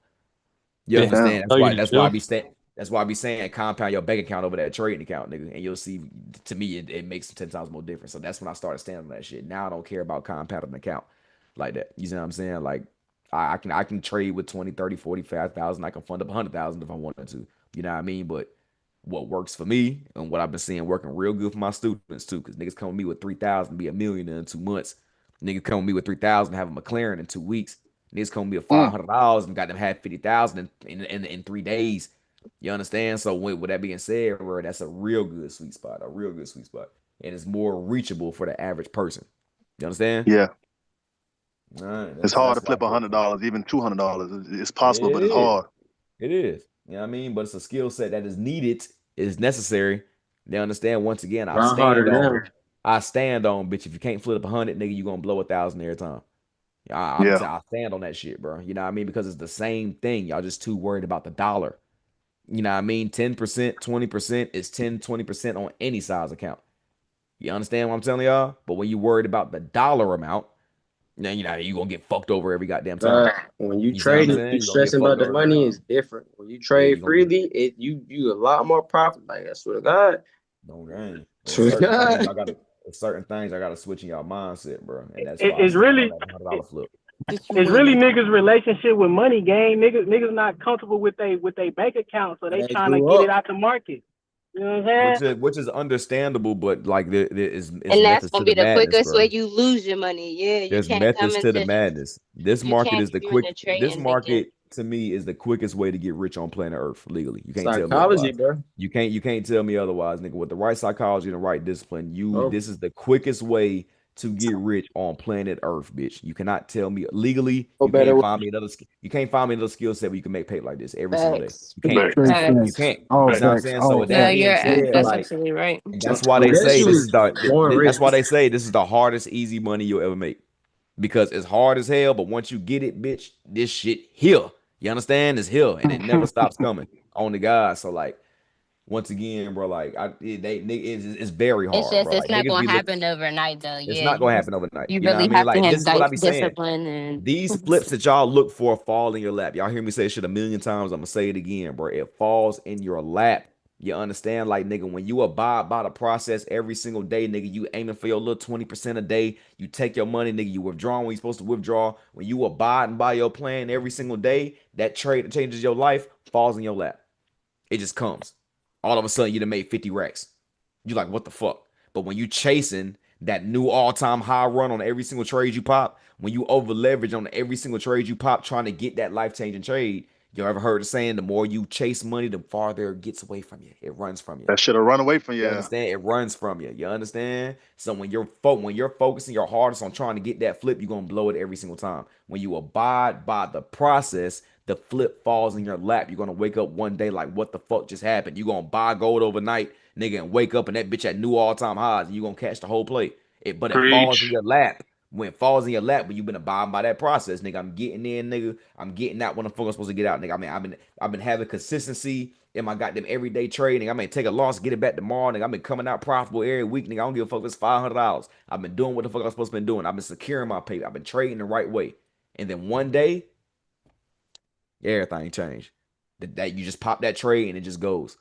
You understand? That's why I be saying compound your bank account over that trading account, nigga. And you'll see, to me, it makes 10 times more difference. So that's when I started standing on that shit. Now I don't care about compounding an account like that. You know what I'm saying? Like I can trade with 20, 30, 45,000. I can fund up 100,000 if I wanted to. You know what I mean? But what works for me and what I've been seeing working real good for my students too, because niggas come with me with 3,000, be a millionaire in 2 months. Niggas come with me with 3,000, have a McLaren in 2 weeks. Niggas come with me with $500 and got them had 50,000 in 3 days. You understand? So with that being said, bro, that's a real good sweet spot, and it's more reachable for the average person. You understand? Yeah. Right, it's hard to flip $100, even $200. It's possible, but it's hard. It is. You know what I mean? But it's a skill set that is needed, is necessary. They understand. Once again, I stand on, bitch. If you can't flip 100, nigga, you gonna blow 1,000 every time. I stand on that shit, bro. You know what I mean? Because it's the same thing. Y'all just too worried about the dollar. You know what I mean? 10%, 20% is 10, 20% on any size account. You understand what I'm telling y'all? But when you worried about the dollar amount, then you know you're gonna get fucked over every goddamn time. When you trade, you stressing about the money is different. When you trade freely, you a lot more profit. Like, I swear to God. No game. Certain things I gotta switch in y'all mindset, bro. And that's why it's really $100 flip. It's really niggas' relationship with money, gang. Niggas not comfortable with they bank account, so they trying to get it out the market. You know what I'm saying? Which is understandable, but like there is and that's gonna be the quickest way you lose your money. Yeah, you there's can't methods to the madness. This market is the quick. This market to me is the quickest way to get rich on planet Earth legally. You can't tell me otherwise. Bro. You can't tell me otherwise, nigga. With the right psychology and the right discipline, this is the quickest way to get rich on planet Earth, bitch. You cannot tell me legally. You can't find me another skill set where you can make pay like this every single day. You can't. You can't. You know what I'm saying? So with that being said, that's absolutely right. That's why they say that's why they say this is the hardest easy money you'll ever make. Because it's hard as hell, but once you get it, bitch, this shit here. You understand? It's here, and it never stops coming. On the God. So like, once again, bro, like it's very hard. It's just bro. it's not gonna happen overnight, though. It's not gonna happen overnight. You really have to have discipline. And these flips that y'all look for fall in your lap. Y'all hear me say shit a million times. I'm gonna say it again, bro. It falls in your lap. You understand? Like, nigga, when you abide by the process every single day, nigga, you aiming for your little 20% a day. You take your money, nigga, you withdraw when you're supposed to withdraw. When you abiding by your plan every single day, that trade that changes your life falls in your lap. It just comes. All of a sudden, you done made 50 racks. You're like, what the fuck? But when you chasing that new all-time high run on every single trade you pop, when you over leverage on every single trade you pop trying to get that life-changing trade, you ever heard the saying, the more you chase money, the farther it gets away from you. It runs from you. That shit'll run away from you. You understand? It runs from you. You understand? So when you're focusing your hardest on trying to get that flip, you're gonna blow it every single time. When you abide by the process, the flip falls in your lap. You're gonna wake up one day like, what the fuck just happened? You're gonna buy gold overnight, nigga, and wake up and that bitch at new all-time highs, and you're gonna catch the whole play. But it falls in your lap. When it falls in your lap, when you've been abiding by that process, nigga, I'm getting in, nigga. I'm getting out when the fuck I'm supposed to get out, nigga. I mean, I've been having consistency in my goddamn everyday trading. I mean, take a loss, get it back tomorrow, nigga. I've been coming out profitable every week, nigga. I don't give a fuck if it's $500. I've been doing what the fuck I'm supposed to be doing. I've been securing my paper. I've been trading the right way. And then one day, everything changed. That you just pop that trade and it just goes.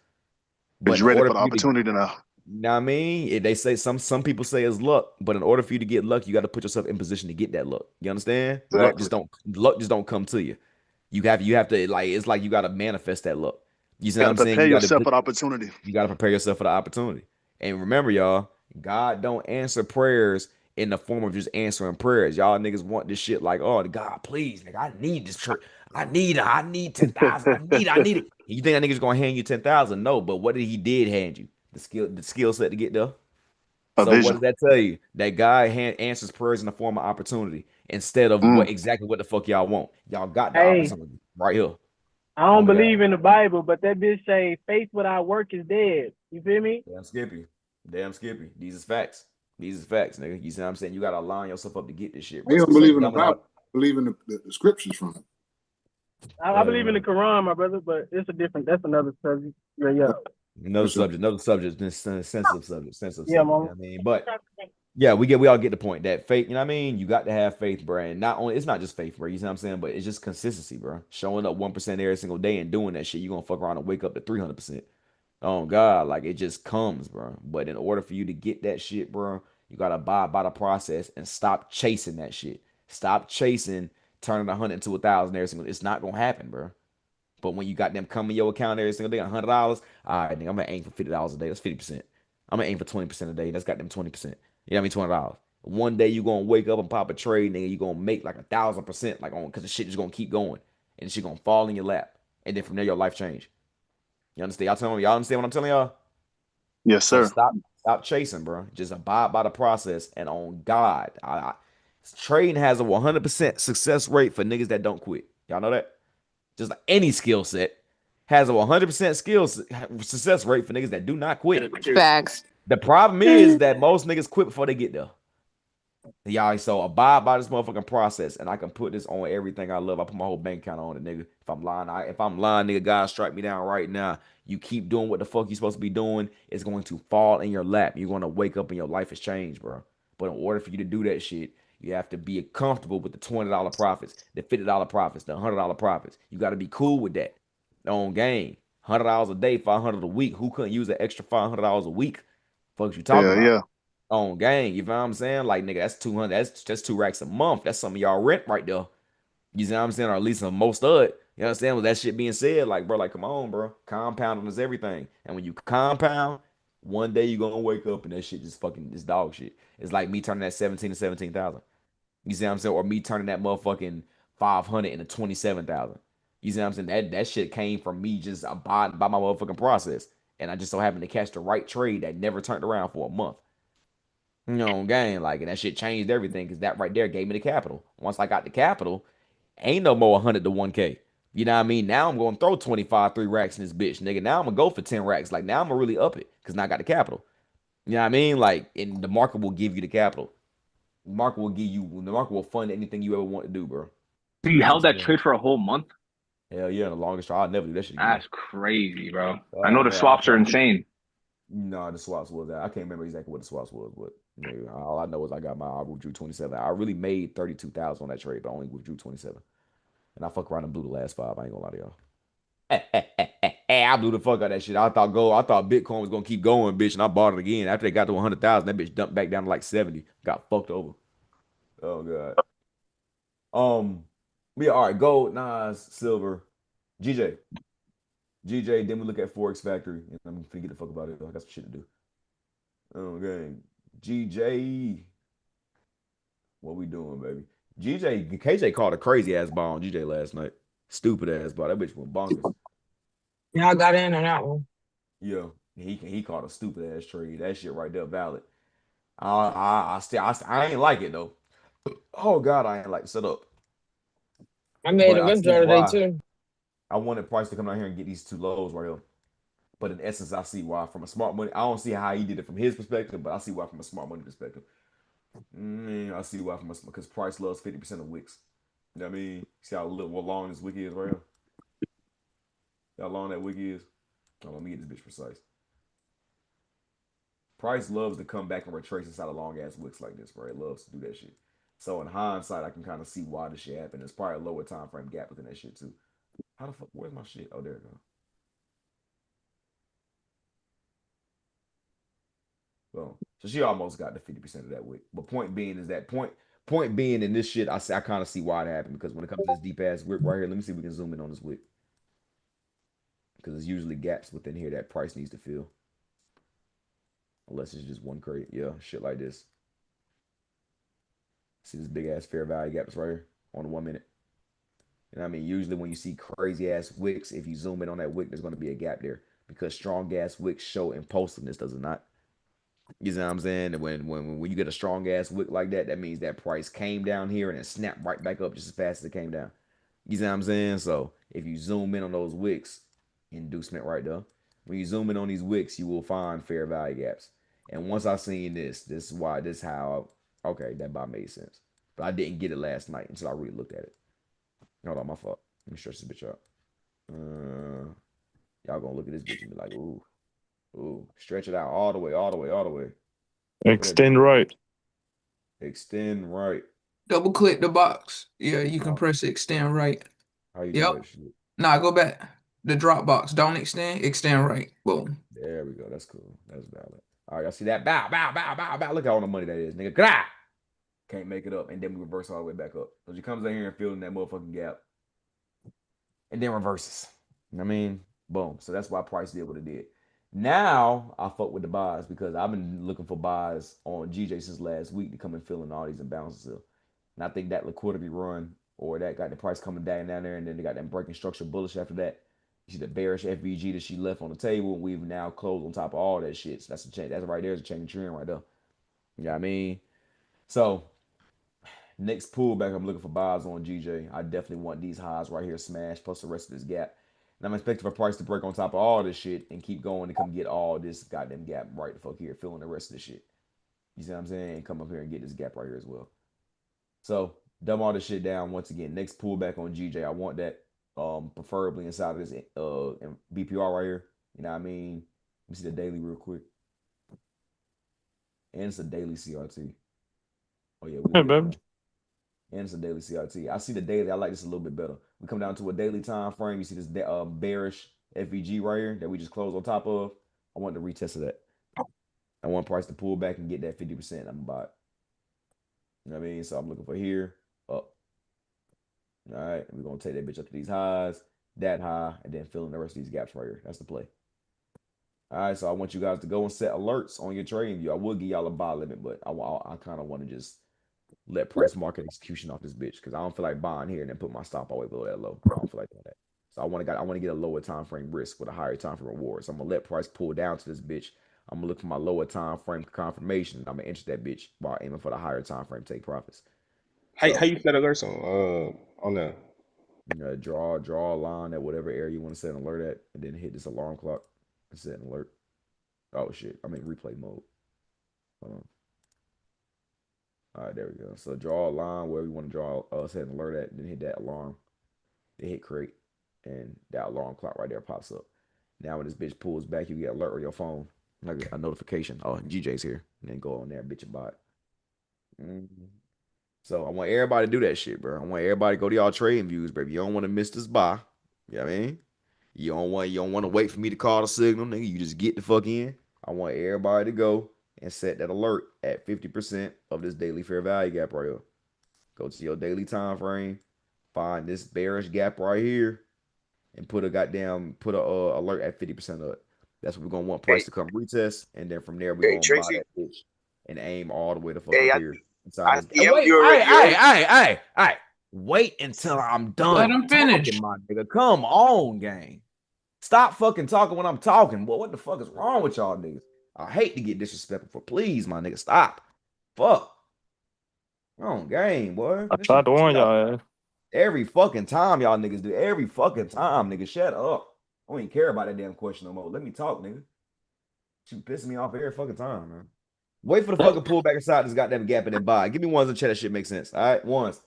But you're ready for the opportunity now. You know what I mean? They say some people say it's luck, but in order for you to get luck, you got to put yourself in position to get that luck. You understand? Exactly. Luck just don't come to you. You have to, like, it's like you got to manifest that luck. You see what I'm saying? Prepare yourself for the opportunity. You got to prepare yourself for the opportunity. And remember, y'all, God don't answer prayers in the form of just answering prayers. Y'all niggas want this shit like, oh, God, please, nigga, I need this church. I need 10,000. I need it. You think that nigga's gonna hand you 10,000? No, but what did he did hand you? The skill set to get there. So what does that tell you? That God answers prayers in the form of opportunity instead of what the fuck y'all want. Y'all got the opportunity right here. I don't believe in the Bible, but that bitch say faith without work is dead. You feel me? Damn Skippy. These is facts, nigga. You see what I'm saying? You gotta line yourself up to get this shit. They don't believe in the Bible. Believe in the scriptures from it. I believe in the Quran, my brother, but that's another subject. Yeah. Another subject, sensitive subject. Yeah, you know what I mean? But yeah, we all get the point that faith, you know what I mean? You got to have faith, bro. And it's not just faith, bro. You see what I'm saying? But it's just consistency, bro. Showing up 1% every single day and doing that shit, you're gonna fuck around and wake up to 300%. Oh God, like it just comes, bro. But in order for you to get that shit, bro, you gotta abide by the process and stop chasing that shit. Stop chasing turning 100 into 1,000 every single. It's not gonna happen, bro. But when you got them coming your account every single day, $100, all right, nigga, I'm gonna aim for $50 a day. That's 50%. I'm gonna aim for 20% a day. That's got them 20%. You know what I mean? $20. One day you gonna wake up and pop a trade, nigga. You gonna make like 1,000%, like on because the shit is gonna keep going and shit gonna fall in your lap, and then from there your life change. You understand? Y'all understand what I'm telling y'all? Yes, sir. So stop chasing, bro. Just abide by the process and on God. Trading has a 100% success rate for niggas that don't quit. Y'all know that? Just like any skill set has a 100% success rate for niggas that do not quit. Facts. The problem is that most niggas quit before they get there. Y'all, so abide by this motherfucking process, and I can put this on everything I love. I put my whole bank account on it, nigga. If I'm lying, nigga, God strike me down right now. You keep doing what the fuck you supposed to be doing, it's going to fall in your lap. You're going to wake up and your life has changed, bro. But in order for you to do that shit, you have to be comfortable with the $20 profits, the $50 profits, the $100 profits. You got to be cool with that. On game, $100 a day, $500 a week. Who couldn't use an extra $500 a week? Fuck you talking about? Yeah. On gang, you know what I'm saying? Like, nigga, that's 200. That's 2 racks a month. That's some of y'all rent right there. You see what I'm saying? Or at least most of it. You understand? With that shit being said, like, bro, like, come on, bro. Compounding is everything. And when you compound, one day you're gonna wake up and that shit just fucking this dog shit. It's like me turning that 17 to 17,000. You see what I'm saying? Or me turning that motherfucking 500 into 27,000. You see what I'm saying? That shit came from me just abiding by my motherfucking process. And I just so happened to catch the right trade that never turned around for a month. You know, game, like, and that shit changed everything because that right there gave me the capital. Once I got the capital, ain't no more 100 to 1K. You know what I mean? Now I'm gonna throw 25 3 racks in this bitch, nigga. Now I'm gonna go for 10 racks. Like, now I'm gonna really up it because now I got the capital. You know what I mean? Like, and the market will give you the capital. The market will fund anything you ever want to do, bro. So you held that trade for a whole month? Hell yeah, the longest try. I'll never do that shit again. That's crazy, bro. I know the swaps are insane. No, the swaps was that. I can't remember exactly what the swaps was, but nigga, all I know is I withdrew 27. I really made 32,000 on that trade, but I only withdrew 27. And I fuck around and blew the last 5. I ain't gonna lie to y'all. I blew the fuck out of that shit. I thought Bitcoin was gonna keep going, bitch, and I bought it again. After they got to 100,000, that bitch dumped back down to like 70. Got fucked over. Oh god. Yeah, all right, gold, Nas, silver, GJ. Then we look at Forex Factory, and I'm gonna get the fuck about it. I got some shit to do. Okay, GJ, what we doing, baby? KJ called a crazy ass ball on GJ last night. Stupid ass ball. That bitch went bonkers. Yeah, I got in on that one. Yeah, he caught a stupid ass trade. That shit right there, valid. I ain't like it though. Oh god, I ain't like the setup. I made a good draw today too. I wanted Price to come down here and get these two lows right here. But in essence, I see why from a smart money. I don't see how he did it from his perspective, but I see why from a smart money perspective. I see why from because Price loves 50% of wicks. You know what I mean? See how long this wick is right here? See how long that wick is? Oh, let me get this bitch precise. Price loves to come back and retrace inside of long ass wicks like this, bro. It loves to do that shit. So in hindsight, I can kind of see why this shit happened. There's probably a lower time frame gap within that shit too. How the fuck? Where's my shit? Oh, there it goes. Boom. So she almost got the 50% of that wick. But point being is that point being in this shit, I kind of see why it happened because when it comes to this deep ass wick right here, let me see if we can zoom in on this wick. Because there's usually gaps within here that Price needs to fill. Unless it's just one crate. Yeah, shit like this. See this big ass fair value gaps right here on the 1 minute. And I mean, usually when you see crazy ass wicks, if you zoom in on that wick, there's going to be a gap there because strong ass wicks show impulsiveness, does it not? You know what I'm saying? And when you get a strong ass wick like that, that means that price came down here and it snapped right back up just as fast as it came down. You know what I'm saying? So if you zoom in on those wicks, inducement right there. When you zoom in on these wicks, you will find fair value gaps. And once I seen this is how okay, that buy made sense. But I didn't get it last night until I really looked at it. Hold on, my fault. Let me stretch this bitch out. Y'all gonna look at this bitch and be like, ooh, stretch it out all the way, all the way, all the way. Extend right. Extend right. Double click the box. Yeah, you can press extend right. How you do that shit? Nah, go back. The drop box. Don't extend. Extend right. Boom. There we go. That's cool. That's valid. All right, y'all see that? Bow, bow, bow, bow, bow. Look at all the money that is, nigga. Grah! Can't make it up. And then we reverse all the way back up. So she comes in here and fills in that motherfucking gap. And then reverses. You know what I mean? Boom. So that's why Price did what it did. Now I fuck with the buys because I've been looking for buys on GJ since last week to come and fill in all these imbalances. And I think that liquidity run or that got the price coming down there and then they got them breaking structure bullish after that. You see the bearish FVG that she left on the table and we've now closed on top of all that shit. So that's a change. That's right there is a change of trend right there. You know what I mean? So next pullback, I'm looking for buys on GJ. I definitely want these highs right here smashed plus the rest of this gap. And I'm expecting for price to break on top of all this shit and keep going and come get all this goddamn gap right the fuck here, filling the rest of this shit. You see what I'm saying? And come up here and get this gap right here as well. So dumb all this shit down once again. Next pullback on GJ. I want that preferably inside of this BPR right here. You know what I mean? Let me see the daily real quick. And it's a daily CRT. Oh yeah, we good. And it's a daily CRT. I see the daily. I like this a little bit better. We come down to a daily time frame. You see this bearish FVG right here that we just closed on top of. I want the retest of that. I want price to pull back and get that 50%. I'm gonna buy it. You know what I mean? So I'm looking for here, up. All right, we're gonna take that bitch up to these highs, that high, and then fill in the rest of these gaps right here. That's the play. All right, so I want you guys to go and set alerts on your trading view. I will give y'all a buy limit, but I kind of want to just let price market execution off this bitch because I don't feel like buying here and then put my stop all the way below that low. I don't feel like doing that. So I want to get a lower time frame risk with a higher time frame reward. So I'm gonna let price pull down to this bitch. I'm gonna look for my lower time frame confirmation. I'm gonna enter that bitch while aiming for the higher time frame take profits. How you set alerts on that? Draw a line at whatever area you want to set an alert at, and then hit this alarm clock and set an alert. Oh shit! I'm in replay mode. Hold on. All right, there we go. So draw a line where we want to draw set an alert at, and then hit that alarm. Then hit create, and that alarm clock right there pops up. Now when this bitch pulls back, you get alert on your phone, like a notification. Oh, GJ's here, and then go on there, bitch, and buy it. So I want everybody to do that shit, bro. I want everybody to go to y'all trading views, bro. You don't want to miss this buy. You know what I mean? You don't want to wait for me to call the signal, nigga. You just get the fuck in. I want everybody to go and set that alert at 50% of this daily fair value gap right here. Go to your daily time frame, find this bearish gap right here, and put a alert at 50% of it. That's what we're gonna want price to come retest, and then from there we're gonna buy that bitch and aim all the way to fucking here. Wait, wait until I'm done. Let him finish. Talking, my nigga. Come on, gang. Stop fucking talking when I'm talking. Boy, what the fuck is wrong with y'all niggas? I hate to get disrespectful, but please, my nigga, stop. Fuck. Oh, game, boy. I tried to warn y'all. Every fucking time y'all niggas do. Every fucking time, nigga. Shut up. I don't even care about that damn question no more. Let me talk, nigga. She pissing me off every fucking time, man. Wait for the fucking pullback inside this goddamn gap and then buy. Give me ones and chat that shit makes sense. All right, ones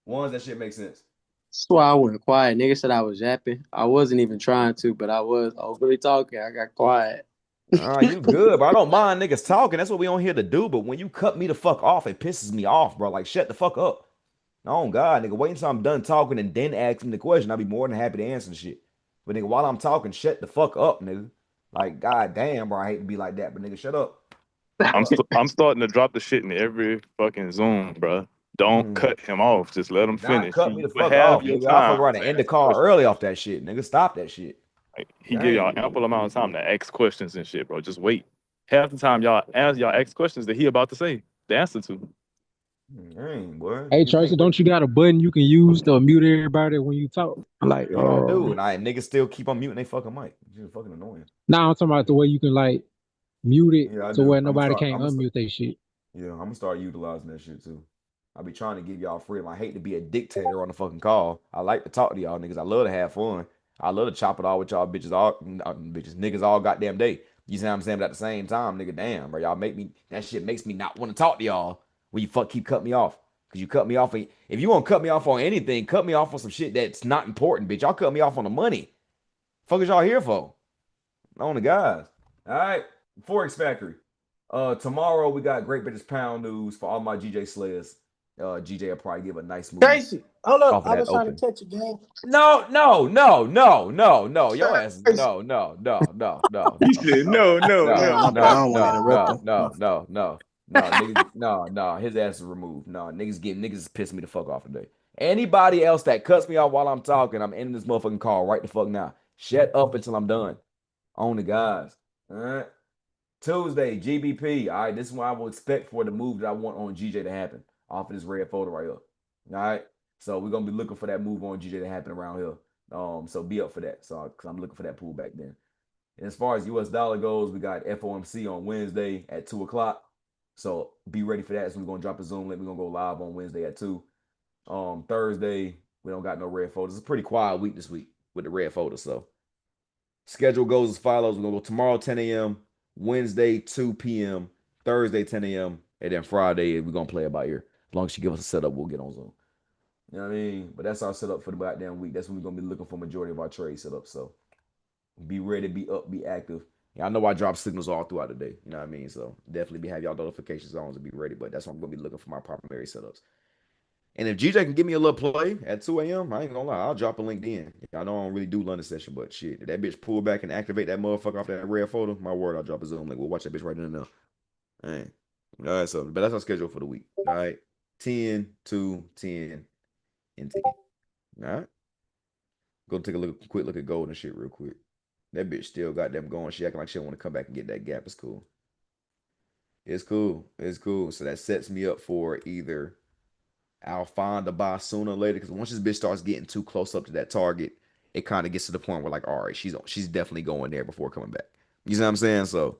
that shit makes sense. That's why I went quiet. Nigga said I was yapping. I wasn't even trying to, but I was really talking. I got quiet. You good, bro. I don't mind niggas talking. That's what we on here to do. But when you cut me the fuck off, it pisses me off, bro. Like, shut the fuck up. Oh, God, nigga. Wait until I'm done talking and then ask me the question. I'll be more than happy to answer the shit. But, nigga, while I'm talking, shut the fuck up, nigga. Like, God damn, bro. I hate to be like that, but, nigga, shut up. I'm starting to drop the shit in every fucking Zoom, bro. Don't cut him off. Just let him finish. Cut me the fuck off, nigga. I'll fuck around and end the call early off that shit, nigga. Stop that shit. Like, he give y'all ample amount of time to ask questions and shit, bro. Just wait. Half the time y'all ask questions that he about to say the answer to. Dang, boy. Hey, Tracy, don't you got a button you can use to mute everybody when you talk? Like, I do, and niggas still keep on muting they fucking mic. It's just fucking annoying. Nah, I'm talking about the way you can like mute it to where nobody can't unmute they shit. Yeah, I'm gonna start utilizing that shit too. I be trying to give y'all freedom. I hate to be a dictator on the fucking call. I like to talk to y'all niggas. I love to have fun. I love to chop it all with y'all bitches, niggas all goddamn day. You see what I'm saying? But at the same time, nigga, damn, bro, that shit makes me not want to talk to y'all when you keep cutting me off. Cause you cut me off. If you want to cut me off on anything, cut me off on some shit that's not important, bitch. Y'all cut me off on the money. Fuck is y'all here for? On the guys. All right. Forex Factory. Tomorrow we got Great British Pound news for all my GJ slayers. GJ will probably give a nice move. Tracy, hold up. I was trying to catch a game. No. Your ass. No. He said no. No. His ass is removed. No, niggas is pissing me the fuck off today. Anybody else that cuts me off while I'm talking, I'm ending this motherfucking call right the fuck now. Shut up until I'm done. On the guys. All right. Tuesday, GBP. All right, this is what I will expect for the move that I want on GJ to happen off of this red photo right here. All right, so we're gonna be looking for that move on GJ to happen around here. So be up for that. So, because I'm looking for that pullback then. And as far as US dollar goes, we got FOMC on Wednesday at 2:00. So be ready for that. So we're gonna drop a Zoom link. We're gonna go live on Wednesday at 2. Thursday, we don't got no red photos. It's a pretty quiet week this week with the red photos. So schedule goes as follows. We're gonna go tomorrow 10 a.m. Wednesday 2 p.m. Thursday 10 a.m. and then Friday we're gonna play it by ear. As long as you give us a setup, we'll get on Zoom. You know what I mean? But that's our setup for the goddamn week. That's when we're gonna be looking for majority of our trade setup. So be ready, be up, be active. Yeah, I know I drop signals all throughout the day. You know what I mean? So definitely have y'all notifications on to be ready. But that's what I'm gonna be looking for my primary setups. And if GJ can give me a little play at 2 a.m., I ain't gonna lie, I'll drop a LinkedIn. I know I don't really do London session, but shit, if that bitch pull back and activate that motherfucker off that red photo, my word, I'll drop a Zoom link. We'll watch that bitch right in there. All right. All right, so, but that's our schedule for the week. All right. 10, 2, 10, and 10. All right. Go take a quick look at gold and shit real quick. That bitch still got them going. She acting like she don't want to come back and get that gap. It's cool. It's cool. So that sets me up for either I'll find a buy sooner or later, because once this bitch starts getting too close up to that target, it kind of gets to the point where like, all right, she's definitely going there before coming back. You know what I'm saying? So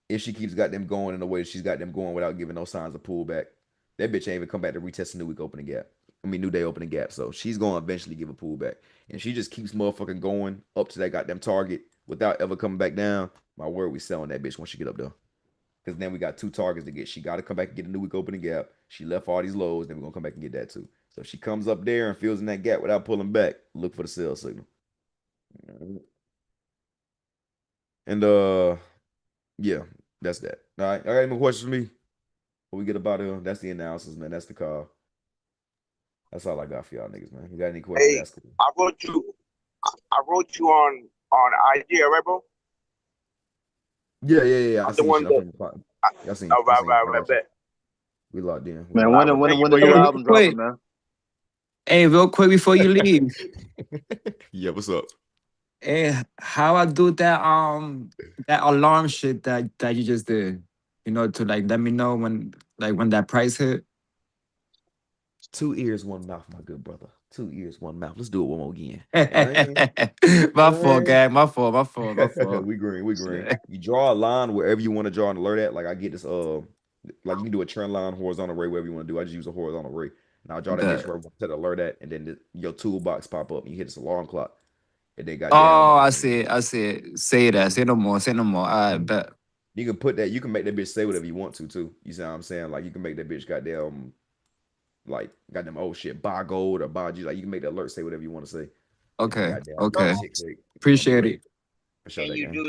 if she keeps got them going in the way she's got them going without giving no signs of pullback, that bitch ain't even come back to retest the new week opening gap. New day opening gap. So she's going to eventually give a pullback. And she just keeps motherfucking going up to that goddamn target without ever coming back down. My word, we selling that bitch once she get up there. Because then we got 2 targets to get. She got to come back and get a new week opening gap. She left all these lows. Then we're going to come back and get that too. So if she comes up there and fills in that gap without pulling back, look for the sell signal. And yeah, that's that. All right. Any more questions for me? What we get about it? That's the analysis, man. That's the call. That's all I got for y'all niggas, man. You got any questions? Hey, I wrote you I wrote you on IG, right, bro? Yeah. I I'm see the you. one that. I seen you. Right, bet. We locked in. Man, when your album dropping, man? Hey, real quick before you leave. Yeah, what's up? Hey, how I do that alarm shit that you just did, to like let me know when that price hit. 2 ears, 1 mouth, my good brother. 2 ears, 1 mouth. Let's do it one more again. My fault, gang. My fault. We green. You draw a line wherever you want to draw an alert at. Like I get this, like you can do a trend line, horizontal array, whatever you want to do. I just use a horizontal array. And I'll draw that bitch where I want to set an alert at, and then your toolbox pop up, and you hit this alarm clock. And they got Oh, I see it. Say that. Say no more. I bet. You can put that. You can make that bitch say whatever you want to too. You see what I'm saying? Like you can make that bitch goddamn, oh shit, buy gold or buy G. Like you can make the alert say whatever you want to say. Okay. Appreciate it. Can you do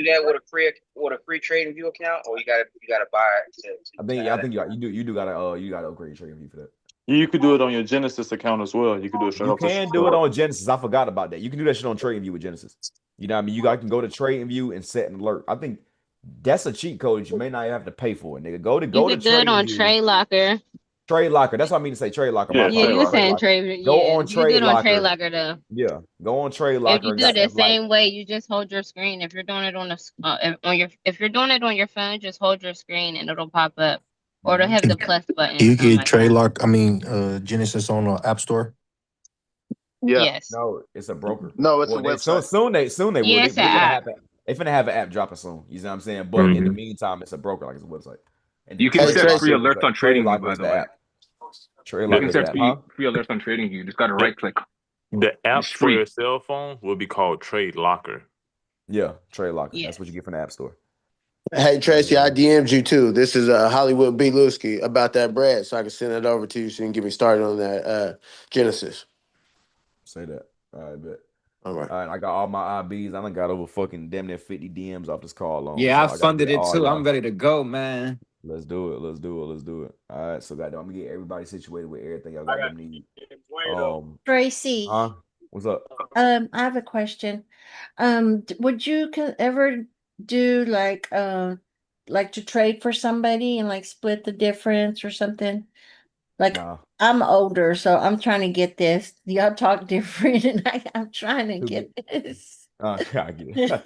that with a free trading view account, or you gotta buy it? I think you do gotta upgrade trading view for that. You could do it on your Genesis account as well. You could do it straight You off can do it on Genesis. I forgot about that. You can do that shit on TradingView with Genesis. You know what I mean? You guys can go to TradingView and set an alert. I think that's a cheat code that you may not have to pay for, nigga. Go to You could do it on Trade Locker. Trade Locker. That's what I mean to say. Trade Locker. Yeah, you were saying Trade. Go on Trade Locker. Trade Locker though. Yeah, go on Trade Locker. If you do it the same way, you just hold your screen. If you're doing it if you're doing it on your phone, just hold your screen and it'll pop up, or it'll have the plus button. You get Trade Lock. Genesis on the App Store. Yeah. Yes. No, it's a broker. No, it's a website. Soon they will. It's an app. They're finna have an app dropping soon. You know what I'm saying? But in the meantime, it's a broker, like it's a website. And you can set free alerts on TradingView, by the way. You can set free alerts on TradingView. You just got to right click. The app for your cell phone will be called Trade Locker. Yeah, Trade Locker. That's what you get from the App Store. Hey Tracy, I DM'd you too. This is Hollywood B. Lewski about that bread, so I can send it over to you so you can get me started on that Genesis. Say that. All right, bet. All right. I got all my IBs. I done got over fucking damn near 50 DMs off this call alone. Yeah, so I funded it too. I'm ready to go, man. Let's do it. All right, so goddamn, I'm gonna get everybody situated with everything y'all got need. Tracy. What's up? I have a question. Would you ever do like to trade for somebody and like split the difference or something? Like I'm older, so I'm trying to get this. Y'all talk different, and I'm trying to get this. I get it.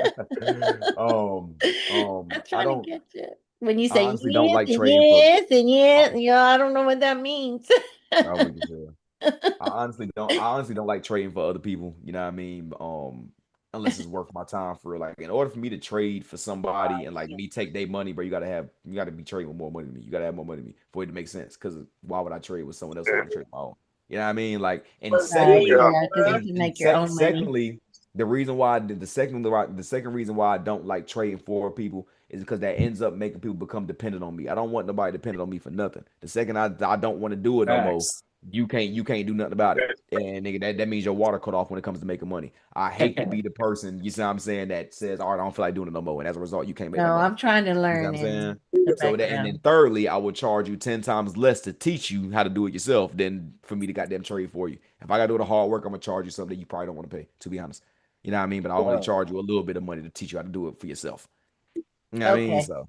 I'm trying to get it. When you I say honestly yes, don't like and trading yes, and yes, I don't know what that means. I honestly don't like trading for other people. You know what I mean? Unless it's worth my time for real. Like in order for me to trade for somebody and like me take their money, bro, you gotta be trading with more money than me. You gotta have more money than me for it to make sense. Because why would I trade with someone else? I trade my own. You know what I mean? Like, and secondly, the reason why the second reason why I don't like trading for people is because that ends up making people become dependent on me. I don't want nobody dependent on me for nothing. The second I don't want to do it no more, you can't do nothing about it. And nigga, that means your water cut off when it comes to making money. I hate to be the person, you see what I'm saying, that says, all right, I don't feel like doing it no more. And as a result, you can't make No, money. I'm trying to learn. You know what I'm saying? So that, and then thirdly, I would charge you 10 times less to teach you how to do it yourself than for me to goddamn trade for you. If I gotta do the hard work, I'm gonna charge you something that you probably don't want to pay, to be honest. You know what I mean? But I only charge you a little bit of money to teach you how to do it for yourself. You know what I mean? So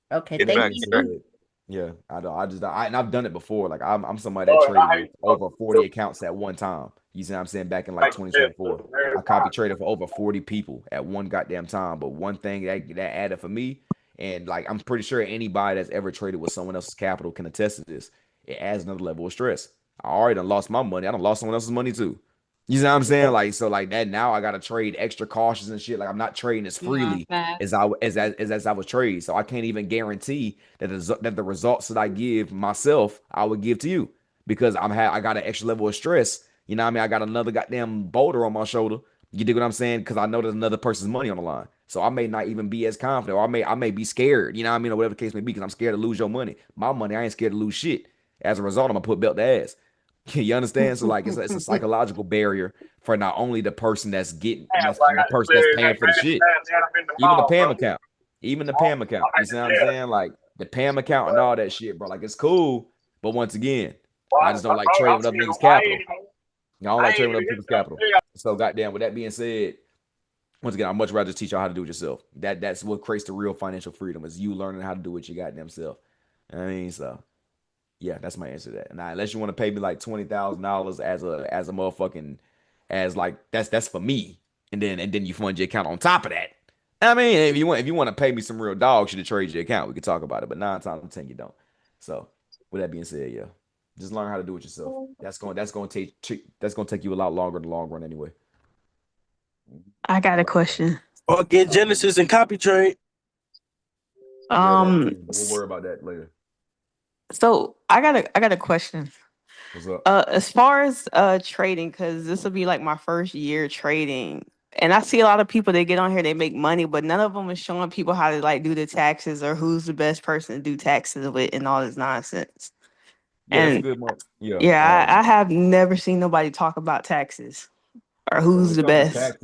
thank you. Yeah, and I've done it before. Like I'm somebody that traded over 40 accounts at one time. You see what I'm saying? Back in like 2024, I copy traded for over 40 people at one goddamn time. But one thing that added for me, and like I'm pretty sure anybody that's ever traded with someone else's capital can attest to this. It adds another level of stress. I already done lost my money. I done lost someone else's money too. You see what I'm saying? Like, so like that now I gotta trade extra cautious and shit. Like I'm not trading as freely as I was trading. So I can't even guarantee that the results that I give myself, I would give to you. Because I got an extra level of stress. You know what I mean? I got another goddamn boulder on my shoulder. You dig what I'm saying? Because I know there's another person's money on the line. So I may not even be as confident, or I may be scared, you know what I mean, or whatever the case may be, because I'm scared to lose your money. My money, I ain't scared to lose shit. As a result, I'm gonna put belt to ass. You understand? So like it's a psychological barrier for not only the person that's getting the person that's paying for the shit, even the PAM account. Even the PAM account. You see what I'm saying? Like the PAM account and all that shit, bro. Like it's cool, but once again, I just don't like trading with other niggas' capital. I don't like trading with other people's capital. So goddamn, with that being said, once again, I'd much rather teach y'all how to do it yourself. That's what creates the real financial freedom is you learning how to do it your goddamn self. I mean, so yeah, that's my answer to that. Now, unless you want to pay me like $20,000 as a motherfucking like that's for me, and then you fund your account on top of that. I mean, if you want to pay me some real dog shit to trade your account, we could talk about it. But 9 times out of 10 you don't. So with that being said, yeah, just learn how to do it yourself. That's going to take you a lot longer in the long run anyway. I got a question. Or get Genesis and copy trade. We'll worry about that later. So I got a question. What's up? As far as trading, because this will be like my first year trading, and I see a lot of people that get on here, they make money, but none of them is showing people how to like do the taxes or who's the best person to do taxes with and all this nonsense. Yeah, that's a good one. Yeah, I have never seen nobody talk about taxes or who's the best.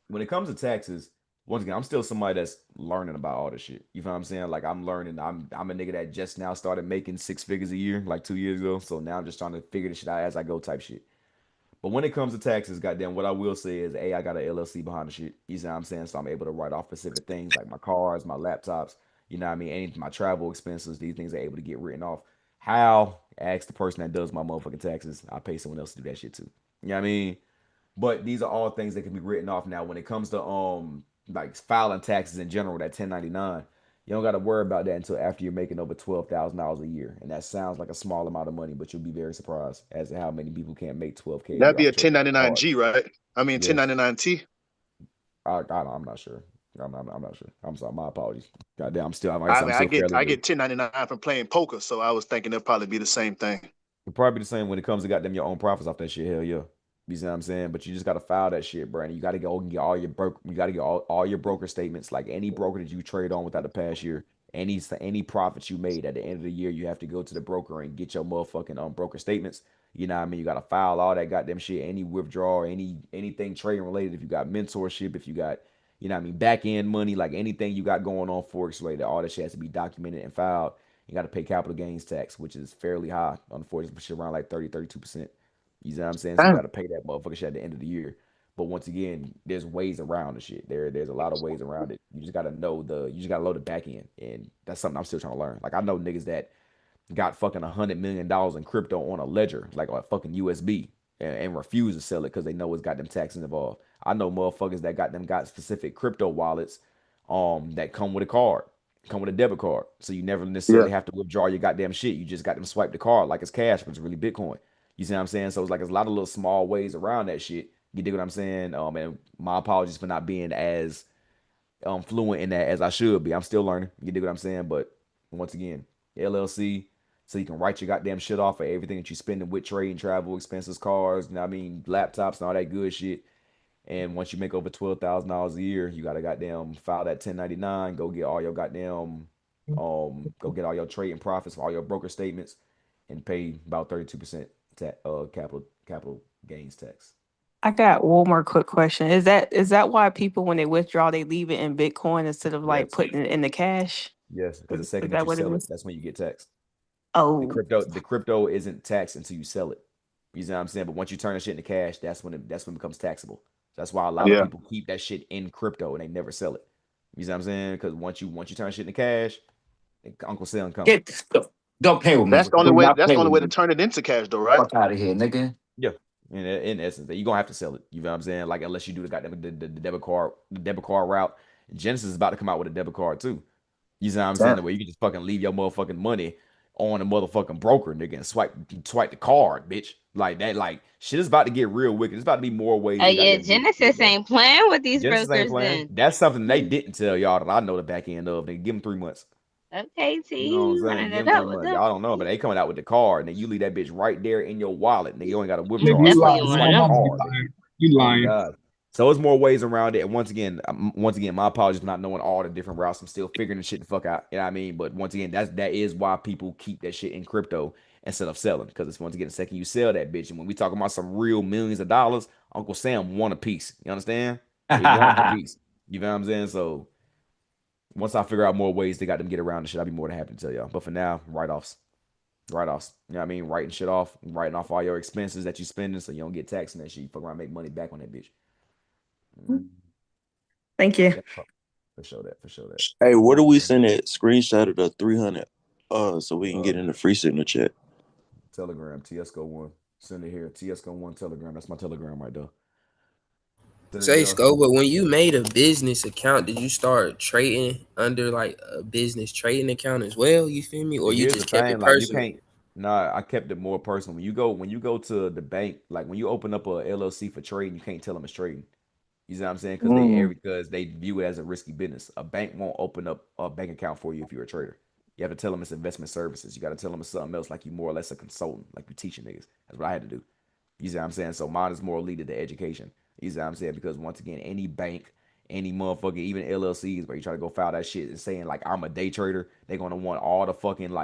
When it comes to taxes, once again, I'm still somebody that's learning about all this shit. You know what I'm saying? Like I'm learning. I'm a nigga that just now started making 6 figures a year, like 2 years ago. So now I'm just trying to figure this shit out as I go type shit. But when it comes to taxes, goddamn, what I will say is, I got an LLC behind the shit. You know what I'm saying? So I'm able to write off specific things like my cars, my laptops, you know what I mean? Any my travel expenses, these things are able to get written off. How? Ask the person that does my motherfucking taxes. I pay someone else to do that shit too. You know what I mean? But these are all things that can be written off. Now, when it comes to like filing taxes in general, that 1099, you don't got to worry about that until after you're making over $12,000 a year. And that sounds like a small amount of money, but you'll be very surprised as to how many people can't make $12K. That'd be a 1099G, right? I mean, 1099T. I'm not sure. I'm not sure. I'm sorry. My apologies. Goddamn, I'm still I get 1099 from playing poker, so I was thinking it'd probably be the same thing. It'll probably be the same when it comes to goddamn your own profits off that shit. Hell yeah. You see what I'm saying? But you just gotta file that shit, bro. And you gotta go and get all your all your broker statements, like any broker that you trade on without the past year, any profits you made at the end of the year, you have to go to the broker and get your motherfucking broker statements. You know what I mean? You gotta file all that goddamn shit, any withdrawal, anything trading related. If you got mentorship, if you got, you know what I mean, back end money, like anything you got going on forex related, all that shit has to be documented and filed. You got to pay capital gains tax, which is fairly high, unfortunately, around like 32%. You know what I'm saying? So you got to pay that motherfucker shit at the end of the year. But once again, there's ways around the shit. There's a lot of ways around it. You just got to know you just got to load the back end. And that's something I'm still trying to learn. Like I know niggas that got fucking $100 million in crypto on a ledger, like a fucking USB, and refuse to sell it because they know it's got them taxes involved. I know motherfuckers that got specific crypto wallets that come with a card. Come with a debit card, so you never necessarily have to withdraw your goddamn shit. You just got them swipe the card like it's cash, but it's really Bitcoin. You see what I'm saying? So it's like there's a lot of little small ways around that shit. You dig what I'm saying? And my apologies for not being as fluent in that as I should be. I'm still learning. You dig what I'm saying? But once again, LLC, so you can write your goddamn shit off for everything that you're spending with trading, travel expenses, cars, you know what I mean, laptops, and all that good shit. And once you make over $12,000 a year, you gotta goddamn file that 1099. Go get all your goddamn, go get all your trading profits, all your broker statements, and pay about 32% capital gains tax. I got one more quick question. Is that why people when they withdraw they leave it in Bitcoin instead of like putting it in the cash? Yes, because the second that you sell it, that's when you get taxed. Oh, the crypto isn't taxed until you sell it. You know what I'm saying? But once you turn the shit into cash, that's when it becomes taxable. That's why a lot of people keep that shit in crypto and they never sell it. You know what I'm saying? Because once you turn shit into cash, Uncle Sam comes. Don't pay with me. That's the only way. That's the only way to turn it into cash, though, right? Fuck out of here, nigga. Yeah. In essence, you're gonna have to sell it. You know what I'm saying? Like unless you do the debit card route. Genesis is about to come out with a debit card too. You know what I'm saying? The way you can just fucking leave your motherfucking money on a motherfucking broker, nigga, and swipe the card, bitch. Like that, like shit is about to get real wicked. It's about to be more ways. Yeah, Genesis ain't playing with these Genesis brokers. Ain't playing. Then that's something they didn't tell y'all that I know the back end of. They give them 3 months. okay, T, You know what I'm saying? Give them 3 months. Y'all don't know, but they coming out with the card, and then you leave that bitch right there in your wallet, and you ain't got to withdraw. You lying. Oh, God. So it's more ways around it. And once again, my apologies for not knowing all the different routes. I'm still figuring the shit the fuck out. You know what I mean? But once again, that is why people keep that shit in crypto instead of selling. Because it's once again, the second you sell that bitch, and when we talking about some real millions of dollars, Uncle Sam want a piece. You understand? He want a piece. You know what I'm saying? So once I figure out more ways they got them get around the shit, I'll be more than happy to tell y'all. But for now, write-offs. Write-offs. You know what I mean? Writing shit off, writing off all your expenses that you spending so you don't get taxed on that shit. You fuck around, make money back on that bitch. Thank you. For sure that. Hey, where do we send that screenshot of the 300? So we can get in the free signal chat. Telegram, TSCO1. Send it here. TSCO1 Telegram. That's my Telegram right there. Say, Sco, but when you made a business account, did you start trading under like a business trading account as well? You feel me? Or you Here's just the kept thing, it like you personal? can't. Nah, I kept it more personal. When you go to the bank, like when you open up a LLC for trading, you can't tell them it's trading. You see what I'm saying? Because they view it as a risky business. A bank won't open up a bank account for you if you're a trader. You have to tell them it's investment services. You got to tell them it's something else, like you more or less a consultant, like you teaching niggas. That's what I had to do. You see what I'm saying? So mine is more leaded to education. You see what I'm saying? Because once again, any bank, any motherfucker, even LLCs, where you try to go file that shit and saying like I'm a day trader, they're gonna want all the fucking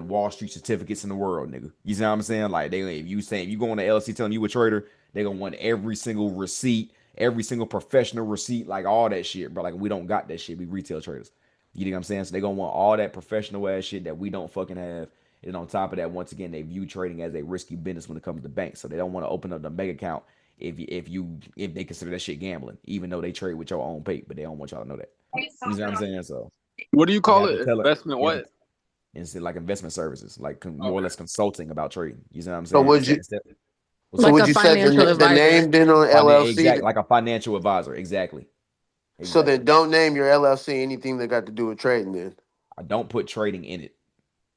Wall Street certificates in the world, nigga. You see what I'm saying? Like if you go on the LLC telling you a trader, they gonna want every single receipt, every single professional receipt, like all that shit, bro. Like we don't got that shit. We retail traders. You know what I'm saying? So they gonna want all that professional ass shit that we don't fucking have. And on top of that, once again, they view trading as a risky business when it comes to banks. So they don't want to open up the bank account if they consider that shit gambling, even though they trade with your own pay, but they don't want y'all to know that. You know what I'm saying? So what do you call it? Tell Investment what? It's like investment services, like more or less consulting about trading. You know what I'm So saying? would you set the name then on LLC? Exactly, like a financial advisor. Exactly. So then don't name your LLC anything that got to do with trading then. I don't put trading in it.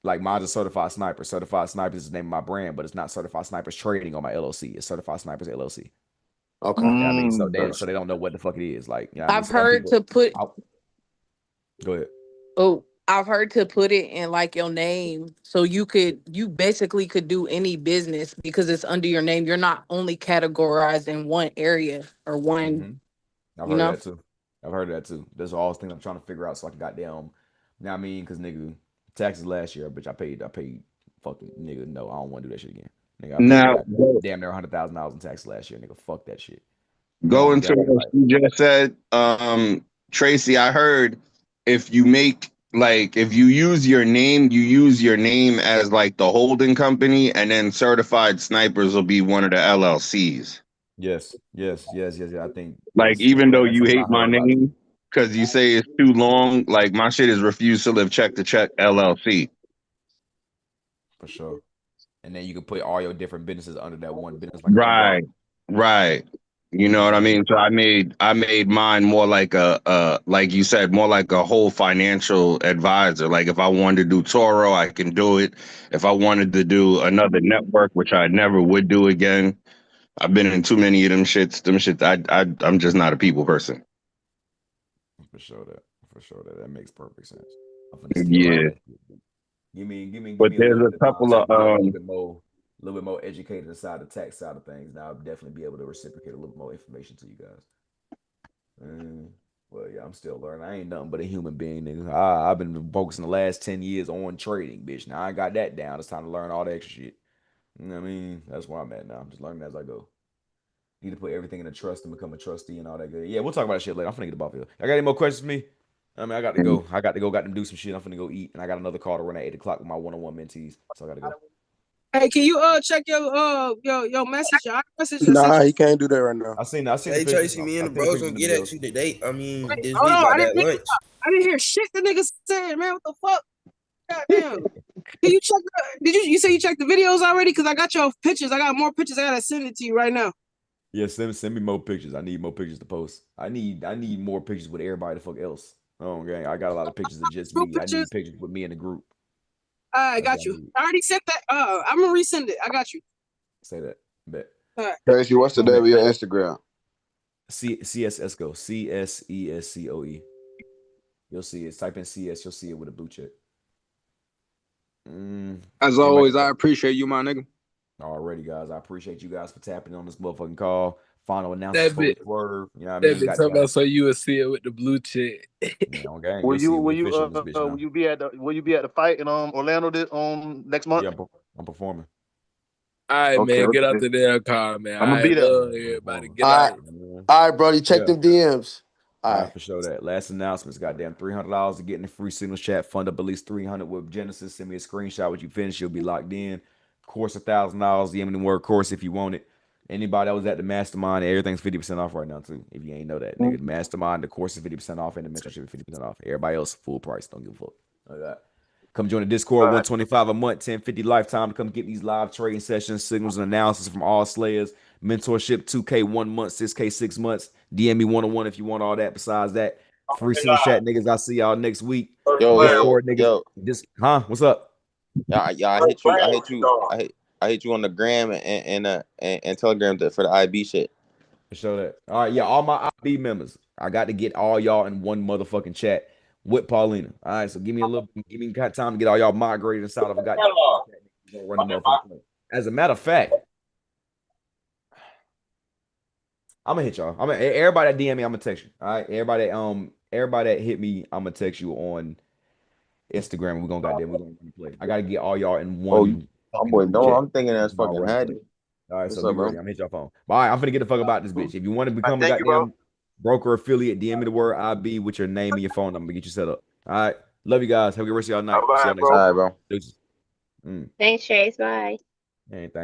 Like mine's a certified sniper. Certified snipers is the name of my brand, but it's not certified snipers trading on my LLC. It's certified snipers LLC. Okay. You know what I mean, so they don't know what the fuck it is. Like, you know what I mean? I've heard to put. Go ahead. Oh, I've heard to put it in like your name, so you basically could do any business because it's under your name. You're not only categorized in one area or one. I've heard that too. I've heard that too. That's all the things I'm trying to figure out so I can goddamn. You know what I mean? Because nigga, taxes last year, bitch, I paid fucking nigga. No, I don't want to do that shit again. Nigga, I paid damn near $100,000 in taxes last year. Nigga, fuck that shit. Going to what you just said, Tracy, I heard if you use your name as like the holding company, and then certified snipers will be one of the LLCs. Yes. I think like even though you hate my name because you say it's too long, like my shit is refused to live check to check LLC. For sure. And then you can put all your different businesses under that one business. Like right. You know what I mean? So I made mine more like like you said, more like a whole financial advisor. Like if I wanted to do Toro, I can do it. If I wanted to do another network, which I never would do again, I've been in too many of them shits. I'm just not a people person. For sure that makes perfect sense. Yeah. Give me. But there's a couple of a little bit more educated inside the tax side of things. Now I'll definitely be able to reciprocate a little more information to you guys. Well, yeah, I'm still learning. I ain't nothing but a human being, nigga. I've been focusing the last 10 years on trading, bitch. Now I got that down. It's time to learn all the extra shit. You know what I mean? That's where I'm at now. I'm just learning as I go. Need to put everything in a trust and become a trustee and all that good. Yeah, we'll talk about that shit later. I'm finna get the ball field. I got any more questions for me? I mean, I got to go. Got them do some shit. I'm finna go eat, and I got another call to run at 8:00 with my one-on-one mentees. So I gotta go. Hey, can you check your message, your iMessage? Nah, he can't do that right now. I seen the Hey, Tracy, me and the bros gonna get at you today. I mean, Wait, this hold week on, about that lunch. I didn't hear shit the nigga said, man. What the fuck? Goddamn. Can you check? You say you checked the videos already? Cause I got your pictures. I got more pictures. I gotta send it to you right now. Yeah, send me more pictures. I need more pictures to post. I need more pictures with everybody the fuck else. Oh, gang, I got a lot of pictures of just me. I need pictures with me in the group. I got you. I already sent that. I'm gonna resend it. I got you. Say that. Bet. Tracy, what's the name of your Instagram? CSESCO. CSESCOE. You'll see it. Type in CS. You'll see it with a blue check. As always, I appreciate you, my nigga. Already, guys. I appreciate you guys for tapping on this motherfucking call. Final announcement for the swerve. You know what I mean? Talking about so you will see it with the blue check. Will you be at the fight in Orlando next month? Yeah, I'm performing. All right, man. Get out the damn car, man. I'm gonna be there. Everybody, get all out. Right. All right, Brody. Check them DMs. All right, for sure that. Last announcements, goddamn, $300 to get in the free signals chat. Fund up at least 300 with Genesis. Send me a screenshot when you finish. You'll be locked in. Course, $1,000. DM the word course if you want it. Anybody that was at the mastermind, everything's 50% off right now too. If you ain't know that, nigga, the mastermind, the course is 50% off, and the mentorship is 50% off. Everybody else full price. Don't give a fuck. Like that. Come join the Discord. $125 a month, $10.50 lifetime to come get these live trading sessions, signals, and analysis from all slayers. Mentorship 2K 1 month, 6K 6 months. DM me 1-on-1 if you want all that. Besides that, free signal chat niggas. I'll see y'all next week. Discord niggas. What's up? I hit you on the gram and Telegram for the IB shit. Show that. All right, yeah, all my IB members. I got to get all y'all in one motherfucking chat with Paulina. All right, so give me time to get all y'all migrated inside of a goddamn chat. Run the motherfucking. As a matter of fact, I'm gonna hit y'all. Everybody that DM me, I'm gonna text you. All right, everybody that hit me, I'm gonna text you on Instagram. We're gonna play. I gotta get all y'all in one. I'm thinking that's fucking Hattie. All right, so be ready. I'm gonna hit your phone. All right, I'm finna get the fuck about this bitch. If you want to become a goddamn broker affiliate, DM me the word IB with your name and your phone. I'm gonna get you set up. All right, love you guys. Have a good rest of y'all night. See y'all next time. All right, bro. Deuces. Thanks, Chase. Bye. Anything.